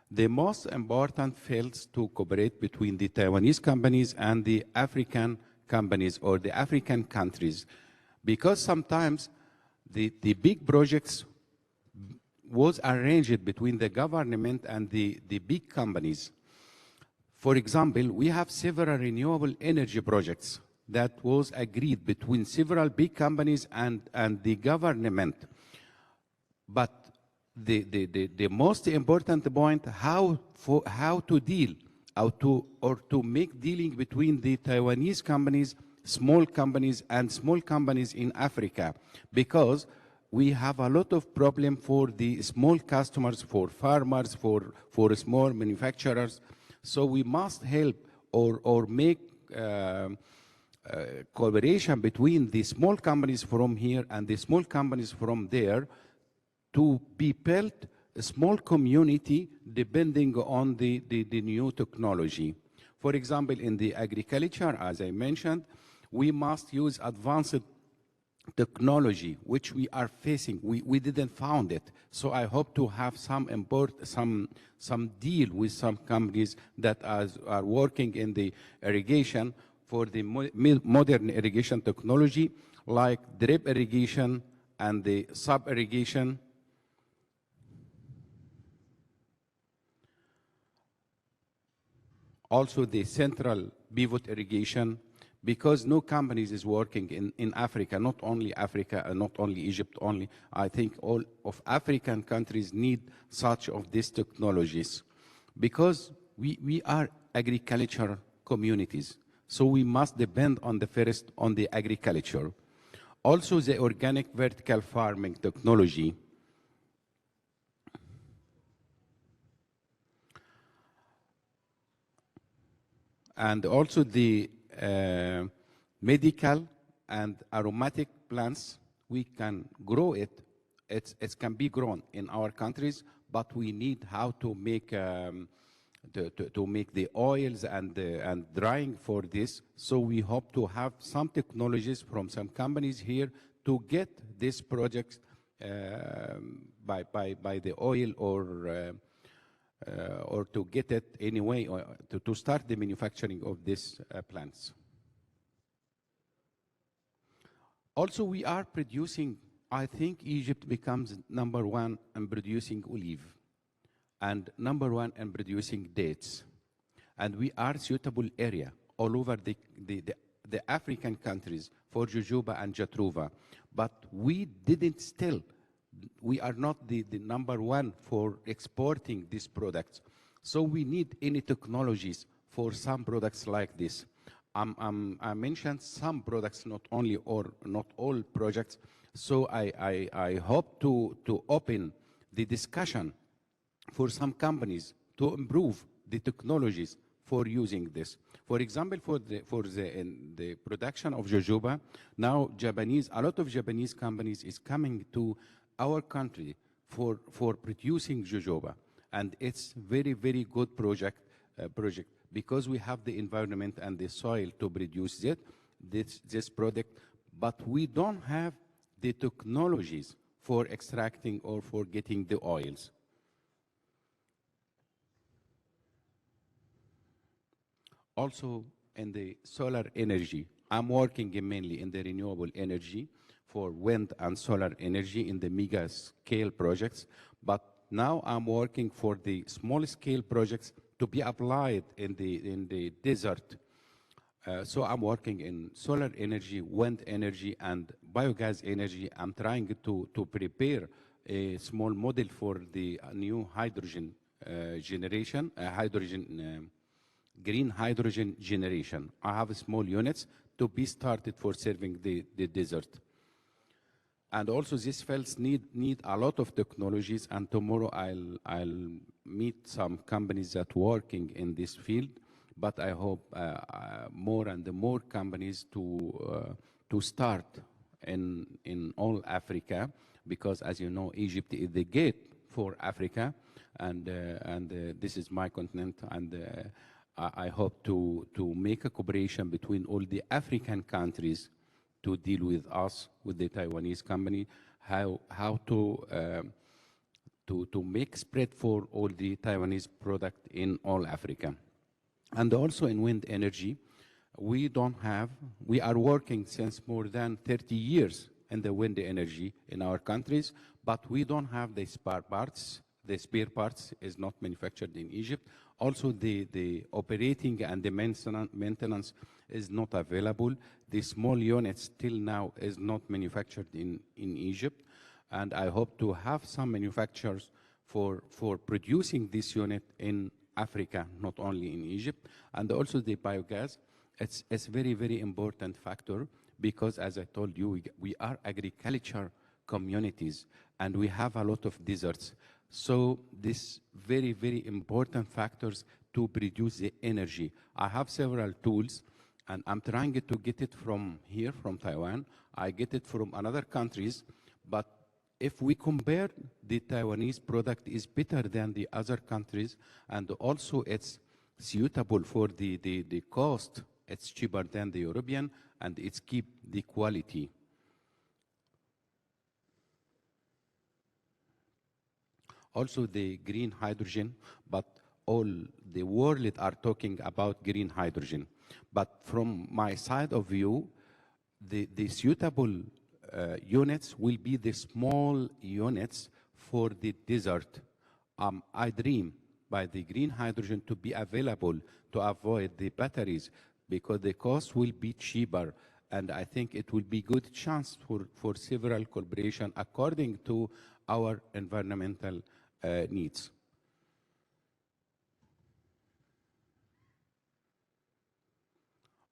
The most important fields to cooperate between the Taiwanese companies and the African companies or the African countries, because sometimes the big projects was arranged between the government and the big companies. For example, we have several renewable energy projects that was agreed between several big companies and the government. But the most important point, how to deal or to make dealing between the Taiwanese companies, small companies and small companies in Africa, because we have a lot of problem for the small customers, for farmers, for small manufacturers. So we must help or make collaboration between the small companies from here and the small companies from there to be built a small community depending on the new technology. For example, in the agriculture, as I mentioned, we must use advanced technology, which we are facing. We didn't found it. So I hope to have some deal with some companies that are working in the irrigation for the modern irrigation technology, like drip irrigation and the sub-irrigation. Also the central pivot irrigation, because no companies is working in Africa, not only Africa and not only Egypt only. I think all of African countries need such of these technologies, because we are agricultural communities. So we must depend on the agriculture. Also the organic vertical farming technology. And also the medical and aromatic plants, we can grow it. It can be grown in our countries, but we need how to make to make the oils and drying for this. So we hope to have some technologies from some companies here to get this project by the oil or to get it anyway, or to start the manufacturing of these plants. Also, we are producing, I think Egypt becomes #1 in producing olive and #1 in producing dates. And we are suitable area all over the African countries for jojoba and jatruva. But we didn't still, we are not the #1 for exporting these products. So we need any technologies for some products like this. I mentioned some products, not only or not all projects. So I hope to open the discussion for some companies to improve the technologies for using this. For example, for the production of jojoba, now a lot of Japanese companies is coming to our country for producing jojoba, and it's very, very good project because we have the environment and the soil to produce this product, but we don't have the technologies for extracting or for getting the oils. Also, in the solar energy, I'm working mainly in the renewable energy for wind and solar energy in the mega scale projects, but now I'm working for the small scale projects to be applied in the desert. So I'm working in solar energy, wind energy, and biogas energy. I'm trying to prepare a small model for the new hydrogen generation, green hydrogen generation. I have small units to be started for serving the desert. And also these fields need a lot of technologies, and tomorrow I'll meet some companies that working in this field, but I hope more and more companies to start in all Africa, because as you know, Egypt is the gate for Africa, and this is my continent, and I hope to make a cooperation between all the African countries to deal with us, with the Taiwanese company, how to make spread for all the Taiwanese product in all Africa. And also in wind energy, we are working since more than 30 years in the wind energy in our countries, but we don't have the spare parts. The spare parts is not manufactured in Egypt. Also, the operating and the maintenance is not available. The small units till now is not manufactured in Egypt. And I hope to have some manufacturers for producing this unit in Africa, not only in Egypt. And also the biogas, it's a very, very important factor because, as I told you, we are agriculture communities and we have a lot of deserts. So this very, very important factors to produce the energy. I have several tools and I'm trying to get it from here, from Taiwan. I get it from other countries, but if we compare, the Taiwanese product is better than the other countries, and also it's suitable for the cost. It's cheaper than the European, and it's keep the quality. Also the green hydrogen, but all the world are talking about green hydrogen. But from my side of view, the suitable units will be the small units for the desert. I dream by the green hydrogen to be available to avoid the batteries because the cost will be cheaper, and I think it will be good chance for several collaboration according to our environmental needs.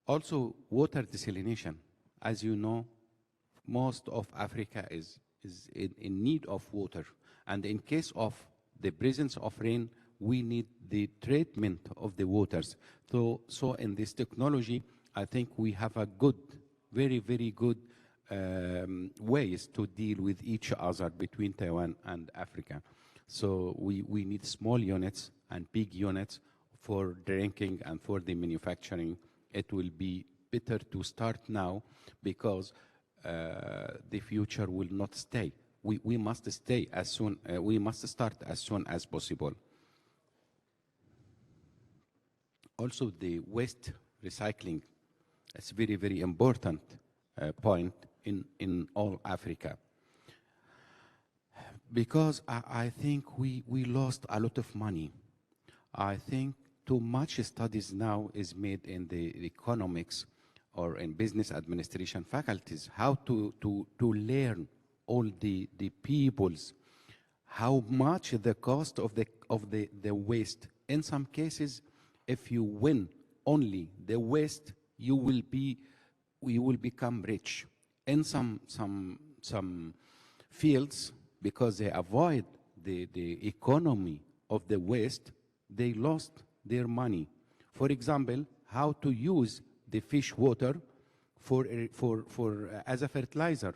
Also, water desalination. As you know, most of Africa is in need of water. And in case of the presence of rain, we need the treatment of the waters. So in this technology, I think we have a good, very, very good ways to deal with each other between Taiwan and Africa. So we need small units and big units for drinking and for the manufacturing. It will be better to start now because the future will not stay. We must stay as soon. We must start as soon as possible. Also, the waste recycling is very, very important point in all Africa. Because I think we lost a lot of money. I think too much studies now is made in the economics or in business administration faculties, how to learn all the peoples, how much the cost of the waste. In some cases, if you win only the waste, you will become rich. In some fields, because they avoid the economy of the waste, they lost their money. For example, how to use the fish water as a fertilizer.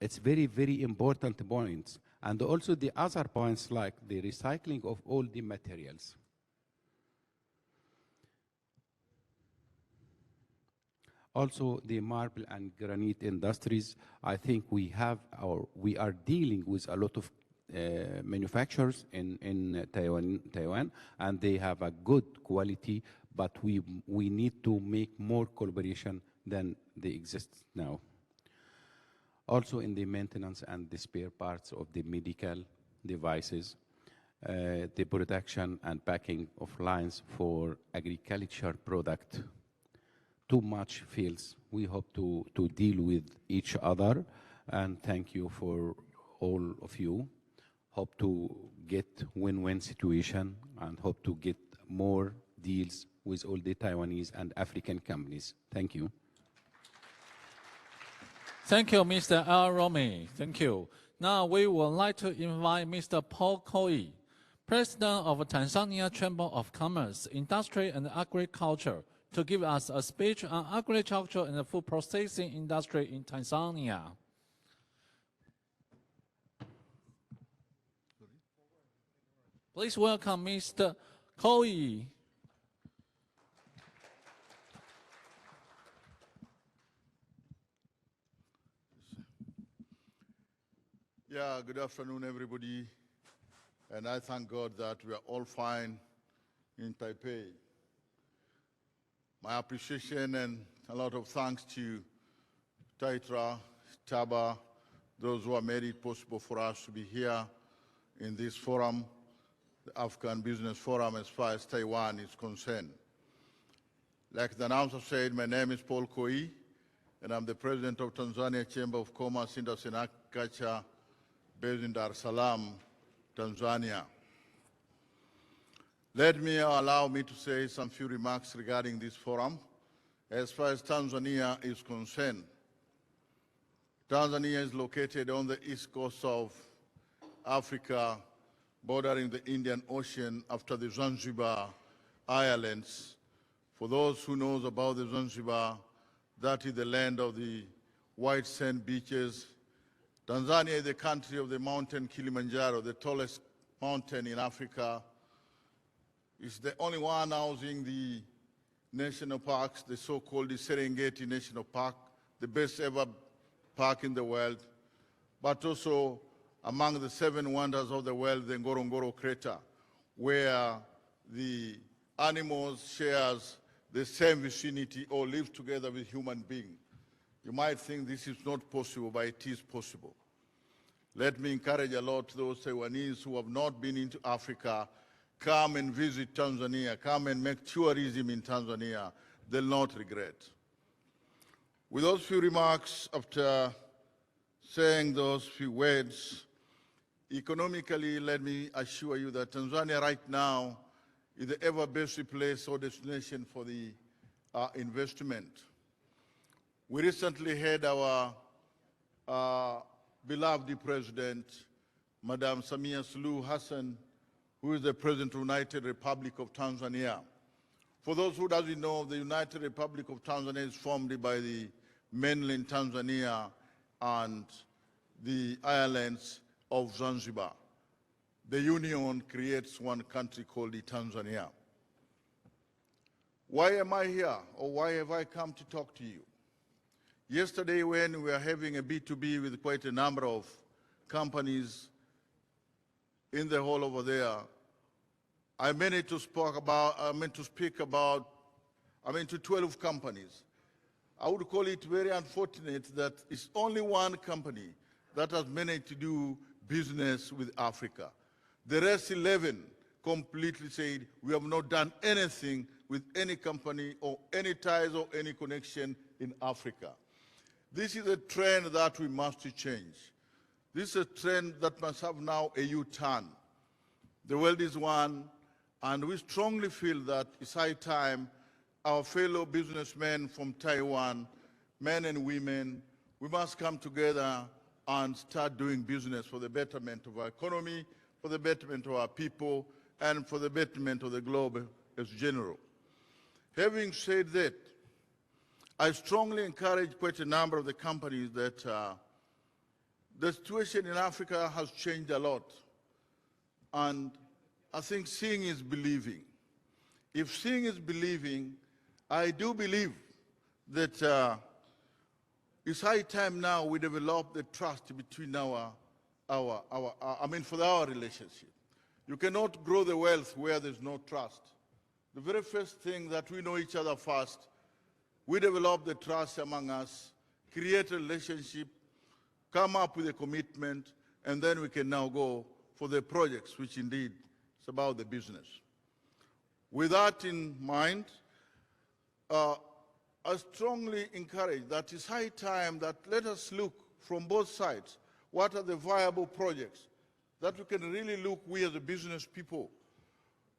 It's very, very important points. And also the other points like the recycling of all the materials. Also the marble and granite industries, I think we are dealing with a lot of manufacturers in Taiwan, and they have a good quality, but we need to make more collaboration than they exist now. Also in the maintenance and the spare parts of the medical devices, the production and packing of lines for agriculture product. Too much fields. We hope to deal with each other, and thank you for all of you. Hope to get win-win situation and hope to get more deals with all the Taiwanese and African companies. Thank you. Thank you, Mr. Al-Romi. Thank you. Now we would like to invite Mr. Paul Koi, President of Tanzania Chamber of Commerce, Industry and Agriculture, to give us a speech on agriculture and the food processing industry in Tanzania. Please welcome Mr. Koi. Yeah, good afternoon, everybody. And I thank God that we are all fine in Taipei. my appreciation and a lot of thanks to Taitra, Taba, those who have made it possible for us to be here in this forum, the African Business Forum, as far as Taiwan is concerned. Like the announcer said, my name is Paul Koi, and I'm the president of Tanzania Chamber of Commerce, Industry and Agriculture, based in Dar es Salaam, Tanzania. Allow me to say some few remarks regarding this forum. As far as Tanzania is concerned, Tanzania is located on the east coast of Africa, bordering the Indian Ocean after the Zanzibar Islands. For those who knows about the Zanzibar, that is the land of the white sand beaches. Tanzania is the country of the mountain Kilimanjaro, the tallest mountain in Africa. It's the only one housing the national parks, the so-called Serengeti National Park, the best ever park in the world, but also among the 7 wonders of the world, the Ngorongoro crater, where the animals shares the same vicinity or live together with human beings. You might think this is not possible, but it is possible. Let me encourage a lot those Taiwanese who have not been into Africa, come and visit Tanzania, come and make tourism in Tanzania. They'll not regret. With those few remarks, after saying those few words, economically, let me assure you that Tanzania right now is the ever best place or destination for the investment. We recently had our beloved President, Madam Samia Suluhu Hassan, who is the President of the United Republic of Tanzania. For those who doesn't know, the United Republic of Tanzania is formed by the mainland Tanzania and the islands of Zanzibar. The union creates one country called Tanzania. Why am I here, or why have I come to talk to you? Yesterday, when we were having a B2B with quite a number of companies in the hall over there, I managed to speak about 12 companies. I would call it very unfortunate that it's only one company that has managed to do business with Africa. The rest 11 completely said, we have not done anything with any company or any ties or any connection in Africa. This is a trend that we must change. This is a trend that must have now a U-turn. The world is one, and we strongly feel that it's high time our fellow businessmen from Taiwan, men and women, we must come together and start doing business for the betterment of our economy, for the betterment of our people, and for the betterment of the globe as general. Having said that, I strongly encourage quite a number of the companies that the situation in Africa has changed a lot. And I think seeing is believing. If seeing is believing, I do believe that it's high time now we develop the trust between for our relationship. You cannot grow the wealth where there's no trust. The very first thing that we know each other first, we develop the trust among us, create a relationship, come up with a commitment, and then we can now go for the projects, which indeed is about the business. With that in mind, I strongly encourage that it's high time that let us look from both sides. What are the viable projects that we can really look, we as a business people,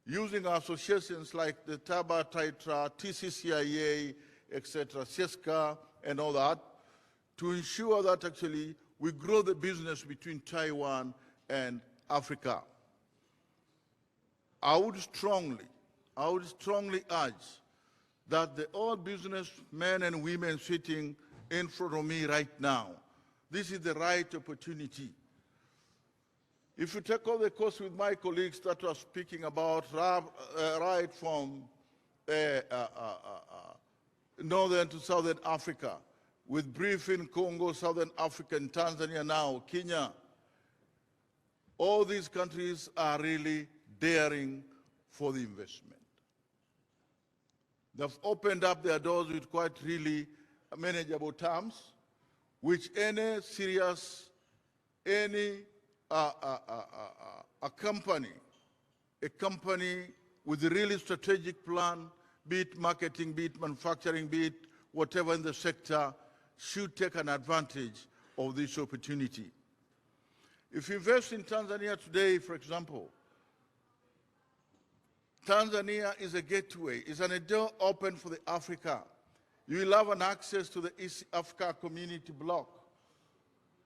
using associations like the TABA, TITRA, TCCIA, etc., CESCA, and all that, to ensure that actually we grow the business between Taiwan and Africa. I would strongly urge that all businessmen and women sitting in front of me right now, this is the right opportunity. If you take all the course with my colleagues that were speaking about right from northern to southern Africa, with brief in Congo, Southern Africa, and Tanzania now, Kenya, all these countries are really daring for the investment. They've opened up their doors with quite really manageable terms, which any serious, a company with a really strategic plan, be it marketing, be it manufacturing, be it whatever in the sector, should take an advantage of this opportunity. If you invest in Tanzania today, for example, Tanzania is a gateway, is a door open for the Africa. You will have an access to the East Africa Community Bloc.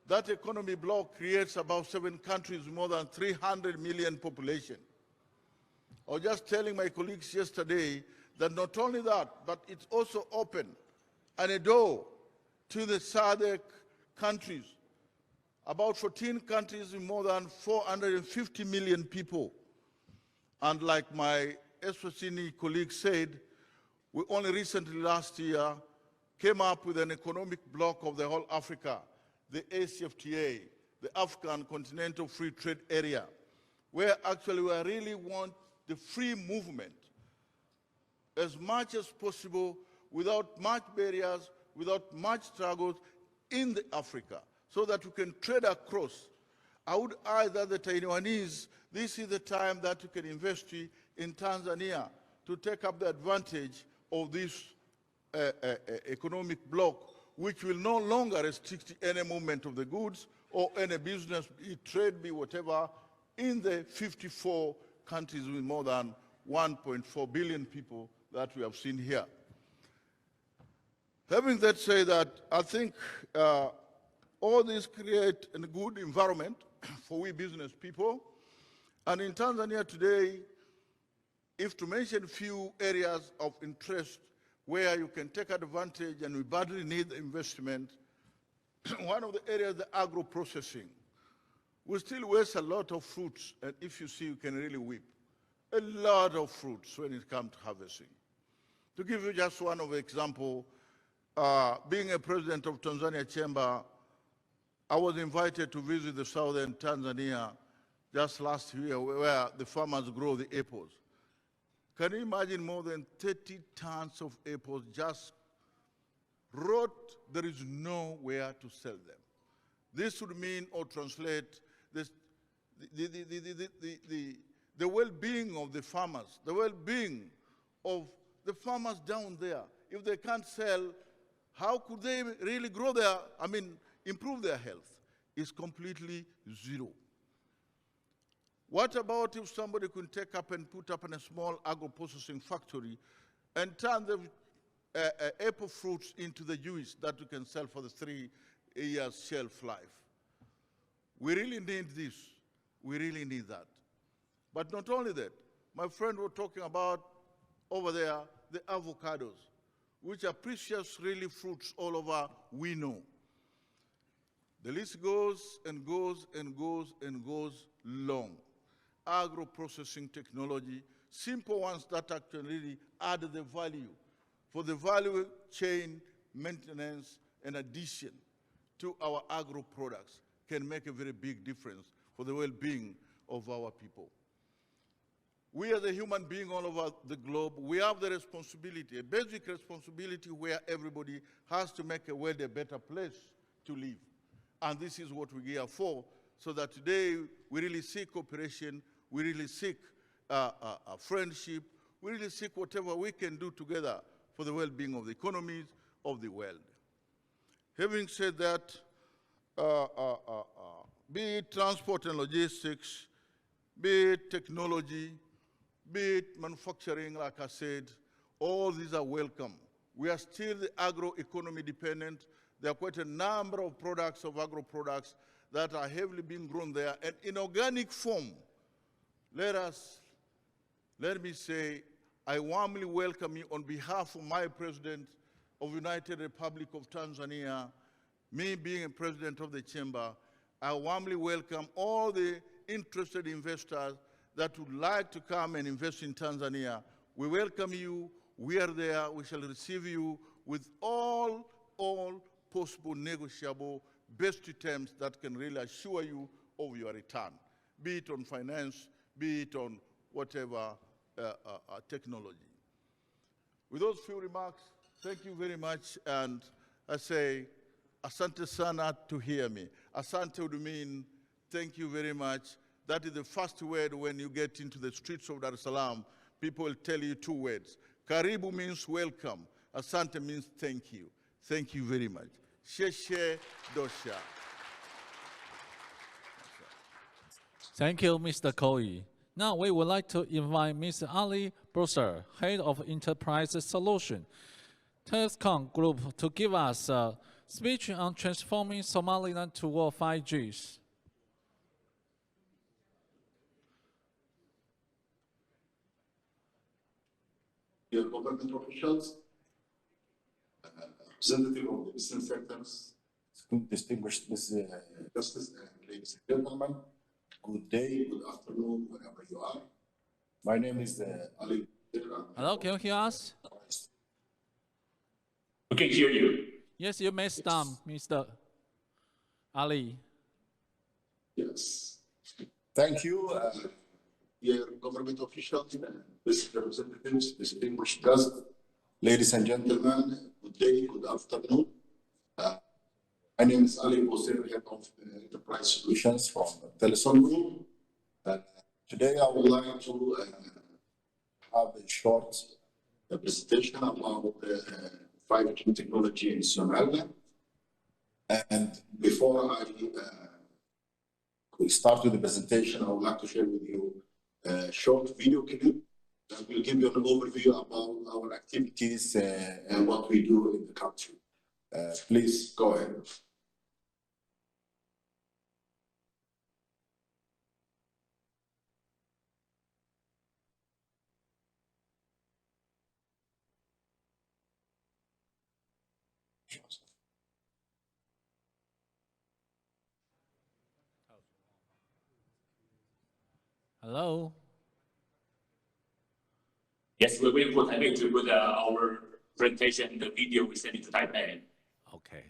That economy bloc creates about 7 countries, more than 300 million population. I was just telling my colleagues yesterday that not only that, but it's also open and a door to the SADC countries. About 14 countries with more than 450 million people. And like my Eswatini colleague said, we only recently last year came up with an economic bloc of the whole Africa, the ACFTA, the African Continental Free Trade Area, where actually we really want the free movement as much as possible without much barriers, without much struggles in the Africa, so that we can trade across. I would urge that the Taiwanese, this is the time that you can invest in Tanzania to take up the advantage of this economic bloc, which will no longer restrict any movement of the goods or any business, be it trade, be whatever, in the 54 countries with more than 1.4 billion people that we have seen here. Having that said, that I think all this create a good environment for we business people. And in Tanzania today, if to mention few areas of interest where you can take advantage and we badly need investment, one of the areas, the agro-processing. We still waste a lot of fruits, and if you see, you can really weep. A lot of fruits when it comes to harvesting. To give you just one of the example, being a president of Tanzania Chamber, I was invited to visit the southern Tanzania just last year where the farmers grow the apples. Can you imagine more than 30 tons of apples just rot? There is nowhere to sell them. This would mean or translate this, the well-being of the farmers, the well-being of the farmers down there. If they can't sell, how could they really grow their, improve their health? It's completely zero. What about if somebody could take up and put up in a small agro-processing factory and turn the apple fruits into the juice that you can sell for the 3 years shelf life? We really need this. We really need that. But not only that, my friend was talking about over there, the avocados, which are precious really fruits all over we know. The list goes and goes and goes and goes long. Agro-processing technology, simple ones that actually really add the value for the value chain maintenance and addition to our agro products can make a very big difference for the well-being of our people. We as a human being all over the globe, we have the responsibility, a basic responsibility where everybody has to make a world a better place to live. And this is what we're here for, so that today we really seek cooperation, we really seek friendship, we really seek whatever we can do together for the well-being of the economies of the world. Having said that, be it transport and logistics, be it technology, be it manufacturing, like I said, all these are welcome. We are still the agro-economy dependent. There are quite a number of products, of agro products, that are heavily being grown there. And in organic form, let me say, I warmly welcome you on behalf of my President of the United Republic of Tanzania, me being a president of the chamber, I warmly welcome all the interested investors that would like to come and invest in Tanzania. We welcome you. We are there. We shall receive you with all possible negotiable best terms that can really assure you of your return, be it on finance, be it on whatever technology. With those few remarks, thank you very much, and I say, asante sana to hear me. Asante would mean thank you very much. That is the first word when you get into the streets of Dar es Salaam. People will tell you two words. Karibu means welcome. Asante means thank you. Thank you very much. Sheshe dosha. Thank you, Mr. Koi. Now we would like to invite Mr. Ali Brewster, Head of Enterprise Solution, Telecom Group, to give us a speech on transforming Somaliland toward 5G. Dear government officials, representative of the business sectors, distinguished justice and ladies and gentlemen, good day, good afternoon, wherever you are. My name is Ali. Hello, can you hear us? We can hear you. Yes, you may start, Mr. Ali. Yes. Thank you, dear government officials, representatives, distinguished guests, ladies and gentlemen, good day, good afternoon. My name is Ali Bosir, Head of Enterprise Solutions from Telecom Group. Today I would like to have a short presentation about 5G technology in Somalia. And before I start with the presentation, I would like to share with you a short video clip that will give you an overview about our activities and what we do in the country. Please go ahead. Hello. Yes, we're waiting for Taipei to put our presentation, the video we send it to Taipei. Okay.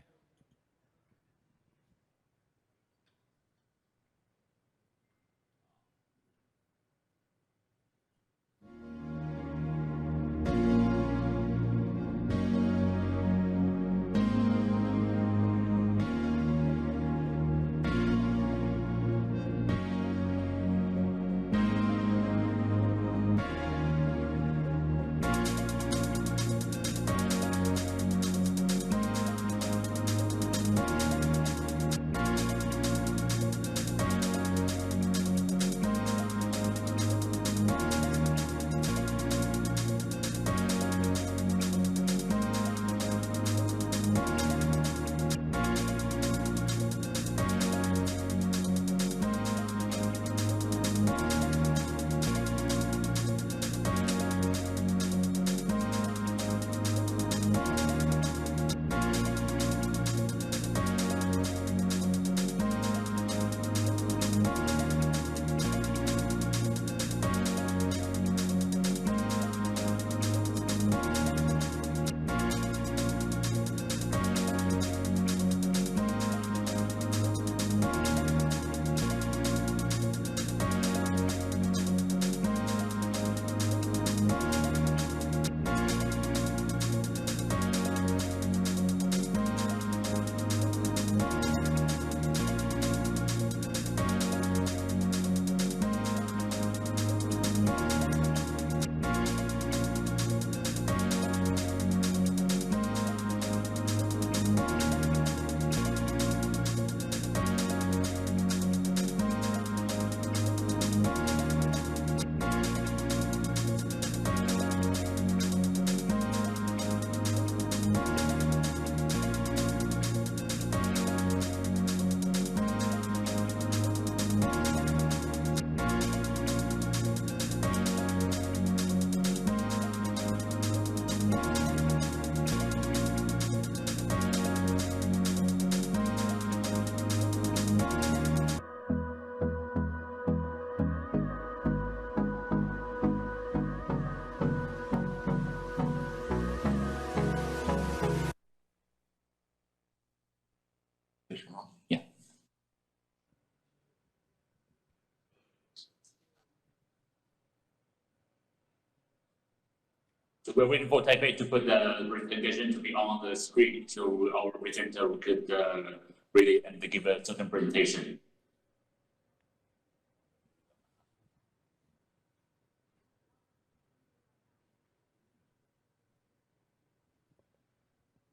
Yeah. So we're waiting for Taipei to put the presentation to be on the screen, so our presenter could really give a certain presentation.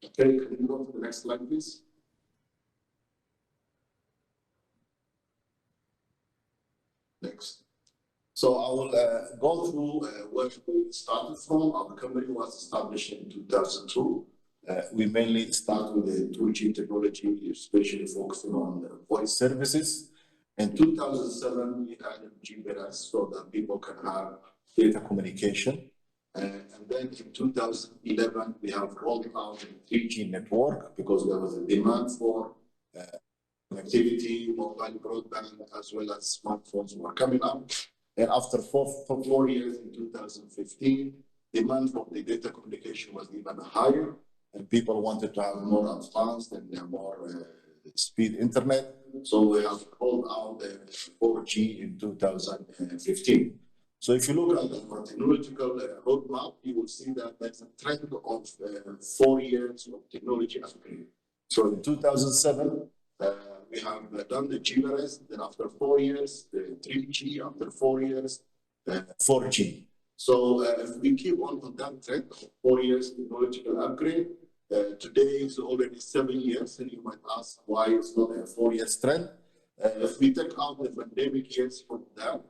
Okay, can you go to the next slide, please? Next. So I will go through where we started from. Our company was established in 2002. We mainly start with the 2G technology, especially focusing on voice services. In 2007, we added GPRS so that people can have data communication. And then in 2011, we have rolled out a 3G network because there was a demand for connectivity, mobile broadband, as well as smartphones were coming up. And after four years in 2015, demand for the data communication was even higher, and people wanted to have more advanced and more speed internet. So we have rolled out 4G in 2015. So if you look at the technological roadmap, you will see that there's a trend of 4 years of technology upgrade. So in 2007, we have done the GPRS, then after 4 years, the 3G, after 4 years, 4G. So if we keep on that trend of 4 years technological upgrade, today is already 7 years, and you might ask why it's not a 4-year trend. If we take out the pandemic years from that,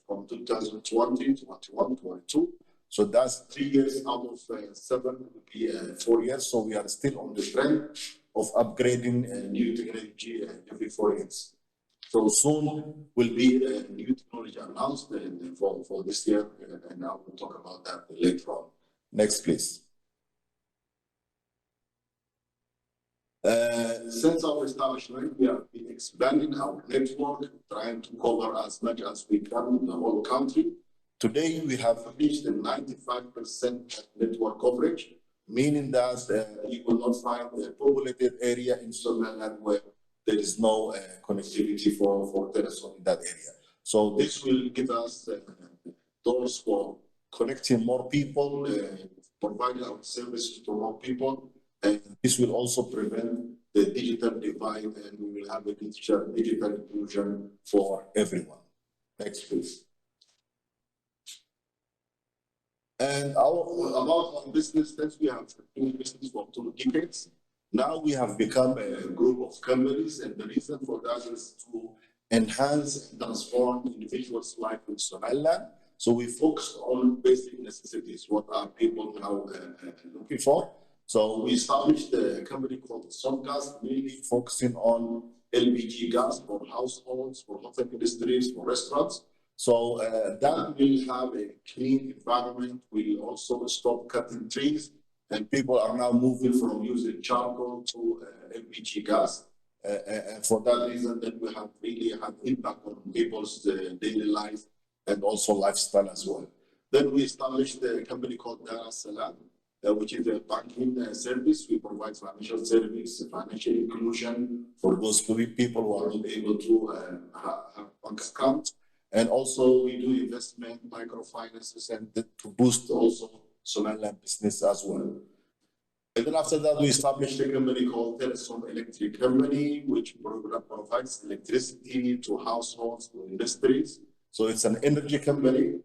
from 2020, 21, 22, so that's 3 years out of 7 would be 4 years. So we are still on the trend of upgrading new technology every 4 years. So soon will be a new technology announced for this year, and I will talk about that later on. Next, please. Since our establishment, we have been expanding our network, trying to cover as much as we can in the whole country. Today, we have reached a 95% network coverage, meaning that you will not find a populated area in Somaliland where there is no connectivity for telephone in that area. So this will give us doors for connecting more people, providing our services to more people, and this will also prevent the digital divide, and we will have a digital inclusion for everyone. Next, please. And about our business, since we have been in business for 2 decades, now we have become a group of companies, and the reason for that is to enhance and transform individuals' life in Somaliland. So we focus on basic necessities, what are people now looking for. So we established a company called Somgas, mainly focusing on LPG gas for households, for hotel industries, for restaurants. So that will have a clean environment. We also stop cutting trees, and people are now moving from using charcoal to LPG gas. And for that reason, that we have really had impact on people's daily life and also lifestyle as well. Then we established a company called Dar es Salaam, which is a banking service. We provide financial service, financial inclusion for those people who are not able to have bank accounts. And also we do investment, microfinances, and to boost also Somaliland business as well. And then after that, we established a company called Telesom Electric Company, which provides electricity to households, to industries. So it's an energy company.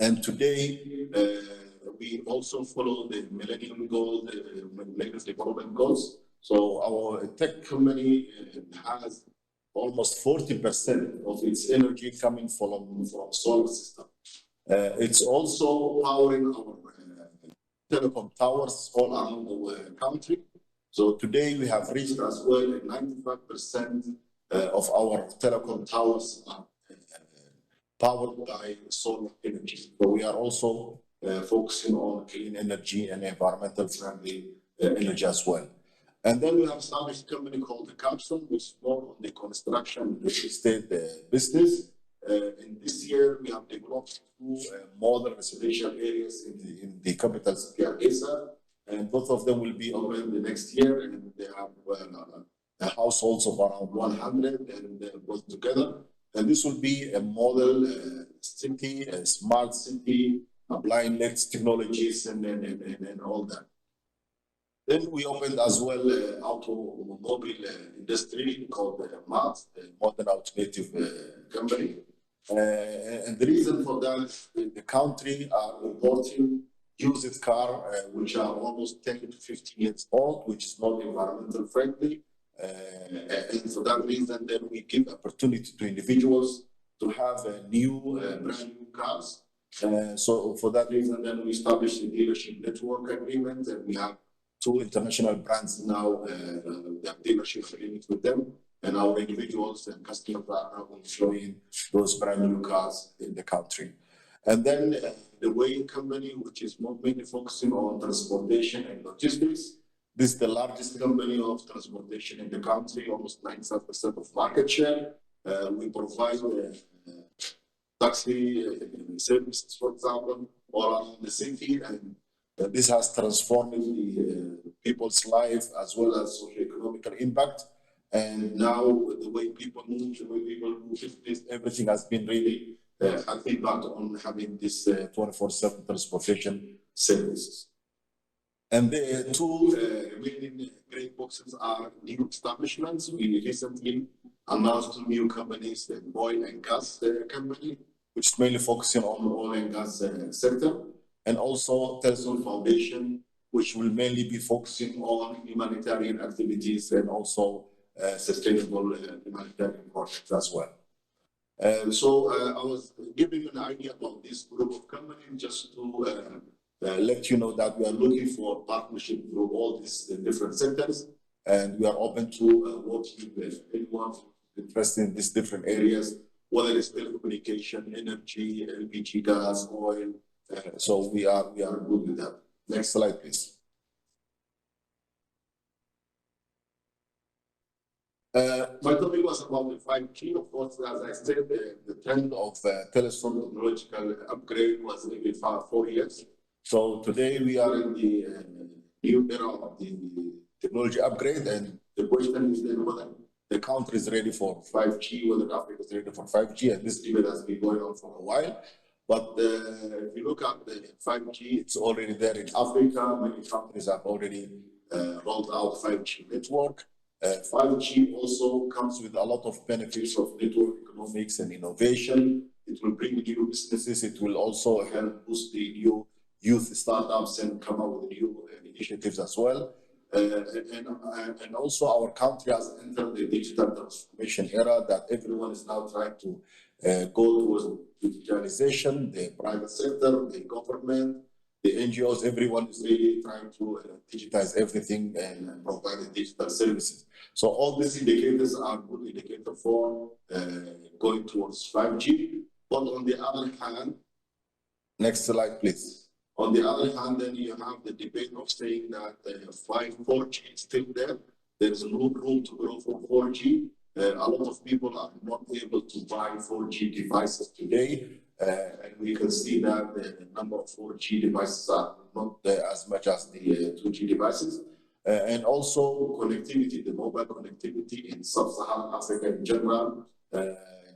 And today, we also follow the Millennium Goals, Millennium Development Goals. So our tech company has almost 40% of its energy coming from solar system. It's also powering our telecom towers all around the country. So today we have reached as well 95% of our telecom towers are powered by solar energy. So we are also focusing on clean energy and environmental friendly energy as well. And then we have established a company called the Capsule, which is more on the construction real estate business. In this year, we have developed 2 modern residential areas in the capital city, Hargeisa, and both of them will be open the next year, and they have households of around 100 and both together. And this will be a model city, a smart city, applying latest technologies and all that. Then we opened as well automobile industry called MAT, Modern Automotive Company. And the reason for that, the country are importing used car, which are almost 10 to 15 years old, which is not environmental friendly. And for that reason, then we give opportunity to individuals to have new, brand new cars. So for that reason, then we established a dealership network agreement, and we have 2 international brands now, the dealership agreement with them, and our individuals and customers are now enjoying those brand new cars in the country. And then the Way company, which is mainly focusing on transportation and logistics. This is the largest company of transportation in the country, almost 95% of market share. We provide taxi services, for example, all around the city, and this has transformed the people's life as well as socio-economical impact. And now, the way people move, everything has been really an impact on having this 24/7 transportation services. And the 2 remaining great boxes are new establishments. We recently announced 2 new companies, the oil and gas company, which is mainly focusing on oil and gas sector, and also Telson Foundation, which will mainly be focusing on humanitarian activities and also sustainable humanitarian projects as well. So I was giving you an idea about this group of companies just to let you know that we are looking for partnership through all these different sectors, and we are open to working with anyone interested in these different areas, whether it's telecommunication, energy, LPG, gas, oil. So we are good with that. Next slide, please. My topic was about the 5G. Of course, as I said, the trend of telephone technological upgrade was maybe 4 years. So today we are in the new era of the technology upgrade, and the question is then whether the country is ready for 5G, whether Africa is ready for 5G, and this debate has been going on for a while. But if you look at the 5G, it's already there in Africa. Many countries have already rolled out 5G network. 5G also comes with a lot of benefits of network economics and innovation. It will bring new businesses. It will also help boost the new youth startups and come up with new initiatives as well. And also our country has entered the digital transformation era that everyone is now trying to go towards digitalization, the private sector, the government, the NGOs, everyone is really trying to digitize everything and provide the digital services. So all these indicators are good indicators for going towards 5G. But on the other hand, next slide, please. On the other hand, then you have the debate of saying that 4G is still there. There is no room to grow for 4G. A lot of people are not able to buy 4G devices today. And we can see that the number of 4G devices are not as much as the 2G devices. And also connectivity, the mobile connectivity in sub-Saharan Africa in general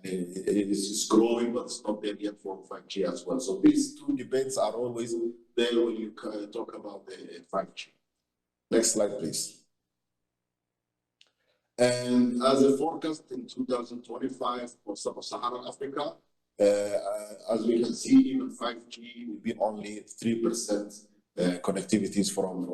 is growing, but it's not there yet for 5G as well. So these 2 debates are always there when you talk about the 5G. Next slide, please. And as a forecast in 2025 for sub-Saharan Africa, as we can see, even 5G will be only 3% connectivities from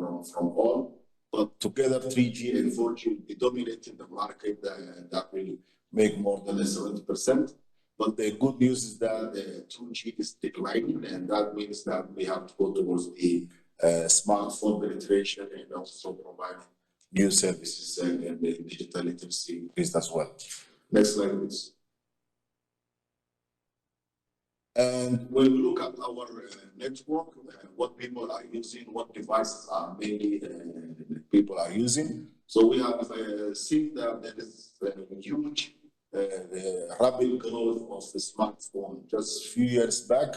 all. But together, 3G and 4G will be dominating the market that will make more than 70%. But the good news is that 2G is declining, and that means that we have to go towards the smartphone penetration and also providing new services and the digital literacy increased as well. Next slide, please. And when we look at our network, what people are using, what devices are mainly people are using. So we have seen that there is a huge rapid growth of the smartphone. Just a few years back,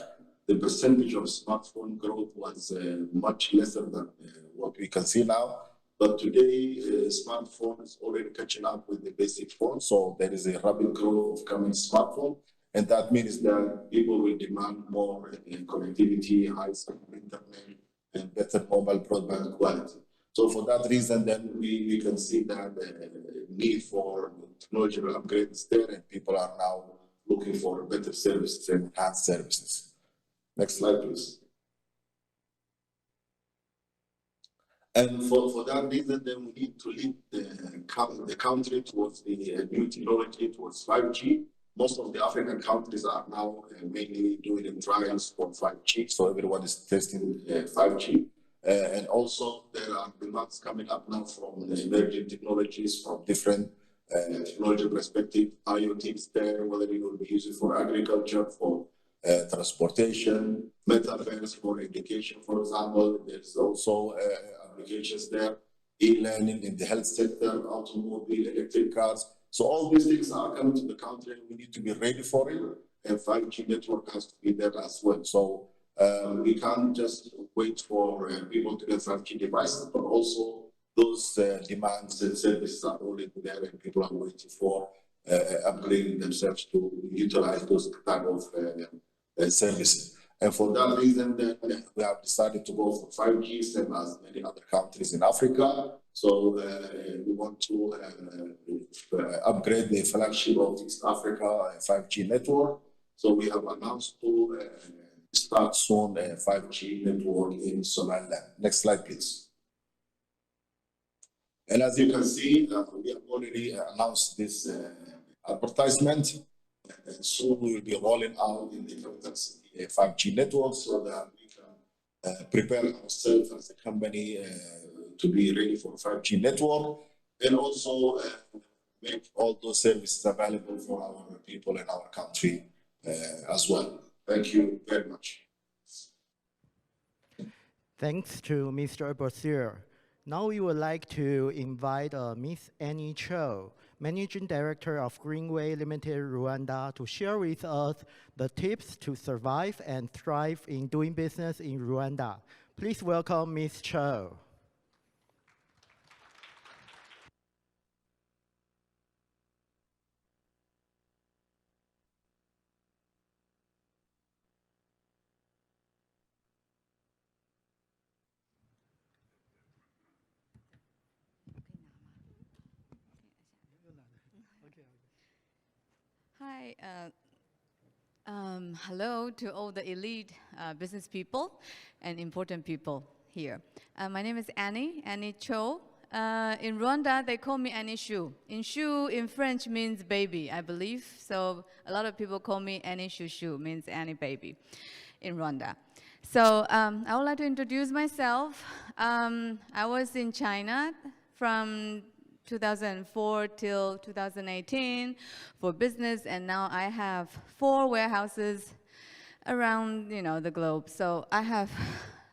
the percentage of smartphone growth was much lesser than what we can see now. But today, smartphone is already catching up with the basic phone. So there is a rapid growth of coming smartphone. And that means that people will demand more connectivity, high-speed internet, and better mobile broadband quality. So for that reason, then we can see that the need for technological upgrades there, and people are now looking for better services and enhanced services. Next slide, please. And for that reason, then we need to lead the country towards the new technology, towards 5G. Most of the African countries are now mainly doing trials for 5G, so everyone is testing 5G. And also there are demands coming up now from the emerging technologies from different technology perspective. IoT is there, whether you will be using for agriculture, for transportation, metaverse for education, for example. There's also applications there, e-learning in the health sector, automobile, electric cars. So all these things are coming to the country, and we need to be ready for it. And 5G network has to be there as well. So we can't just wait for people to get 5G devices, but also those demands and services are already there, and people are waiting for upgrading themselves to utilize those type of services. And for that reason, then we have decided to go for 5G, same as many other countries in Africa. So we want to upgrade the flagship of East Africa 5G network. So we have announced to start soon a 5G network in Somaliland. Next slide, please. And as you can see, we have already announced this advertisement. And soon we will be rolling out in the capital city a 5G network so that we can prepare ourselves as a company to be ready for 5G network, and also make all those services available for our people in our country as well. Thank you very much. Thanks to Mr. Bosir. Now we would like to invite Ms. Annie Cho, Managing Director of Greenway Limited Rwanda, to share with us the tips to survive and thrive in doing business in Rwanda. Please welcome Ms. Cho. Hi, hello to all the elite business people and important people here. My name is Annie Cho. In Rwanda, they call me Annie Chou. Chou in French means baby, I believe. So a lot of people call me Annie Chou, means Annie baby in Rwanda. So I would like to introduce myself. I was in China from 2004 till 2018 for business, and now I have 4 warehouses around the globe. So I have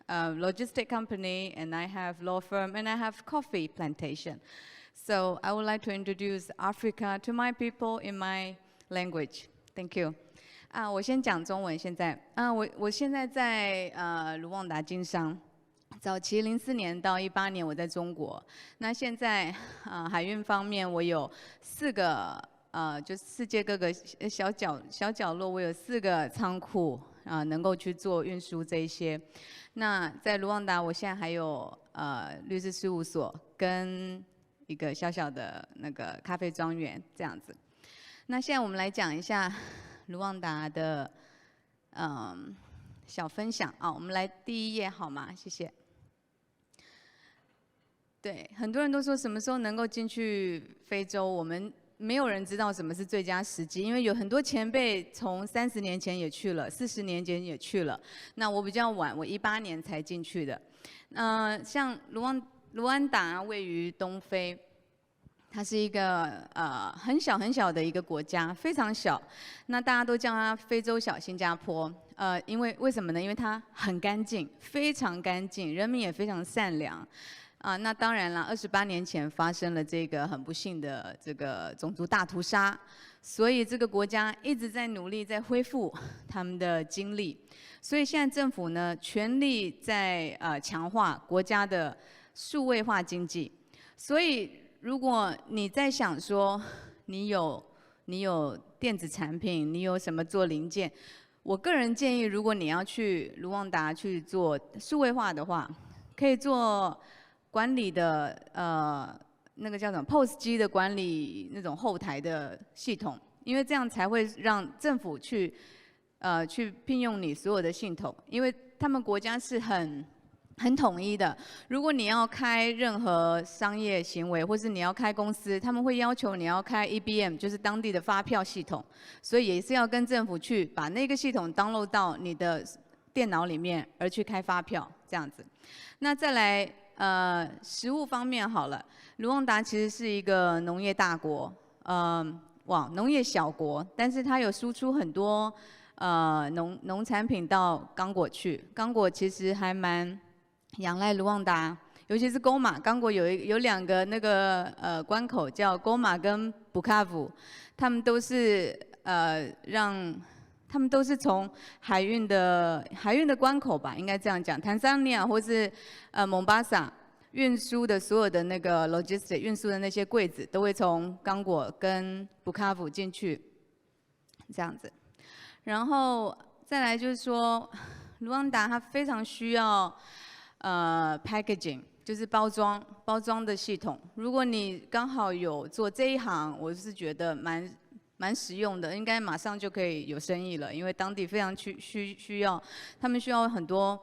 a logistic company, and I have law firm, and I have coffee plantation. So I would like to introduce Africa to my people in my language. Thank you. 我先讲中文。现在我现在在卢旺达经商。早期04年到18年我在中国，那现在海运方面我有4个就世界各个小角落，我有4个仓库能够去做运输这一些。那在卢旺达，我现在还有律师事务所跟一个小小的那个咖啡庄园这样子。那现在我们来讲一下卢旺达的小分享啊，我们来第1页好吗？谢谢。对，很多人都说什么时候能够进去非洲，我们没有人知道什么是最佳时机，因为有很多前辈从30年前也去了，40年前也去了。那我比较晚，我18年才进去的。像卢安达位于东非。它是一个很小很小的一个国家，非常小。那大家都叫它非洲小新加坡。为什么呢？因为它很干净，非常干净，人民也非常善良。那当然了，28年前发生了这个很不幸的这个种族大屠杀，所以这个国家一直在努力在恢复他们的经历。所以现在政府呢，全力在强化国家的数位化经济。所以如果你在想说你有你有电子产品，你有什么做零件。我个人建议，如果你要去卢旺达去做数位化的话，可以做管理的那个叫什么 POS 机的管理那种后台的系统，因为这样才会让政府去聘用你所有的系统，因为他们国家是很统一的。如果你要开任何商业行为，或是你要开公司，他们会要求你要开 EBM， 就是当地的发票系统，所以也是要跟政府去把那个系统 download 到你的电脑里面，而去开发票这样子。那再来食物方面好了，卢旺达其实是一个农业大国，农业小国，但是它有输出很多农产品到刚果去。刚果其实还蛮仰赖卢旺达，尤其是勾马。刚果有两个那个关口叫勾马跟布卡夫，他们都是他们都是从海运的关口吧，应该这样讲，坦桑尼亚或是蒙巴萨运输的所有的那个 logistic 运输的那些柜子，都会从刚果跟布卡夫进去，这样子。然后再来就是说，卢旺达它非常需要packaging， 就是包装的系统。如果你刚好有做这一行，我是觉得蛮实用的，应该马上就可以有生意了，因为当地非常需要，他们需要很多。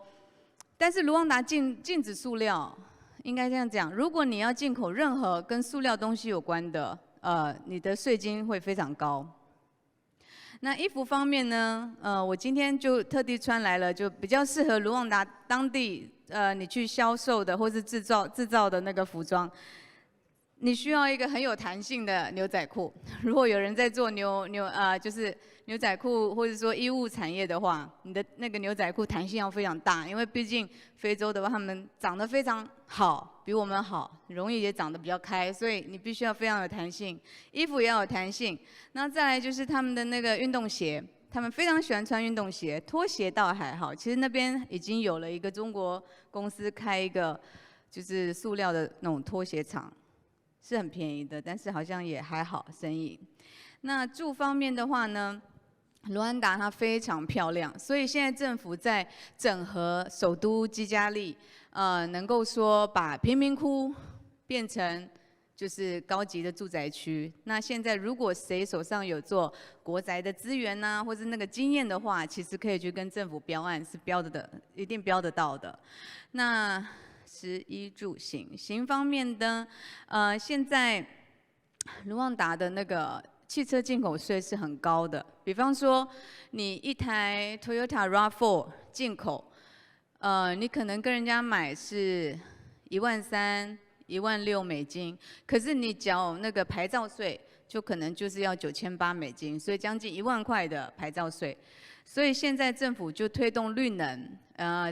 但是卢旺达禁止塑料，应该这样讲，如果你要进口任何跟塑料东西有关的，你的税金会非常高。那衣服方面呢，我今天就特地穿来了，就比较适合卢旺达当地你去销售的或是制造的那个服装。你需要一个很有弹性的牛仔裤。如果有人在做就是牛仔裤或者说衣物产业的话，你的那个牛仔裤弹性要非常大，因为毕竟非洲的话，他们长得非常好，比我们好，容易也长得比较开，所以你必须要非常有弹性，衣服也要有弹性。那再来就是他们的那个运动鞋，他们非常喜欢穿运动鞋，拖鞋倒还好。其实那边已经有了一个中国公司开一个就是塑料的那种拖鞋厂。是很便宜的，但是好像也还好生意。那住方面的话呢，卢安达它非常漂亮，所以现在政府在整合首都基加利，能够说把贫民窟变成就是高级的住宅区。那现在如果谁手上有做国宅的资源呐，或是那个经验的话，其实可以去跟政府标案，是标的，一定标得到的。那食衣住行方面的，现在卢旺达的那个汽车进口税是很高的。比方说，你一台 Toyota RAV4 进口，你可能跟人家买是13000、16000美金，可是你缴那个牌照税，就可能就是要9800美金，所以将近1万块的牌照税。所以现在政府就推动绿能，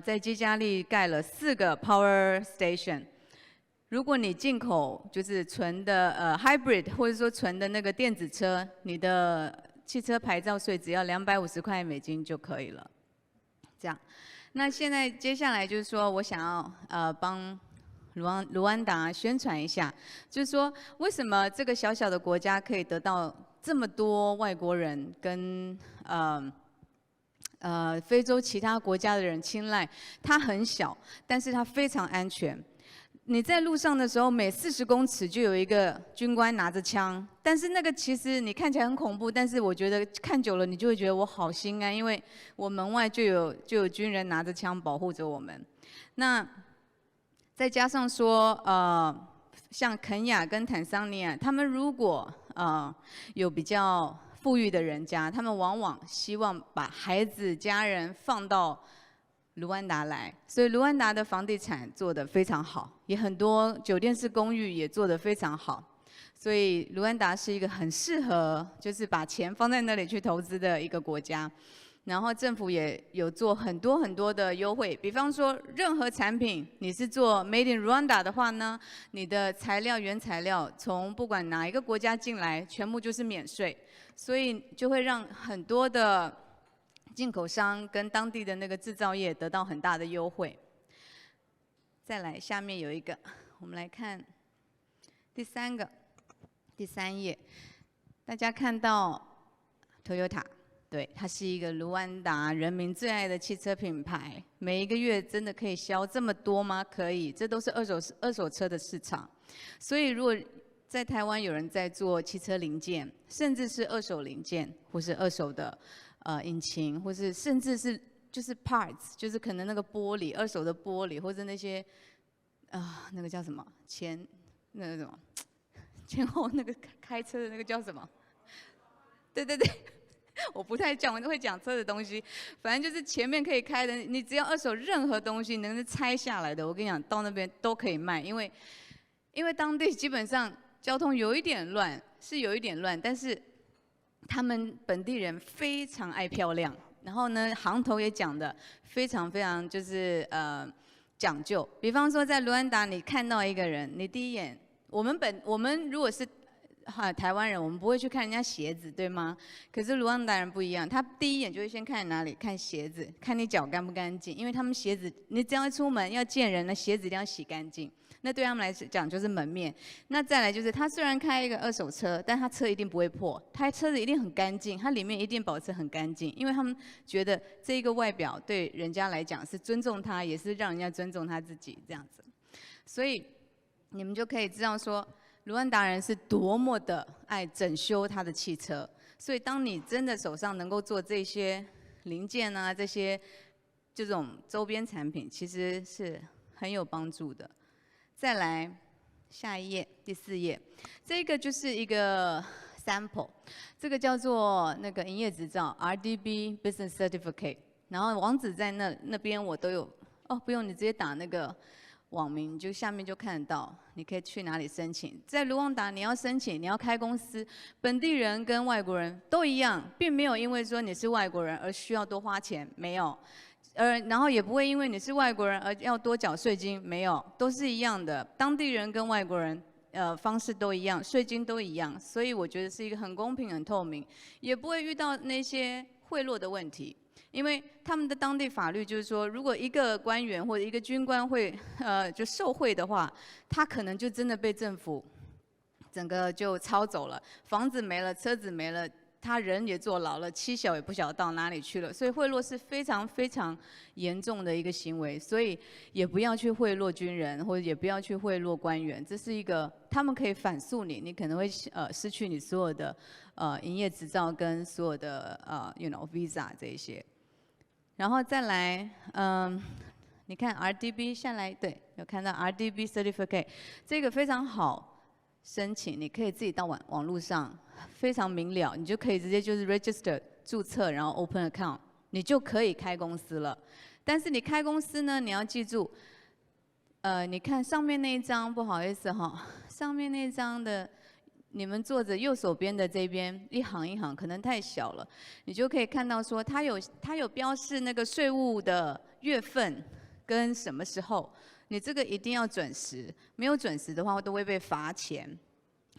在基加利盖了4个 power station。如果你进口就是纯的hybrid 或者说纯的那个电子车，你的汽车牌照税只要250块美金就可以了。这样，那现在接下来就是说我想要帮卢安达宣传一下，就是说为什么这个小小的国家可以得到这么多外国人跟非洲其他国家的人青睐。它很小，但是它非常安全。你在路上的时候，每40公尺就有一个军官拿着枪，但是那个其实你看起来很恐怖，但是我觉得看久了你就会觉得我好心安，因为我门外就有军人拿着枪保护着我们。那再加上说像肯亚跟坦桑尼亚，他们如果有比较富裕的人家，他们往往希望把孩子、家人放到卢安达来，所以卢安达的房地产做得非常好，也很多酒店式公寓也做得非常好，所以卢安达是一个很适合就是把钱放在那里去投资的一个国家。然后政府也有做很多的优惠，比方说任何产品你是做 Made in Rwanda 的话呢，你的原材料从不管哪一个国家进来，全部就是免税，所以就会让很多的进口商跟当地的那个制造业得到很大的优惠。再来，下面有一个，我们来看第3页。大家看到 Toyota， 对，它是一个卢安达人民最爱的汽车品牌。每一个月真的可以销这么多吗？可以，这都是二手车的市场。所以如果在台湾有人在做汽车零件，甚至是二手零件，或是二手的引擎，或是甚至是就是 parts， 就是可能那个玻璃，二手的玻璃，或者那些那个叫什么那个什么前后那个开车的那个叫什么？对对对，我不太会讲车的东西，反正就是前面可以开的，你只要二手任何东西能拆下来的，我跟你讲，到那边都可以卖，因为当地基本上交通有一点乱，是有一点乱，但是他们本地人非常爱漂亮，然后呢，行头也讲的非常非常就是讲究。比方说在卢安达，你看到一个人，你第一眼，我们如果是台湾人，我们不会去看人家鞋子，对吗？可是卢安达人不一样，他第一眼就会先看哪里，看鞋子，看你脚干不干净，因为他们鞋子，你只要一出门要见人，那鞋子一定要洗干净。那对他们来讲就是门面。那再来就是他虽然开一个二手车，但他车一定不会破，他车子一定很干净，他里面一定保持很干净，因为他们觉得这一个外表对人家来讲是尊重他，也是让人家尊重他自己这样子。所以你们就可以知道说，卢安达人是多么的爱整修他的汽车。所以当你真的手上能够做这些零件啊，这种周边产品，其实是很有帮助的。再来下一页，第4页，这个就是一个 sample， 这个叫做那个营业执照 RDB Business Certificate， 然后网址在那边我都有，不用你直接打那个网名，你就下面就看得到，你可以去哪里申请。在卢旺达你要申请，你要开公司，本地人跟外国人都一样，并没有因为说你是外国人而需要多花钱，没有。然后也不会因为你是外国人而要多缴税金，没有，都是一样的。当地人跟外国人，方式都一样，税金都一样，所以我觉得是一个很公平、很透明，也不会遇到那些贿赂的问题。因为他们的当地法律就是说，如果一个官员或者一个军官会就受贿的话，他可能就真的被政府整个就抄走了，房子没了，车子没了。他人也坐牢了，妻小也不晓得到哪里去了，所以贿赂是非常非常严重的一个行为，所以也不要去贿赂军人，或者也不要去贿赂官员，这是一个他们可以反诉你，你可能会失去你所有的营业执照跟所有的visa 这一些，然后再来你看 RDB 下来，对，有看到 RDB Certificate 这个非常好。申请，你可以自己到网络上，非常明了，你就可以直接就是 register 注册，然后 open account， 你就可以开公司了。但是你开公司呢，你要记住，你看上面那一张，不好意思哈，上面那一张的，你们坐着右手边的这边一行一行可能太小了，你就可以看到说它有标示那个税务的月份跟什么时候。你这个一定要准时，没有准时的话都会被罚钱。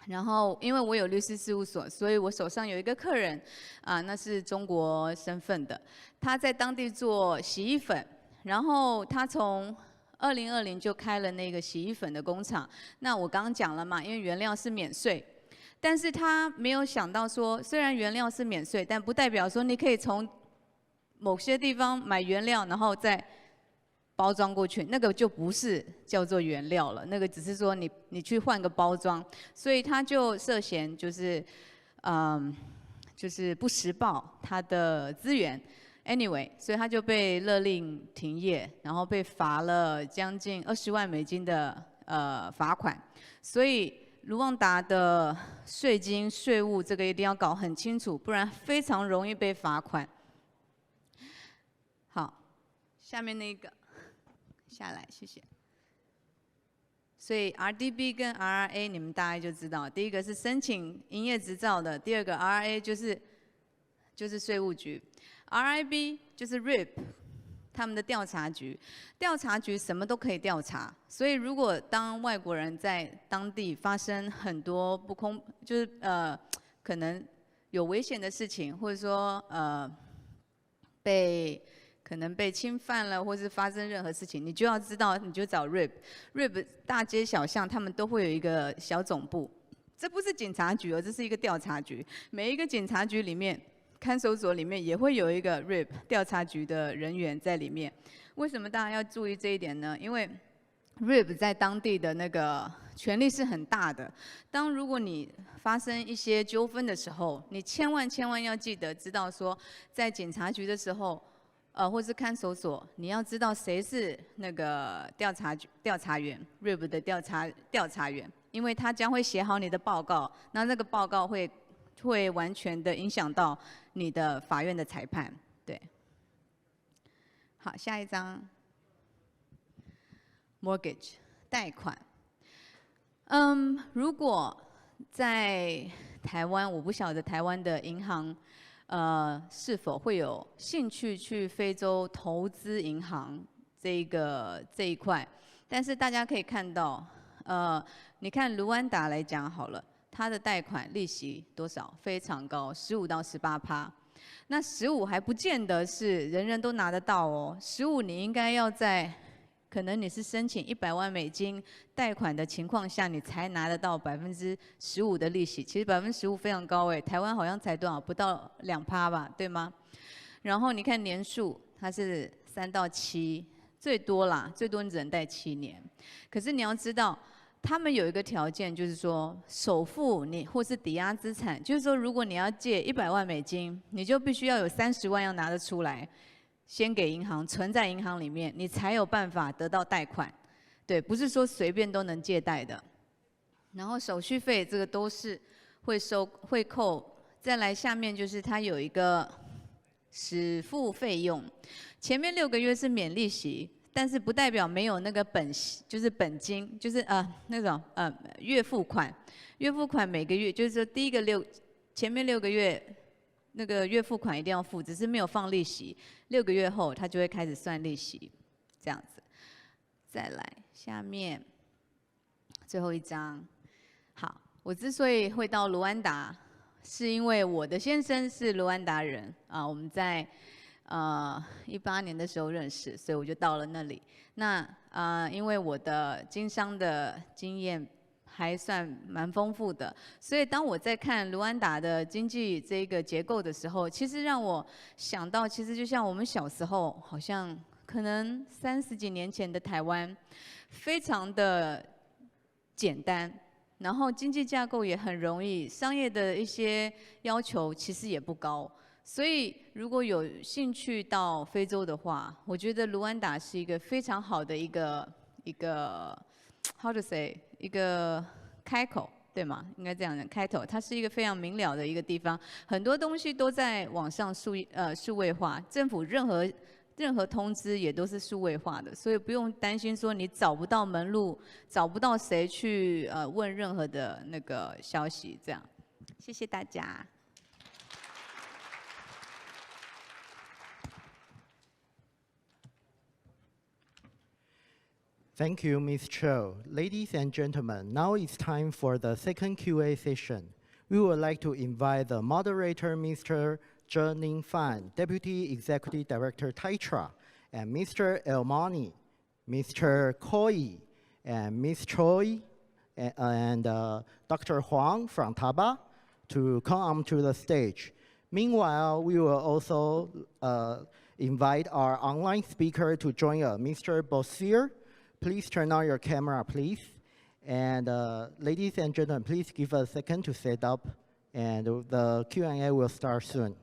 然后，因为我有律师事务所，所以我手上有一个客人，那是中国身份的，他在当地做洗衣粉，然后他从2020就开了那个洗衣粉的工厂。那我刚刚讲了嘛，因为原料是免税，但是他没有想到说，虽然原料是免税，但不代表说你可以从某些地方买原料，然后再包装过去，那个就不是叫做原料了，那个只是说你去换个包装，所以他就涉嫌就是不实报他的资源 ，anyway， 所以他就被勒令停业，然后被罚了将近20万美金的罚款，所以卢旺达的税金税务这个一定要搞很清楚，不然非常容易被罚款。好，下面那个。下来，谢谢。所以 RDB 跟 RRA 你们大概就知道，第一个是申请营业执照的，第二个 RRA 就是税务局 ，RIB 就是 RIP 他们的调查局。调查局什么都可以调查，所以如果当外国人在当地发生很多就是可能有危险的事情，或者说可能被侵犯了，或是发生任何事情，你就要知道，你就找 RIP 大街小巷，他们都会有一个小总部，这不是警察局，这是一个调查局。每一个警察局里面，看守所里面也会有一个 RIP 调查局的人员在里面。为什么大家要注意这一点呢？因为 RIP 在当地的那个权力是很大的。如果你发生一些纠纷的时候，你千万要记得知道说，在警察局的时候，或是看守所，你要知道谁是那个调查员 RIP 的调查员，因为他将会写好你的报告，那这个报告会完全的影响到你的法院的裁判。对，好，下一张 ，mortgage 贷款。如果在台湾，我不晓得台湾的银行，是否会有兴趣去非洲投资银行这一块？但是大家可以看到，你看卢安达来讲好了，它的贷款利息多少？非常高，15%到18%。那15还不见得是人人都拿得到哦，15你应该要在。可能你是申请100万美金贷款的情况下，你才拿得到15%的利息。其实15%非常高哎，台湾好像才多少，不到2%吧，对吗？然后你看年数，它是3到7，最多你只能贷7年。可是你要知道，他们有一个条件，就是说首付你或是抵押资产，就是说如果你要借100万美金，你就必须要有30万要拿得出来。先给银行存在银行里面，你才有办法得到贷款，对，不是说随便都能借贷的。然后手续费这个都是会扣，再来下面就是它有一个使付费用，前面6个月是免利息，但是不代表没有那个就是本金，就是那种月付款，每个月就是说前面6个月。那个月付款一定要付，只是没有放利息。6个月后，它就会开始算利息，这样子。再来，下面最后一张。好，我之所以会到卢安达，是因为我的先生是卢安达人啊，我们在18年的时候认识，所以我就到了那里。那因为我的经商的经验。还算蛮丰富的，所以当我在看卢安达的经济这个结构的时候，其实让我想到，其实就像我们小时候，好像可能30几年前的台湾，非常的简单，然后经济架构也很容易，商业的一些要求其实也不高，所以如果有兴趣到非洲的话，我觉得卢安达是一个非常好的一个 how to say 一个开口，对吗？应该这样讲，开头，它是一个非常明了的一个地方，很多东西都在网上数位化，政府任何通知也都是数位化的，所以不用担心说你找不到门路，找不到谁去问任何的那个消息，这样。谢谢大家。Thank you, Ms. Cho. Ladies and gentlemen, now it's time for the second Q&A session. We would like to invite the moderator, Mr. Zhening Fan, Deputy Executive Director, TAITRA, and Mr. Elmani, Mr. Koi, and Ms. Choi, and Dr. Huang from TABA to come onto the stage. Meanwhile, we will also invite our online speaker to join us, Mr. Bossier. Please turn on your camera, please. And ladies and gentlemen, please give us a second to set up, and the Q&A will start soon.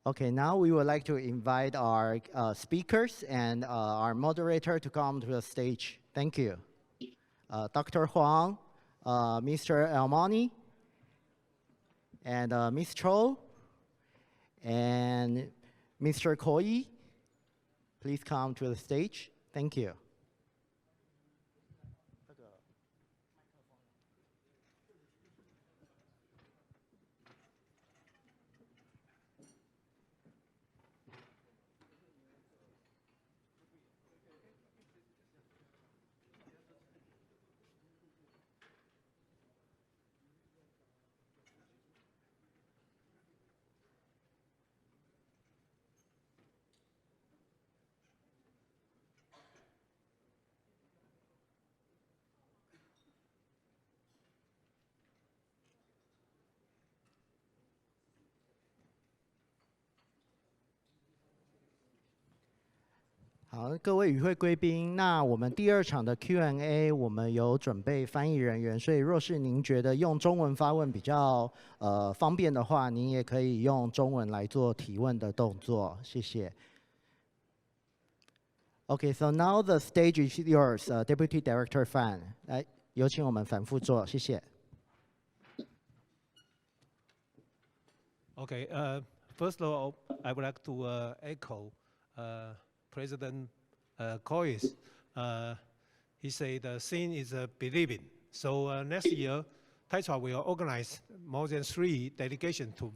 Okay, now we would like to invite our speakers and our moderator to come to the stage. Thank you. Dr. Huang, Mr. Elmani, and Ms. Cho, and Mr. Koi, please come to the stage. Thank you.好，各位与会贵宾，那我们第2场的 Q&A 我们有准备翻译人员，所以若是您觉得用中文发问比较方便的话，您也可以用中文来做提问的动作，谢谢。Okay, so now the stage is yours, Deputy Director Fan. 来，有请我们反复座，谢谢。Okay, first of all, I would like to echo President Koi's. He said seeing is believing. So next year, TAITRA will organize more than 3 delegations to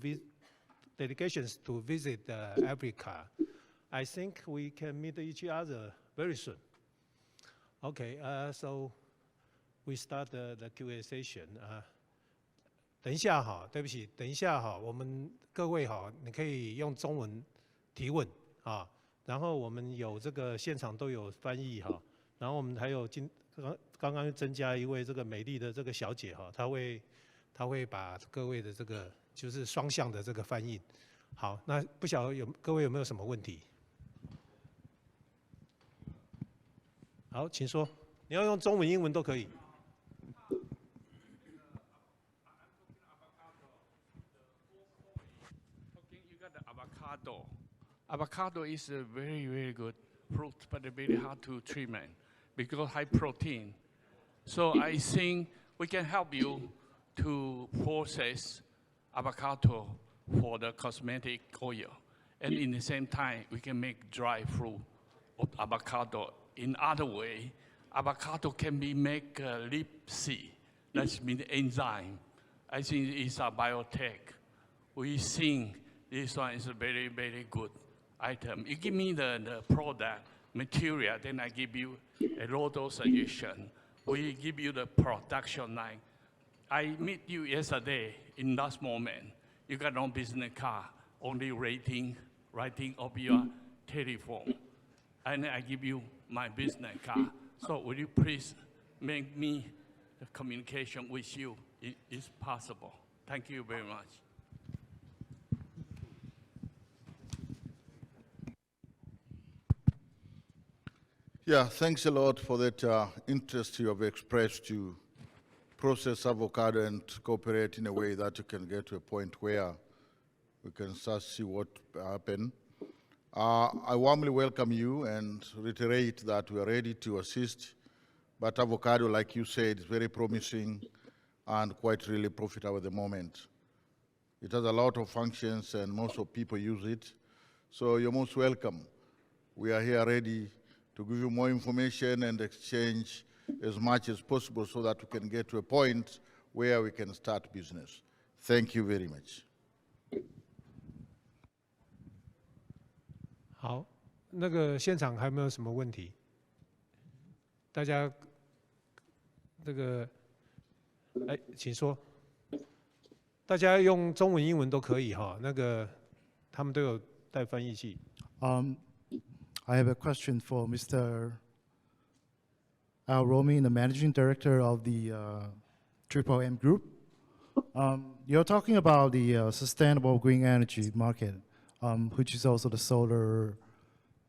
visit Africa. I think we can meet each other very soon. Okay, so we start the Q&A session. 等一下哈，对不起，等一下哈，我们各位哈，你可以用中文提问啊。然后我们有这个现场都有翻译哈，然后我们还有刚刚增加一位这个美丽的这个小姐哈，她会把各位的这个就是双向的这个翻译。好，那不晓得各位有没有什么问题？好，请说，你要用中文、英文都可以。Avocado is a very, very good fruit, but very hard to treatment because high protein. So I think we can help you to process avocado for the cosmetic oil. And in the same time, we can make dry fruit of avocado. In other way, avocado can be make lip seed. That means enzyme. I think it's a biotech. We think this one is a very, very good item. You give me the product material, then I give you a lot of suggestion. We give you the production line. I meet you yesterday in last moment. You got no business card, only writing of your telephone. And I give you my business card. So will you please make me the communication with you is possible. Thank you very much. Yeah, thanks a lot for that interest you have expressed to process avocado and cooperate in a way that you can get to a point where we can start to see what happen. I warmly welcome you and reiterate that we are ready to assist, but avocado, like you said, is very promising and quite really profitable at the moment. It has a lot of functions and most of people use it, so you're most welcome. We are here ready to give you more information and exchange as much as possible so that we can get to a point where we can start business. Thank you very much. 好，那个现场还有没有什么问题？大家这个，哎，请说。大家用中文、英文都可以哈。那个他们都有带翻译器。I have a question for Mr. Al Romi, the Managing Director of the Triple M Group. You're talking about the sustainable green energy market, which is also the solar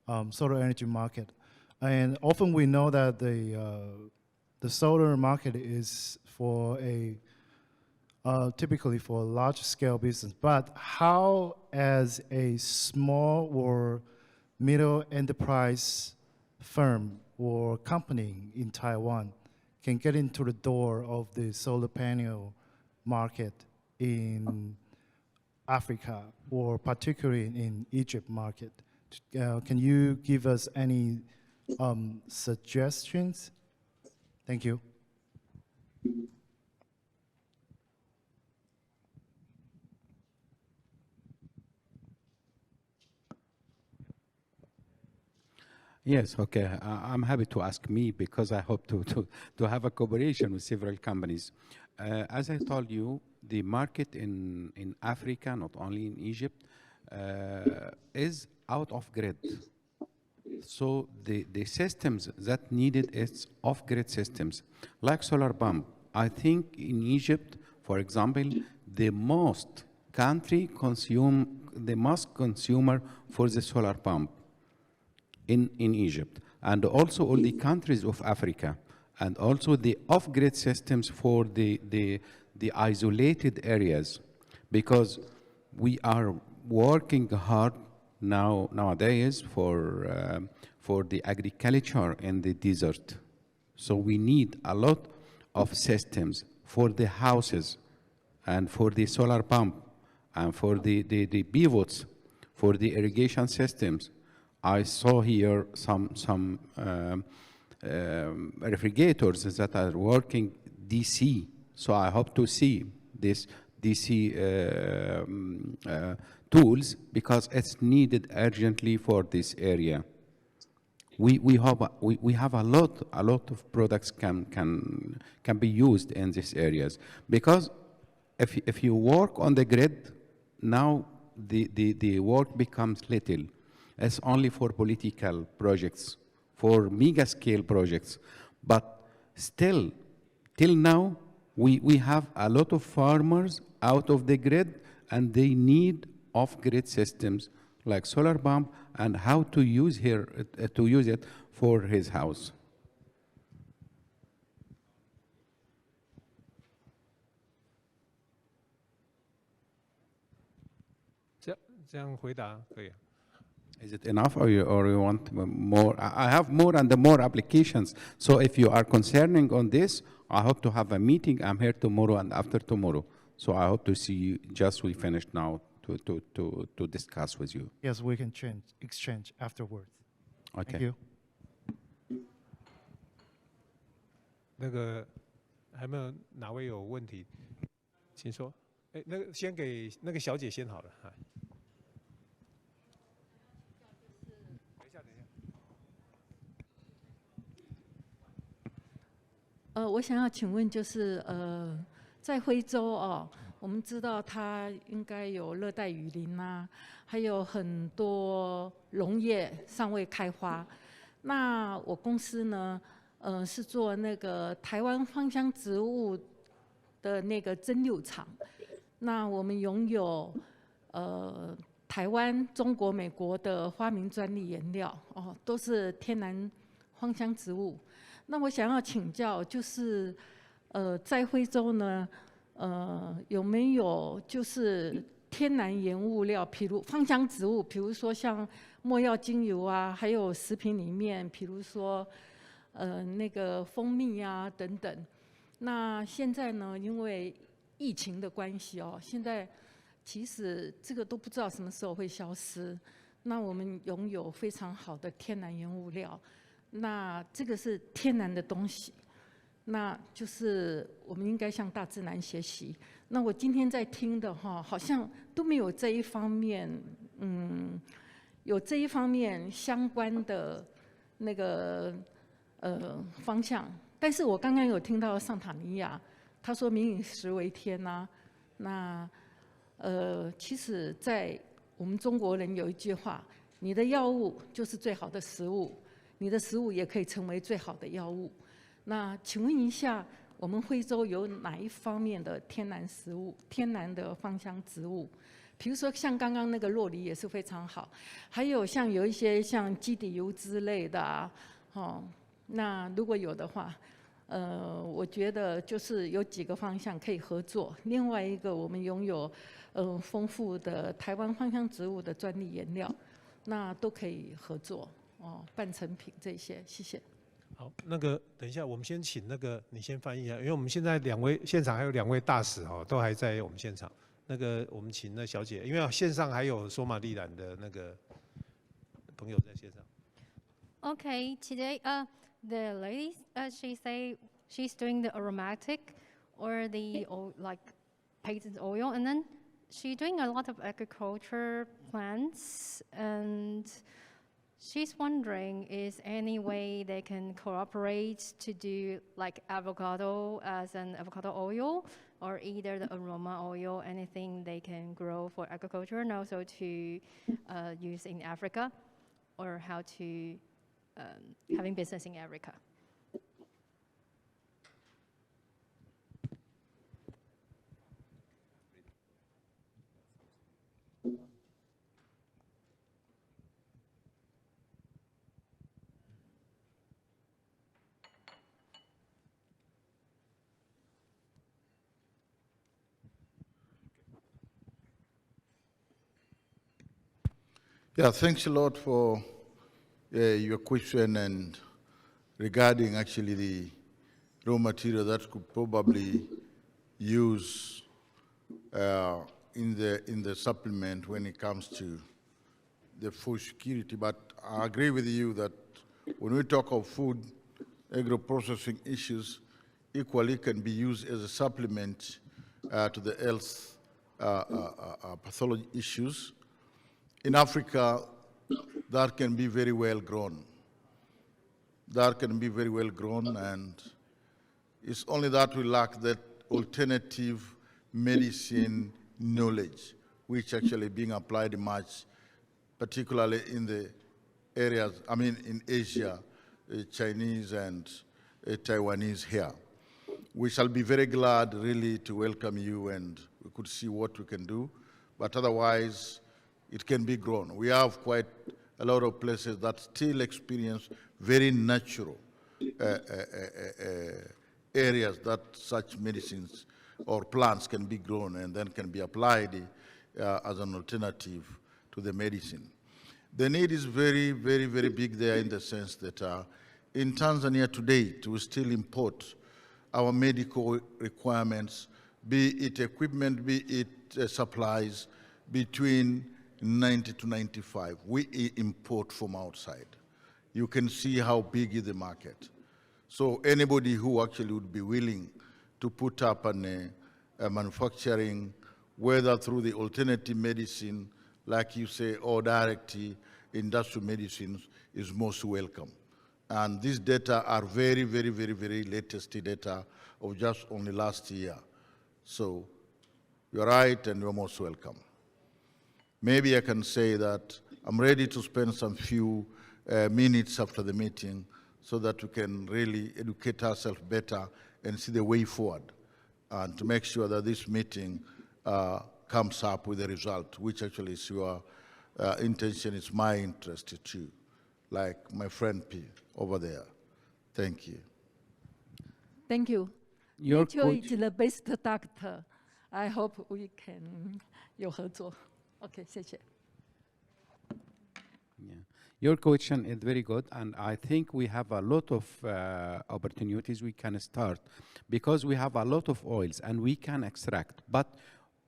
energy market. And often we know that the solar market is for typically for a large-scale business. But how, as a small or middle enterprise firm or company in Taiwan, can get into the door of the solar panel market in Africa, or particularly in Egypt market. Can you give us any suggestions? Thank you. Yes, okay. I'm happy to ask me because I hope to have a cooperation with several companies. As I told you, the market in Africa, not only in Egypt, is out of grid. So the systems that needed is off-grid systems, like solar pump. I think in Egypt, for example, the most consumer for the solar pump in Egypt, and also all the countries of Africa, and also the off-grid systems for the isolated areas, because we are working hard nowadays for the agriculture in the desert. So we need a lot of systems for the houses and for the solar pump and for the pivots for the irrigation systems. I saw here some refrigerators that are working DC. So I hope to see this DC tools because it's needed urgently for this area. We have a lot of products can be used in these areas, because if you work on the grid now, the work becomes little. It's only for political projects, for mega scale projects, but still till now we have a lot of farmers out of the grid, and they need off-grid systems like solar pump and how to use it for his house. 这样回答可以。 Is it enough, or you want more? I have more and more applications. So if you are concerning on this, I hope to have a meeting. I'm here tomorrow and after tomorrow. So I hope to see you. Just we finished now to discuss with you. Yes, we can exchange afterwards. Okay. Thank you. 那个还没有哪位有问题，请说。哎，那个先给那个小姐先好了。我想要请问，就是在非洲哦，我们知道它应该有热带雨林啊，还有很多农业尚未开发。那我公司呢，是做那个台湾芳香植物的那个蒸馏厂。那我们拥有台湾、中国、美国的发明专利原料哦，都是天然芳香植物。 那我想要请教，就是在非洲呢，有没有就是天然原物料，譬如芳香植物，比如说像没药精油啊，还有食品里面，比如说那个蜂蜜啊等等。那现在呢，因为疫情的关系哦，现在其实这个都不知道什么时候会消失。那我们拥有非常好的天然原物料。 那这个是天然的东西，那就是我们应该向大自然学习。那我今天在听的哈，好像都没有这一方面，有这一方面相关的那个方向。但是我刚刚有听到尚塔尼亚，他说民以食为天呐、那其实，在我们中国人有一句话：你的药物就是最好的食物。 你的食物也可以成为最好的药物。那请问一下，我们非洲有哪一方面的天然食物、天然的芳香植物？比如说像刚刚那个洛梨也是非常好，还有像有一些像基底油之类的啊，那如果有的话，我觉得就是有几个方向可以合作。另外一个，我们拥有丰富的台湾芳香植物的专利原料，那都可以合作。 半成品这些，谢谢。好，那个等一下，我们先请那个你先翻译一下，因为我们现在现场还有2位大使都还在我们现场。那个我们请那小姐，因为线上还有索马利兰的那个朋友在线上。Okay, today the lady she say she's doing the aromatic or the like patent oil, and then she's doing a lot of agriculture plants, and she's wondering is any way they can cooperate to do like avocado as an avocado oil, or either the aroma oil, anything they can grow for agriculture and also to use in Africa, or how to having business in Africa. Yeah, thanks a lot for your question and regarding actually the raw material that could probably use in the supplement when it comes to the food security. But I agree with you that when we talk of food, agro-processing issues equally can be used as a supplement to the health pathology issues. In Africa, that can be very well grown. That can be very well grown, and it's only that we lack that alternative medicine knowledge, which actually being applied much, particularly in the areas, I mean in Asia, Chinese and Taiwanese here. We shall be very glad really to welcome you, and we could see what we can do, but otherwise, it can be grown. We have quite a lot of places that still experience very natural areas that such medicines or plants can be grown and then can be applied as an alternative to the medicine. The need is very, very, very big there in the sense that in Tanzania today, we still import our medical requirements, be it equipment, be it supplies, between 90 to 95. We import from outside. You can see how big is the market. So anybody who actually would be willing to put up a manufacturing, whether through the alternative medicine, like you say, or directly industrial medicines, is most welcome. And these data are very, very, very, very latest data of just only last year. So you're right, and you're most welcome. Maybe I can say that I'm ready to spend some few minutes after the meeting so that we can really educate ourselves better and see the way forward, and to make sure that this meeting comes up with a result, which actually is your intention, is my interest too, like my friend P over there. Thank you. Thank you. Nature is the best doctor. I hope we can 有合作。Okay, 谢谢。 Yeah. Your question is very good, and I think we have a lot of opportunities we can start, because we have a lot of oils and we can extract, but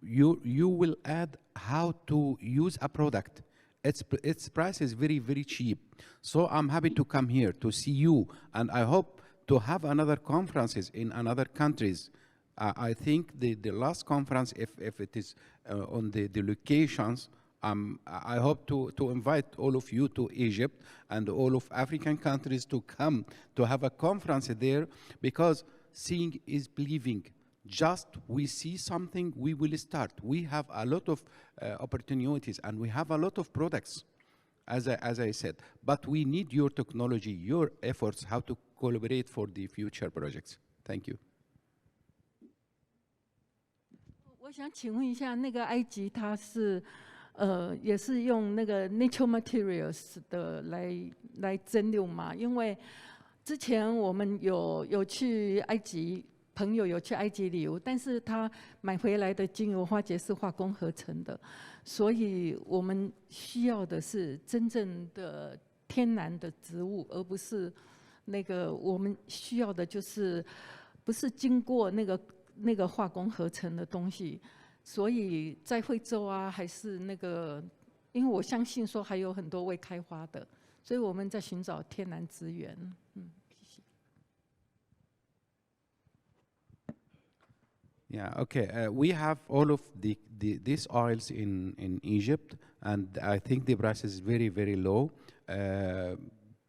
you will add how to use a product. Its price is very, very cheap. So I'm happy to come here to see you, and I hope to have another conferences in another countries. I think the last conference, if it is on the locations, I hope to invite all of you to Egypt and all of African countries to come to have a conference there, because seeing is believing. Just we see something, we will start. We have a lot of opportunities and we have a lot of products, as I said. But we need your technology, your efforts, how to collaborate for the future projects. Thank you. 我想请问一下，那个埃及它是也是用那个 natural materials 的来蒸馏嘛？因为之前我们有去埃及，朋友有去埃及旅游，但是他买回来的精油花节是化工合成的，所以我们需要的是真正的天然的植物，而不是那个我们需要的就是不是经过那个化工合成的东西。所以在惠州啊，还是那个，因为我相信说还有很多未开发的，所以我们在寻找天然资源。谢谢。Yeah, okay. We have all of these oils in Egypt, and I think the price is very, very low.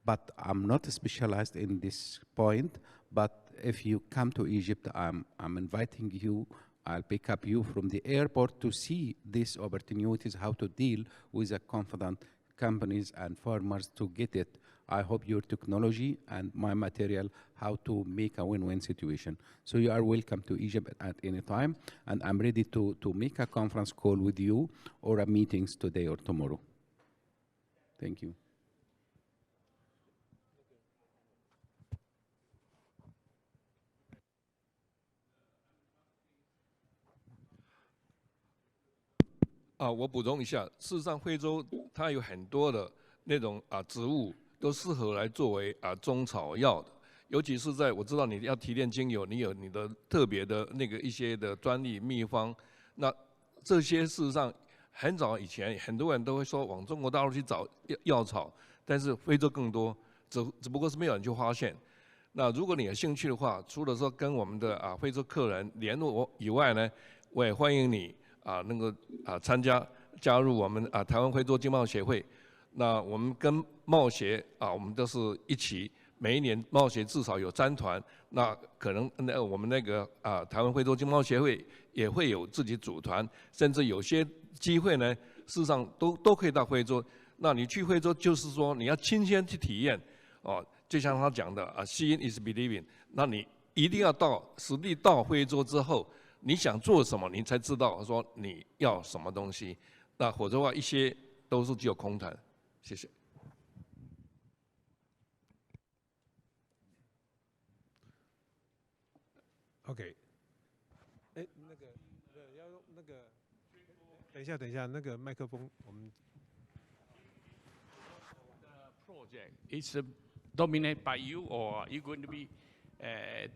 But I'm not specialized in this point. But if you come to Egypt, I'm inviting you. I'll pick up you from the airport to see these opportunities, how to deal with the confident companies and farmers to get it. I hope your technology and my material, how to make a win-win situation. So you are welcome to Egypt at any time, and I'm ready to make a conference call with you or a meetings today or tomorrow. Thank you.啊，我补充一下，事实上，非洲它有很多的那种植物都适合来作为中草药的，尤其是在我知道你要提炼精油，你有你的特别的那个一些的专利秘方，那这些事实上很早以前很多人都会说往中国大陆去找药草，但是非洲更多，只不过是没有人去发现。那如果你有兴趣的话，除了说跟我们的非洲客人联络我以外呢，我也欢迎你加入我们台湾非洲经贸协会。那我们跟贸协我们都是一起，每一年贸协至少有3团。那可能我们那个台湾非洲经贸协会也会有自己组团，甚至有些机会呢，事实上都可以到非洲。那你去非洲就是说你要亲身去体验就像他讲的seeing is believing。那你一定要实地到非洲之后。你想做什么，你才知道说你要什么东西。那否则的话，一些都是只有空谈。谢谢。OK， 那个要用那个，等一下，那个麦克风我们。The project is dominated by you, or are you going to be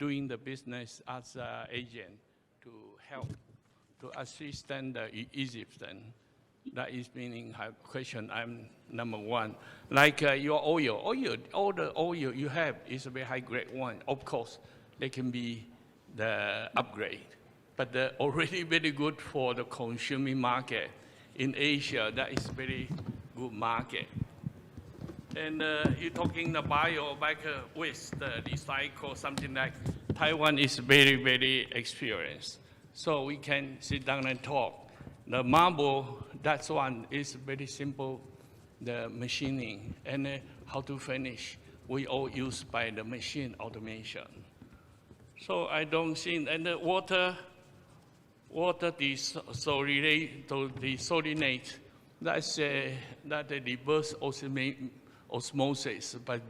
doing the business as an agent? To help, to assist the Egyptian. That is meaning question. I'm number one. Like your oil, all the oil you have is a very high grade one. Of course, they can be the upgrade, but they're already very good for the consuming market. In Asia, that is very good market. And you're talking the bio, waste, recycle, something like Taiwan is very, very experienced. So we can sit down and talk. The marble, that one is very simple, the machining and how to finish. We all use by the machine automation. So I don't think, and the water desalinate, that's that the reverse osmosis, but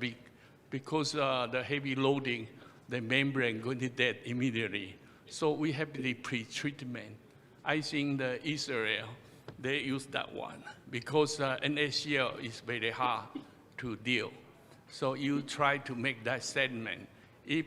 because the heavy loading, the membrane going to dead immediately. So we have the pre-treatment. I think the Israel, they use that one because NaCl is very hard to deal. So you try to make that sediment. If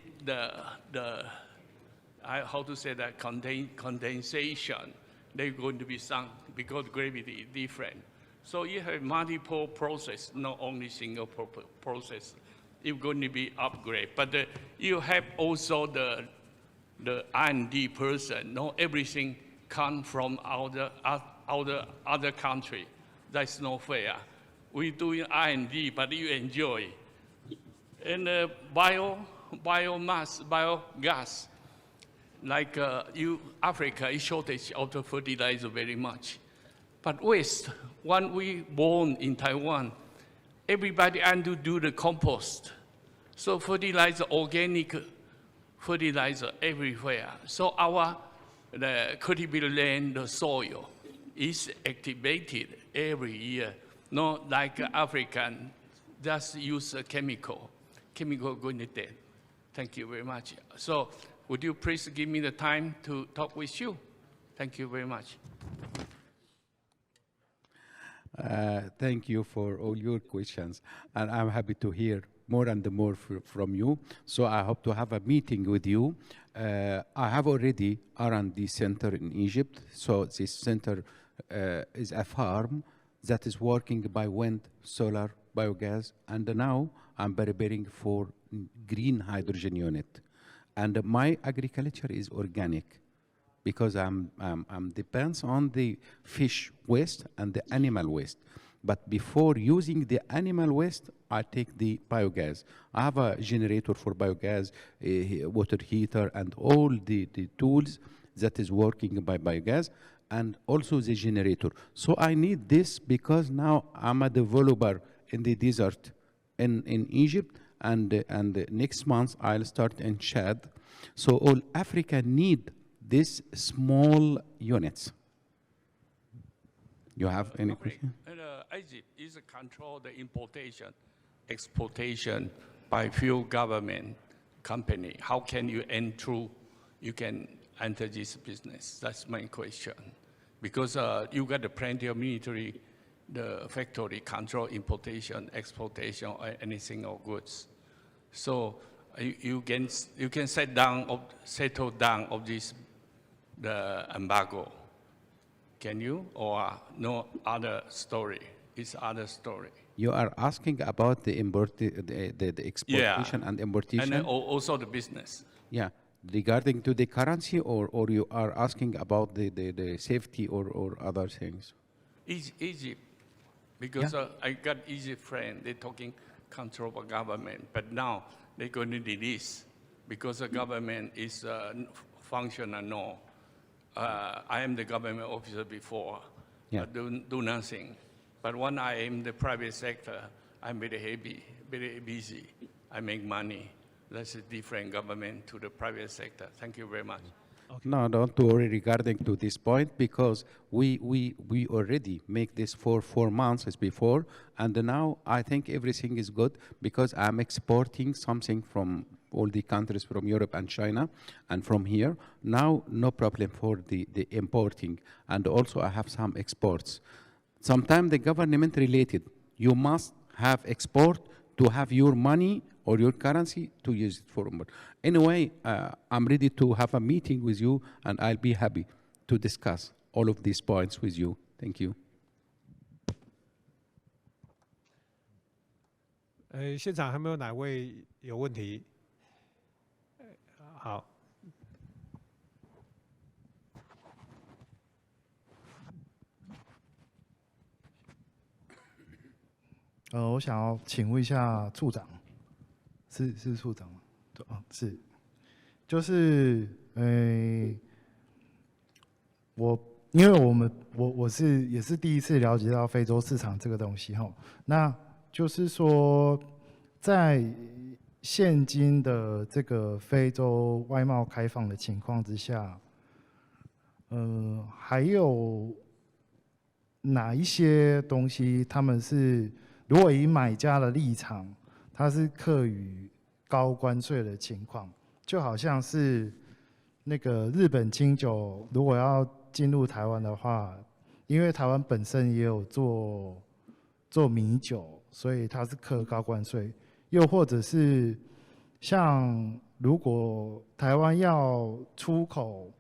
how to say that, condensation, they're going to be sunk because gravity is different. So you have multiple process, not only single process. It's going to be upgrade, but you have also the R&D person. Not everything comes from other country. That's not fair. We doing R&D, but you enjoy. And biomass, biogas, like Africa is shortage of the fertilizer very much. But waste, when we born in Taiwan, everybody had to do the compost. So fertilizer, organic fertilizer everywhere. So the cultivated land, the soil, is activated every year. Not like African, just use a chemical. Chemical going to dead. Thank you very much. So would you please give me the time to talk with you? Thank you very much. Thank you for all your questions, and I'm happy to hear more and more from you. So I hope to have a meeting with you I have already R&D center in Egypt. So this center is a farm that is working by wind, solar, biogas, and now I'm preparing for green hydrogen unit. And my agriculture is organic because I'm depends on the fish waste and the animal waste. But before using the animal waste, I take the biogas. I have a generator for biogas, a water heater, and all the tools that is working by biogas, and also the generator. So I need this because now I'm a developer in the desert in Egypt, and next month I'll start in Chad. So all Africa need these small units. You have any question? Egypt is control the importation, exportation by few government company. How can you you can enter this business? That's my question. Because you got plenty of military, the factory control importation, exportation, or anything of goods. So you can settle down of this the embargo. Can you, or no other story? It's other story. You are asking about the exportation and importation? And also the business. Yeah, regarding to the currency, or you are asking about the safety or other things? Egypt, because I got Egypt friend, they're talking control by government, but now they're going to release because the government is functional no. I am the government officer before, do nothing. But when I am the private sector, I'm very happy, very busy. I make money. That's a different government to the private sector. Thank you very much. Okay. No, don't worry regarding to this point, because we already make this for 4 months before, and now I think everything is good because I'm exporting something from all the countries from Europe and China and from here. Now, no problem for the importing, and also I have some exports. Sometimes the government related, you must have export to have your money or your currency to use it for. Anyway, I'm ready to have a meeting with you, and I'll be happy to discuss all of these points with you. Thank you. 现场还没有哪位有问题？好。我想要请问一下处长，是处长吗？是，就是因为我也是第一次了解到非洲市场这个东西哈，那就是说在现今的这个非洲外贸开放的情况之下，还有哪一些东西他们是？如果以买家的立场，他是课予高关税的情况，就好像是那个日本清酒，如果要进入台湾的话，因为台湾本身也有做米酒，所以它是课高关税。又或者是像如果台湾要出口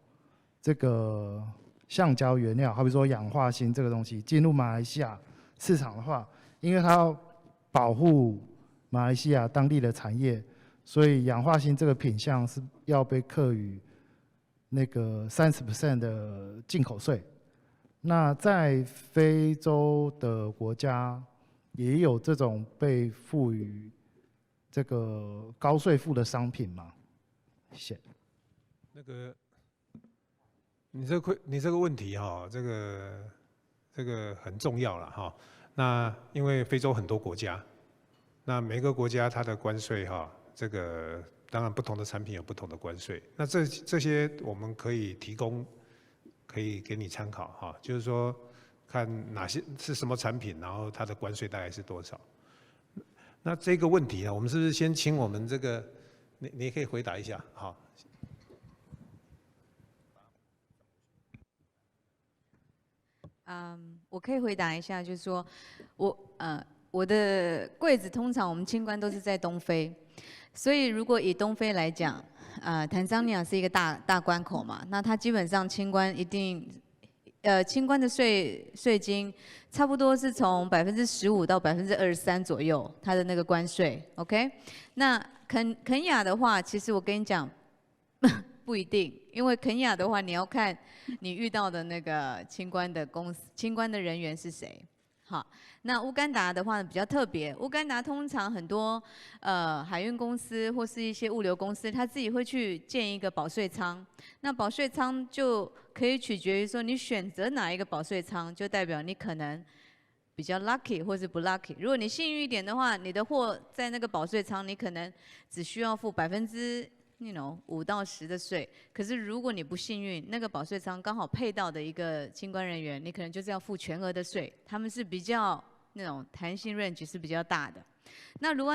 这个橡胶原料，好比说氧化锌这个东西进入马来西亚市场的话，因为它要保护马来西亚当地的产业，所以氧化锌这个品项是要被课予那个30% 的进口税。那在非洲的国家也有这种被赋予这个高税负的商品吗？谢谢。那个，你这个问题哈，这个很重要了哈。那因为非洲很多国家，那每个国家它的关税哈，这个当然不同的产品有不同的关税。那这些我们可以提供，可以给你参考哈，就是说看哪些是什么产品，然后它的关税大概是多少。那这个问题呢，我们是不是先请我们这个，你也可以回答一下哈。我可以回答一下，就是说，我的柜子通常我们清关都是在东非，所以如果以东非来讲，坦桑尼亚是一个大关口嘛，那它基本上清关一定，清关的税金差不多是从15%到23%左右，它的那个关税 ，OK？ 那肯亚的话，其实我跟你讲，不一定，因为肯亚的话，你要看你遇到的那个清关的人员是谁。好，那乌干达的话比较特别，乌干达通常很多海运公司或是一些物流公司，他自己会去建一个保税仓。那保税仓就可以取决于说你选择哪一个保税仓，就代表你可能比较 lucky 或是不 lucky。如果你幸运一点的话，你的货在那个保税仓，你可能只需要付5%到10%的税。可是如果你不幸运，那个保税仓刚好配到的一个清关人员，你可能就是要付全额的税。他们是比较那种弹性 range 是比较大的。那卢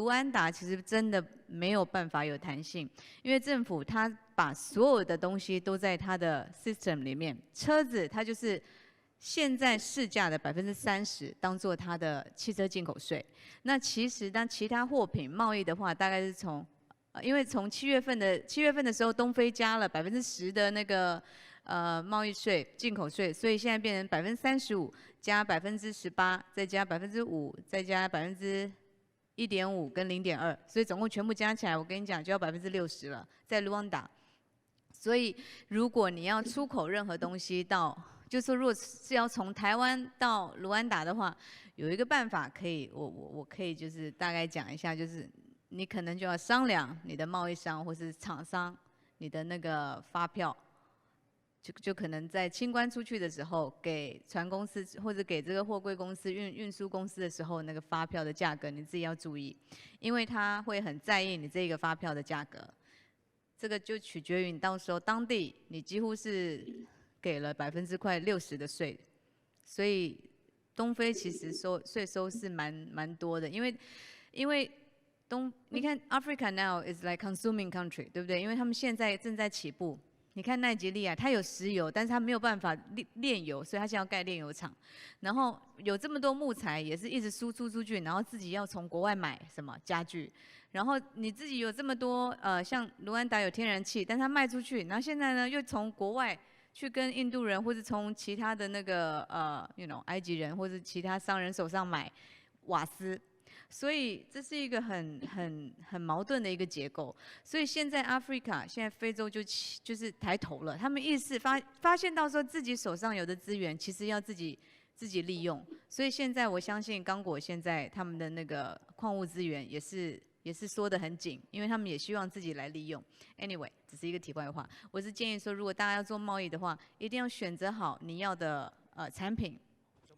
安达其实真的没有办法有弹性，因为政府它把所有的东西都在它的 system 里面，车子它就是现在市价的30%当做它的汽车进口税。那其实当其他货品贸易的话，大概是从因为从7月份的时候，东非加了10%的那个贸易税、进口税，所以现在变成35%加18%，再加5%，再加1.5%跟0.2%，所以总共全部加起来，我跟你讲就要60%了，在卢旺达。所以如果你要出口任何东西到，就是说如果是要从台湾到卢安达的话，有一个办法可以，我可以就是大概讲一下，就是。你可能就要商量你的贸易商或是厂商，你的那个发票，就可能在清关出去的时候，给船公司或者给这个货柜公司、运输公司的时候，那个发票的价格你自己要注意，因为他会很在意你这个发票的价格。这个就取决于你到时候当地你几乎是给了快60%的税，所以东非其实税收是蛮多的，因为你看 ，Africa now is like consuming country， 对不对？因为他们现在正在起步。你看奈及利亚，它有石油，但是它没有办法炼油，所以它现在要盖炼油厂。然后有这么多木材，也是一直输出出去，然后自己要从国外买什么家具。然后你自己有这么多像卢安达有天然气，但它卖出去，然后现在呢又从国外去跟印度人或者从其他的那个埃及人或者其他商人手上买瓦斯。所以这是一个很矛盾的一个结构。所以现在 Africa， 现在非洲就是抬头了，他们意识发现到说自己手上有的资源，其实要自己利用。所以现在我相信刚果现在他们的那个矿物资源也是缩得很紧，因为他们也希望自己来利用。Anyway， 只是一个题外话。我是建议说，如果大家要做贸易的话，一定要选择好你要的产品。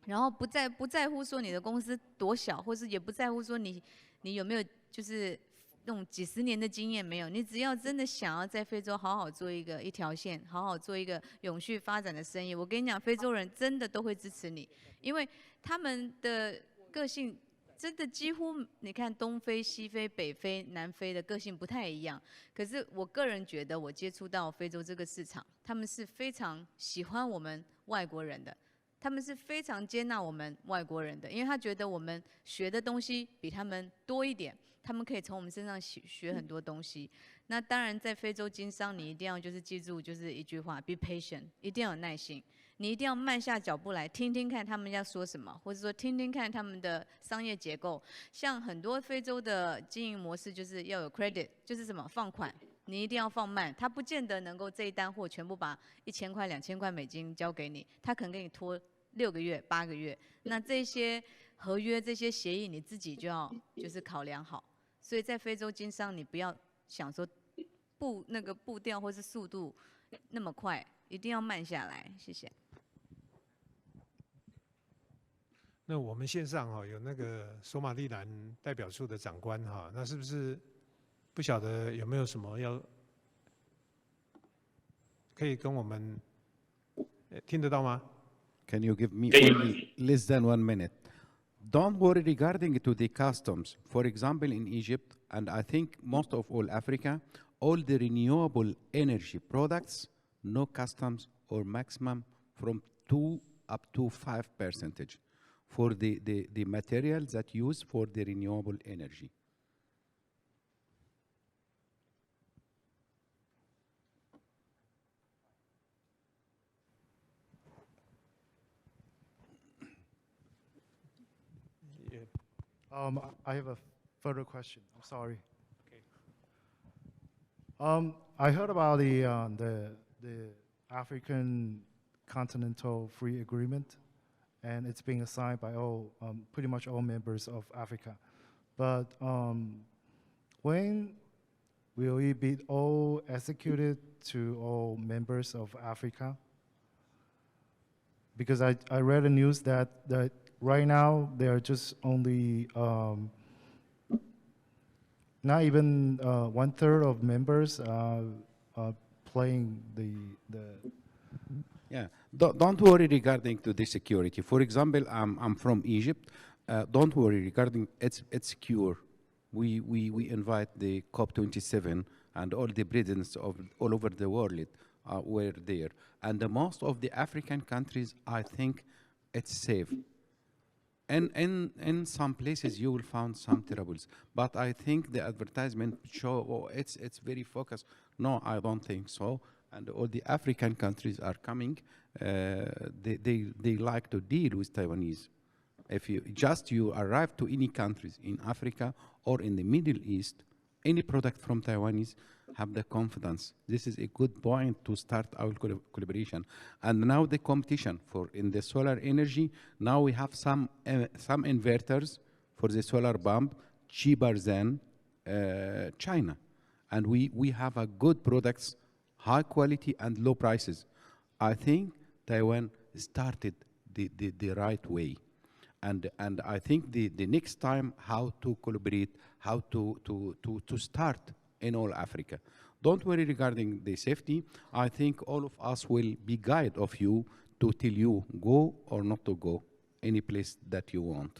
然后不在乎说你的公司多小，或是也不在乎说你有没有就是那种几10年的经验没有，你只要真的想要在非洲好好做一条线，好好做一个永续发展的生意，我跟你讲，非洲人真的都会支持你，因为他们的个性真的几乎你看东非、西非、北非、南非的个性不太一样。可是我个人觉得，我接触到非洲这个市场，他们是非常喜欢我们外国人的。他们是非常接纳我们外国人的，因为他觉得我们学的东西比他们多一点，他们可以从我们身上学很多东西。那当然，在非洲经商，你一定要就是记住就是一句话 ，be patient， 一定要有耐心，你一定要慢下脚步来，听听看他们要说什么，或者说听听看他们的商业结构。像很多非洲的经营模式就是要有 credit， 就是什么放款。你一定要放慢，他不见得能够这一单货全部把1000块、2000块美金交给你，他可能给你拖6个月、8个月。那这些合约、这些协议，你自己就要就是考量好。所以在非洲经商，你不要想说那个步调或是速度那么快，一定要慢下来。谢谢。那我们线上有那个索马利兰代表处的长官那是不是？不晓得有没有什么可以跟我们听得到吗 Can you give me only less than 1 minute? Don't worry regarding to the customs. For example, in Egypt, and I think most of all Africa, all the renewable energy products, no customs or maximum from 2 up to 5% for the materials that use for the renewable energy. I have a further question. I'm sorry. I heard about the African Continental Free Agreement, and it's being signed by pretty much all members of Africa. But when will it be all executed to all members of Africa? Because I read the news that right now there are just only not even 1/3 of members playing the. Yeah, don't worry regarding to the security. For example, I'm from Egypt. Don't worry regarding it's secure. We invite the COP27 and all the presidents of all over the world were there, and most of the African countries, I think, it's safe. And in some places you will find some troubles, but I think the advertisement show it's very focused. No, I don't think so. And all the African countries are coming. They like to deal with Taiwanese. If you arrive to any countries in Africa or in the Middle East, any product from Taiwanese, have the confidence. This is a good point to start our collaboration. And now the competition in the solar energy. Now we have some inverters for the solar pump cheaper than China, and we have a good products, high quality and low prices. I think Taiwan started the right way. And I think the next time how to collaborate, how to start in all Africa. Don't worry regarding the safety. I think all of us will be guide of you to tell you go or not to go any place that you want.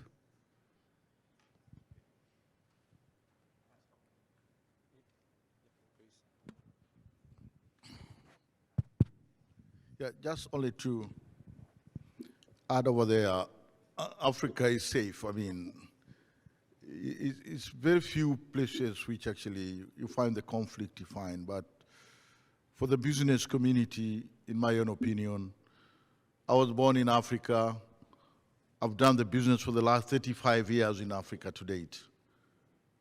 Yeah, just only to add over there, Africa is safe. I mean, it's very few places which actually you find the conflict defined, but for the business community, in my own opinion, I was born in Africa. I've done the business for the last 35 years in Africa to date.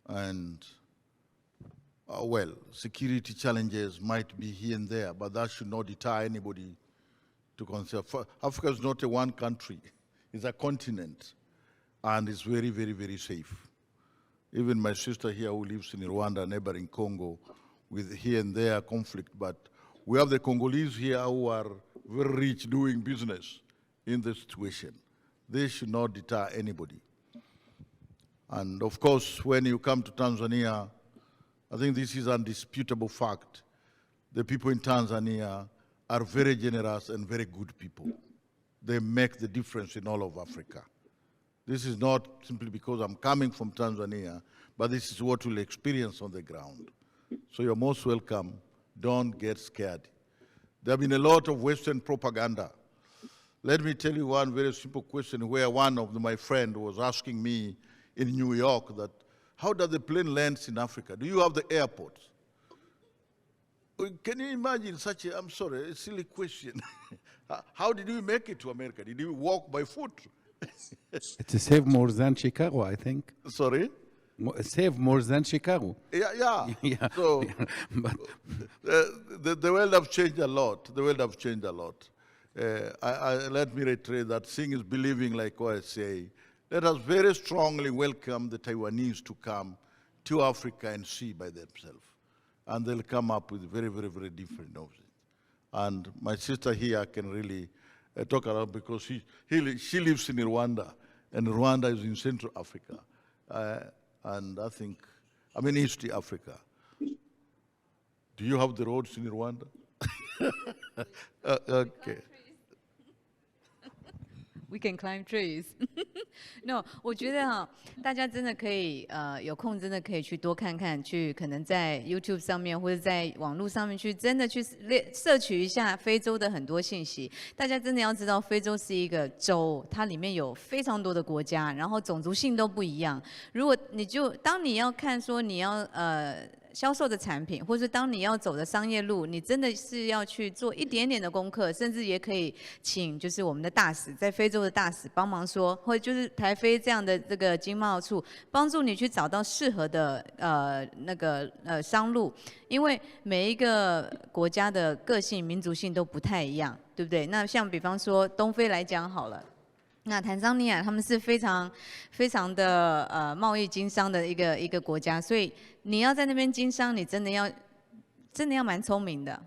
And well, security challenges might be here and there, but that should not deter anybody to consider. Africa is not a one country, it's a continent, and it's very, very, very safe. Even my sister here who lives in Rwanda, neighboring Congo, with here and there conflict, but we have the Congolese here who are very rich doing business in this situation. They should not deter anybody. And of course, when you come to Tanzania, I think this is an undisputable fact. The people in Tanzania are very generous and very good people. They make the difference in all of Africa. This is not simply because I'm coming from Tanzania, but this is what we'll experience on the ground. So you're most welcome. Don't get scared. There have been a lot of Western propaganda. Let me tell you one very simple question where one of my friends was asking me in New York that, how does the plane land in Africa? Do you have the airport? Can you imagine such a, I'm sorry, a silly question. How did you make it to America? Did you walk by foot? It's safe more than Chicago, I think. Sorry? Save more than Chicago. Yeah. Yeah. So but the world have changed a lot. The world have changed a lot. Let me reiterate that seeing is believing, like what I say. Let us very strongly welcome the Taiwanese to come to Africa and see by themselves. And they'll come up with very, very, very different options. And my sister here can really talk about because she lives in Rwanda, and Rwanda is in Central Africa. And I think, I'm in East Africa. Do you have the roads in Rwanda? Okay. We can climb trees. No， 我觉得哈，大家真的可以有空真的可以去多看看，去可能在 YouTube 上面或者在网络上面去真的去摄取一下非洲的很多信息。大家真的要知道，非洲是一个洲，它里面有非常多的国家，然后种族性都不一样。如果当你要看说你要销售的产品，或是当你要走的商业路，你真的是要去做一点点的功课，甚至也可以请就是我们的大使在非洲的大使帮忙说，或者就是台非这样的这个经贸处帮助你去找到适合的商路，因为每一个国家的个性、民族性都不太一样，对不对？那像比方说东非来讲好了。那坦桑尼亚他们是非常的贸易经商的一个国家，所以你要在那边经商，你真的要蛮聪明的，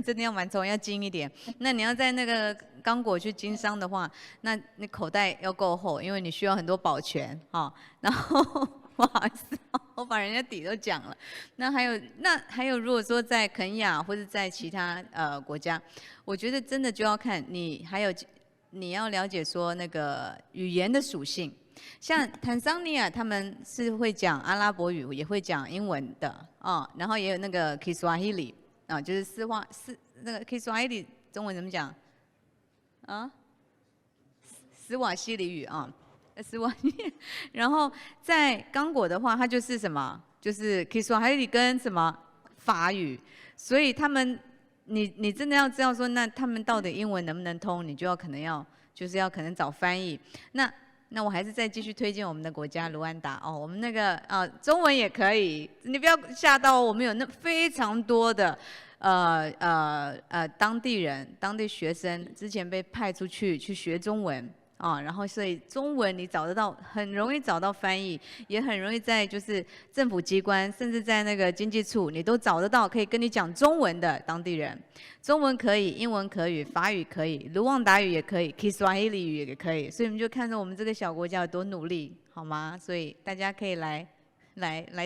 真的要蛮聪明，要精一点。那你要在那个刚果去经商的话，那你口袋要够厚，因为你需要很多保全啊。然后不好意思，我把人家底都讲了。那还有，如果说在肯亚或者在其他国家，我觉得真的就要看你要了解说那个语言的属性，像坦桑尼亚他们是会讲阿拉伯语，也会讲英文的啊，然后也有那个 Kiswahili 啊，就是那个 Kiswahili 中文怎么讲啊？斯瓦西里语啊，斯瓦西。然后在刚果的话，它就是什么？就是 Kiswahili 跟什么法语，所以他们。你真的要知道说，那他们到底英文能不能通，你就要可能找翻译。那我还是再继续推荐我们的国家卢安达哦，我们那个中文也可以，你不要吓到我们有那非常多的当地人、当地学生之前被派出去学中文。然后所以中文你找得到，很容易找到翻译，也很容易在就是政府机关，甚至在那个经济处，你都找得到可以跟你讲中文的当地人。中文可以，英文可以，法语可以，卢旺达语也可以 ，Kiswahili 语也可以。所以我们就看着我们这个小国家有多努力，好吗？所以大家可以来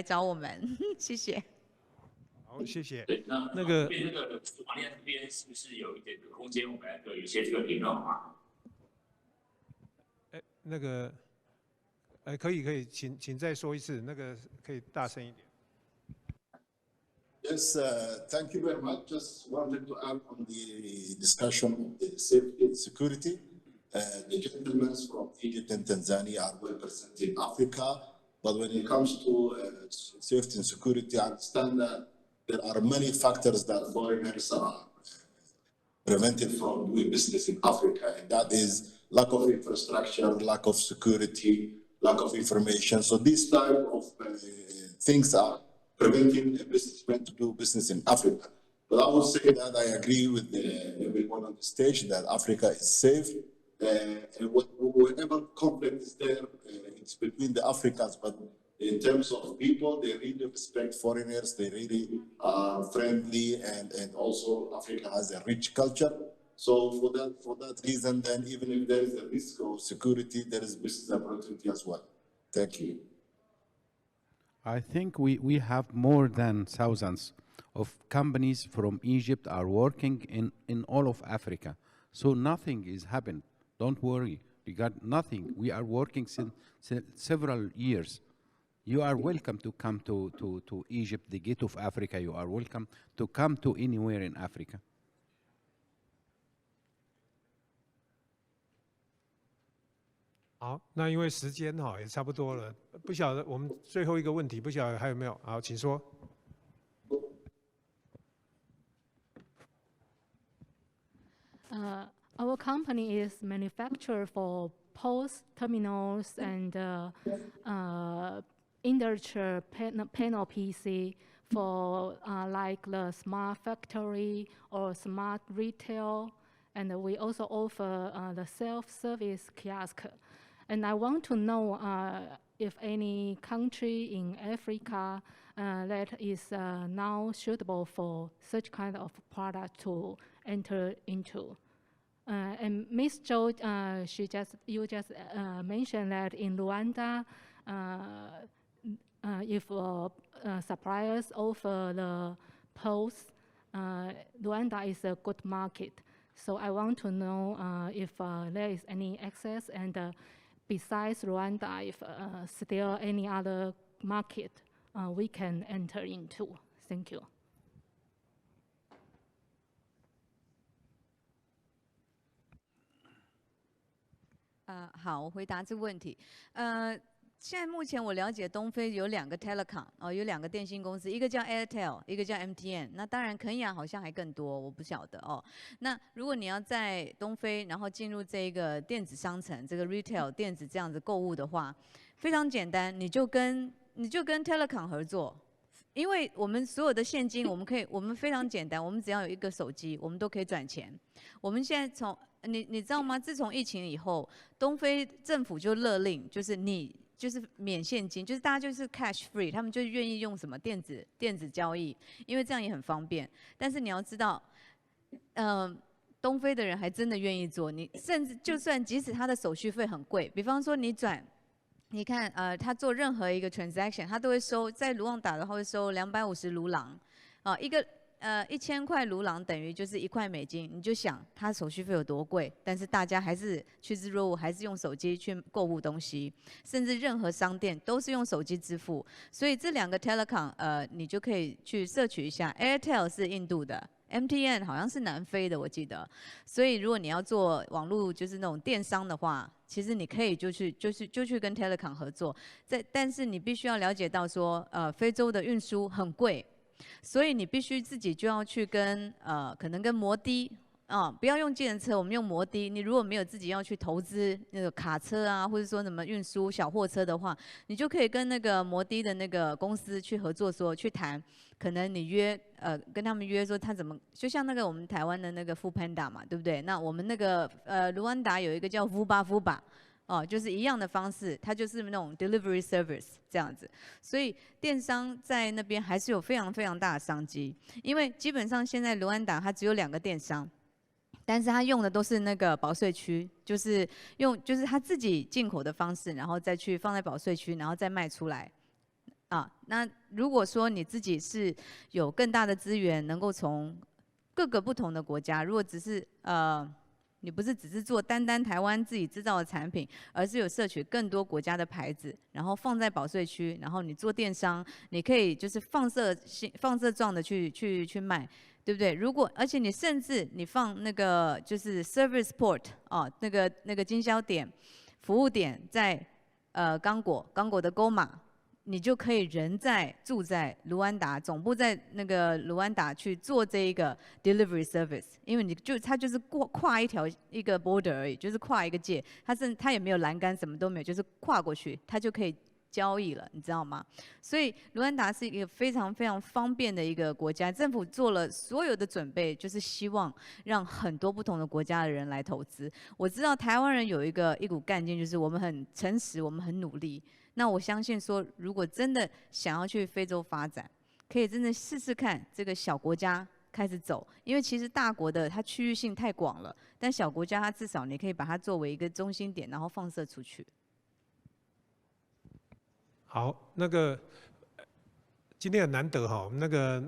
找我们，谢谢。好，谢谢。对，那个马利亚这边是不是有一点的空间，我们有一些这个评论吗？那个，可以，请再说一次，那个可以大声一点。Yes, thank you very much. Just wanted to add on the discussion of the safety and security. The gentlemen from Egypt and Tanzania are well present in Africa, but when it comes to safety and security, I understand that there are many factors that foreigners are prevented from doing business in Africa, and that is lack of infrastructure, lack of security, lack of information. So these type of things are preventing a businessman to do business in Africa. But I would say that I agree with everyone on the stage that Africa is safe. And whenever conflict is there, it's between the Africans. But in terms of people, they really respect foreigners. They really are friendly, and also Africa has a rich culture. So for that reason, then even if there is a risk of security, there is business opportunity as well. Thank you. I think we have more than thousands of companies from Egypt are working in all of Africa. So nothing is happened. Don't worry. We got nothing. We are working since several years. You are welcome to come to Egypt, the gate of Africa. You are welcome to come to anywhere in Africa. 好，那因为时间也差不多了，不晓得我们最后一个问题，不晓得还有没有？好，请说。Our company is manufacturer for post terminals and industrial panel PC for like the smart factory or smart retail, and we also offer the self-service kiosk. And I want to know if any country in Africa that is now suitable for such kind of product to enter into. And Ms. Zhou, you just mentioned that in Rwanda, if suppliers offer the post, Rwanda is a good market. So I want to know if there is any access, and besides Rwanda, if still any other market we can enter into. Thank you. 好，我回答这个问题。现在目前我了解东非有2个 telecom 哦，有2个电信公司，一个叫 Airtel， 一个叫 MTN。那当然肯亚好像还更多，我不晓得哦。那如果你要在东非，然后进入这个电子商城，这个 retail 电子这样子购物的话，非常简单，你就跟 telecom 合作。因为我们所有的现金，我们非常简单，我们只要有一个手机，我们都可以转钱。我们现在你知道吗？自从疫情以后，东非政府就勒令，就是免现金，就是大家就是 cash free， 他们就愿意用什么电子交易，因为这样也很方便。但是你要知道，东非的人还真的愿意做，你甚至就算即使他的手续费很贵，比方说你看他做任何一个 transaction， 他都会收，在卢旺达的话会收250卢朗，1000块卢朗等于就是1块美金，你就想它手续费有多贵，但是大家还是趋之若鹜，还是用手机去购物东西，甚至任何商店都是用手机支付。所以这2个 telecom， 你就可以去摄取一下。Airtel 是印度的 ，MTN 好像是南非的，我记得。所以如果你要做网络就是那种电商的话，其实你可以就去跟 telecom 合作。但是你必须要了解到说，非洲的运输很贵。所以你必须自己就要去跟可能跟摩的不要用计程车，我们用摩的。你如果没有自己要去投资那个卡车啊，或者说什么运输小货车的话，你就可以跟那个摩的的那个公司去合作，说去谈，可能你跟他们约说他怎么，就像那个我们台湾的那个 Foodpanda 嘛，对不对？那我们那个卢旺达有一个叫 Vuba。就是一样的方式，它就是那种 delivery service 这样子，所以电商在那边还是有非常非常大的商机。因为基本上现在卢旺达它只有2个电商，但是它用的都是那个保税区，就是它自己进口的方式，然后再去放在保税区，然后再卖出来。那如果说你自己是有更大的资源，能够从各个不同的国家，如果只是你不是只是做单台湾自己制造的产品，而是有摄取更多国家的牌子，然后放在保税区，然后你做电商，你可以就是放射状的去卖，对不对？而且你甚至你放那个就是 service port 那个经销点、服务点在刚果的勾马。你就可以住在卢旺达，总部在那个卢旺达去做这一个 delivery service， 因为它就是跨一个 border 而已，就是跨一个界，它也没有栏杆，什么都没有，就是跨过去，它就可以交易了，你知道吗？所以卢旺达是一个非常非常方便的一个国家，政府做了所有的准备，就是希望让很多不同的国家的人来投资。我知道台湾人有一股干劲，就是我们很诚实，我们很努力。那我相信说，如果真的想要去非洲发展，可以真的试试看这个小国家开始走，因为其实大国的它区域性太广了，但小国家它至少你可以把它作为一个中心点，然后放射出去。好，那个今天很难得哈，那个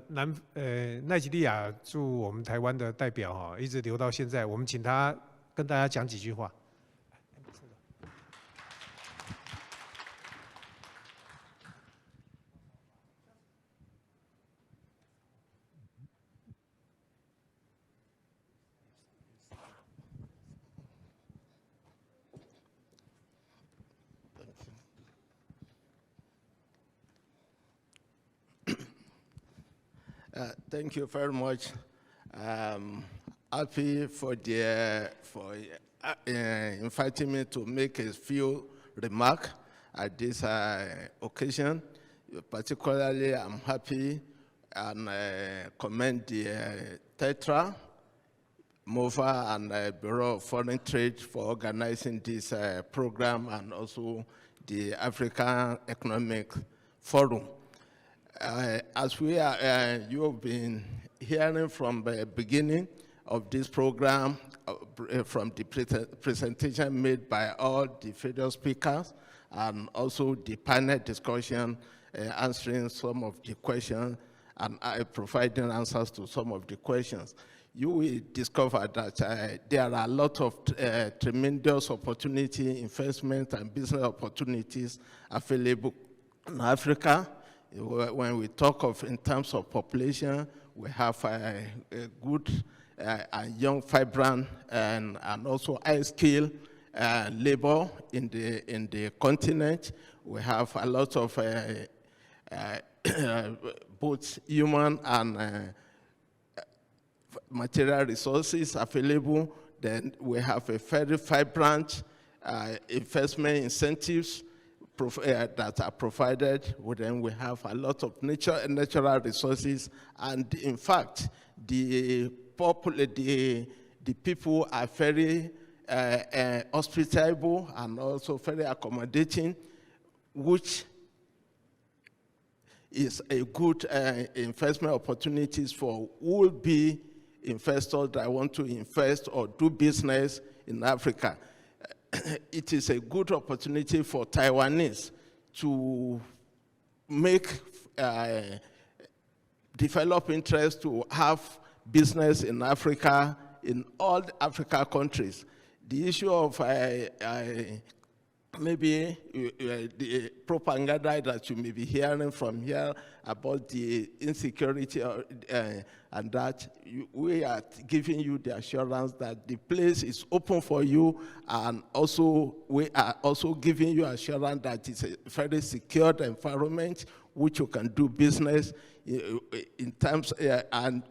奈及利亚驻我们台湾的代表哈，一直留到现在，我们请他跟大家讲几句话。Thank you very much. Happy for inviting me to make a few remarks at this occasion. Particularly, I'm happy and commend the Tetra, MOVA, and Bureau of Foreign Trade for organizing this program, and also the African Economic Forum. As you have been hearing from the beginning of this program, from the presentation made by all the federal speakers, and also the panel discussion, answering some of the questions, and providing answers to some of the questions, you will discover that there are a lot of tremendous opportunity, investment, and business opportunities available in Africa. When we talk of in terms of population, we have a good and young, vibrant, and also high-skilled labor in the continent. we have a lot of both human and material resources available. Then we have a very vibrant investment incentives that are provided. Then we have a lot of natural resources, and in fact, the people are very hospitable and also very accommodating, which is a good investment opportunities for who will be investors that want to invest or do business in Africa. It is a good opportunity for Taiwanese to make develop interest to have business in Africa, in all the Africa countries. The issue of maybe the propaganda that you may be hearing from here about the insecurity and that, we are giving you the assurance that the place is open for you, and also we are also giving you assurance that it's a very secured environment which you can do business in terms and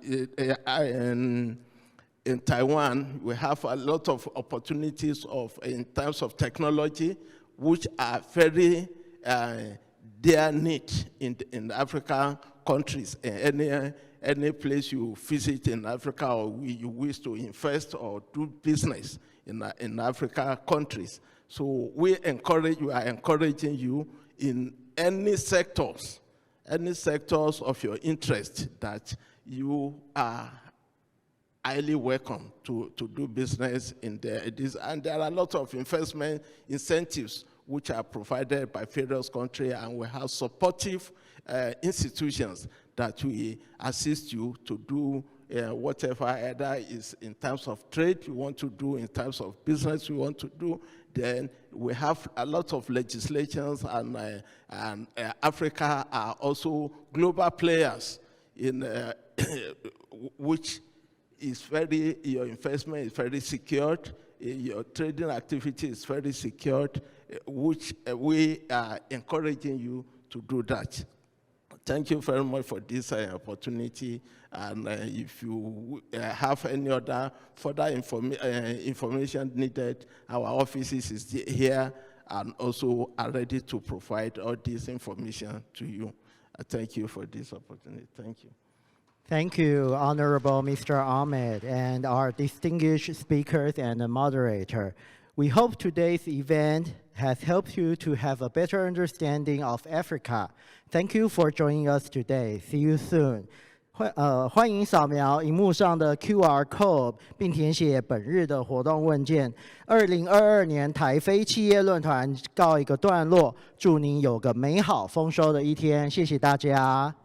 in Taiwan, we have a lot of opportunities in terms of technology, which are very dear need in African countries. Any place you visit in Africa, or you wish to invest or do business in African countries. So we are encouraging you in any sectors of your interest that you are highly welcome to do business in this. And there are a lot of investment incentives which are provided by various countries, and we have supportive institutions that will assist you to do whatever either is in terms of trade you want to do, in terms of business you want to do. Then we have a lot of legislations, and Africa are also global players in which is your investment is very secured, your trading activity is very secured, which we are encouraging you to do that. Thank you very much for this opportunity, and if you have any other further information needed, our offices is here and also are ready to provide all this information to you. Thank you for this opportunity. Thank you. Thank you, Honorable Mr. Ahmed, and our distinguished speakers and the moderator. We hope today's event has helped you to have a better understanding of Africa. Thank you for joining us today. See you soon. 欢迎扫描荧幕上的 QR code， 并填写本日的活动问件。2022年台非企业论坛告一个段落，祝您有个美好丰收的一天，谢谢大家。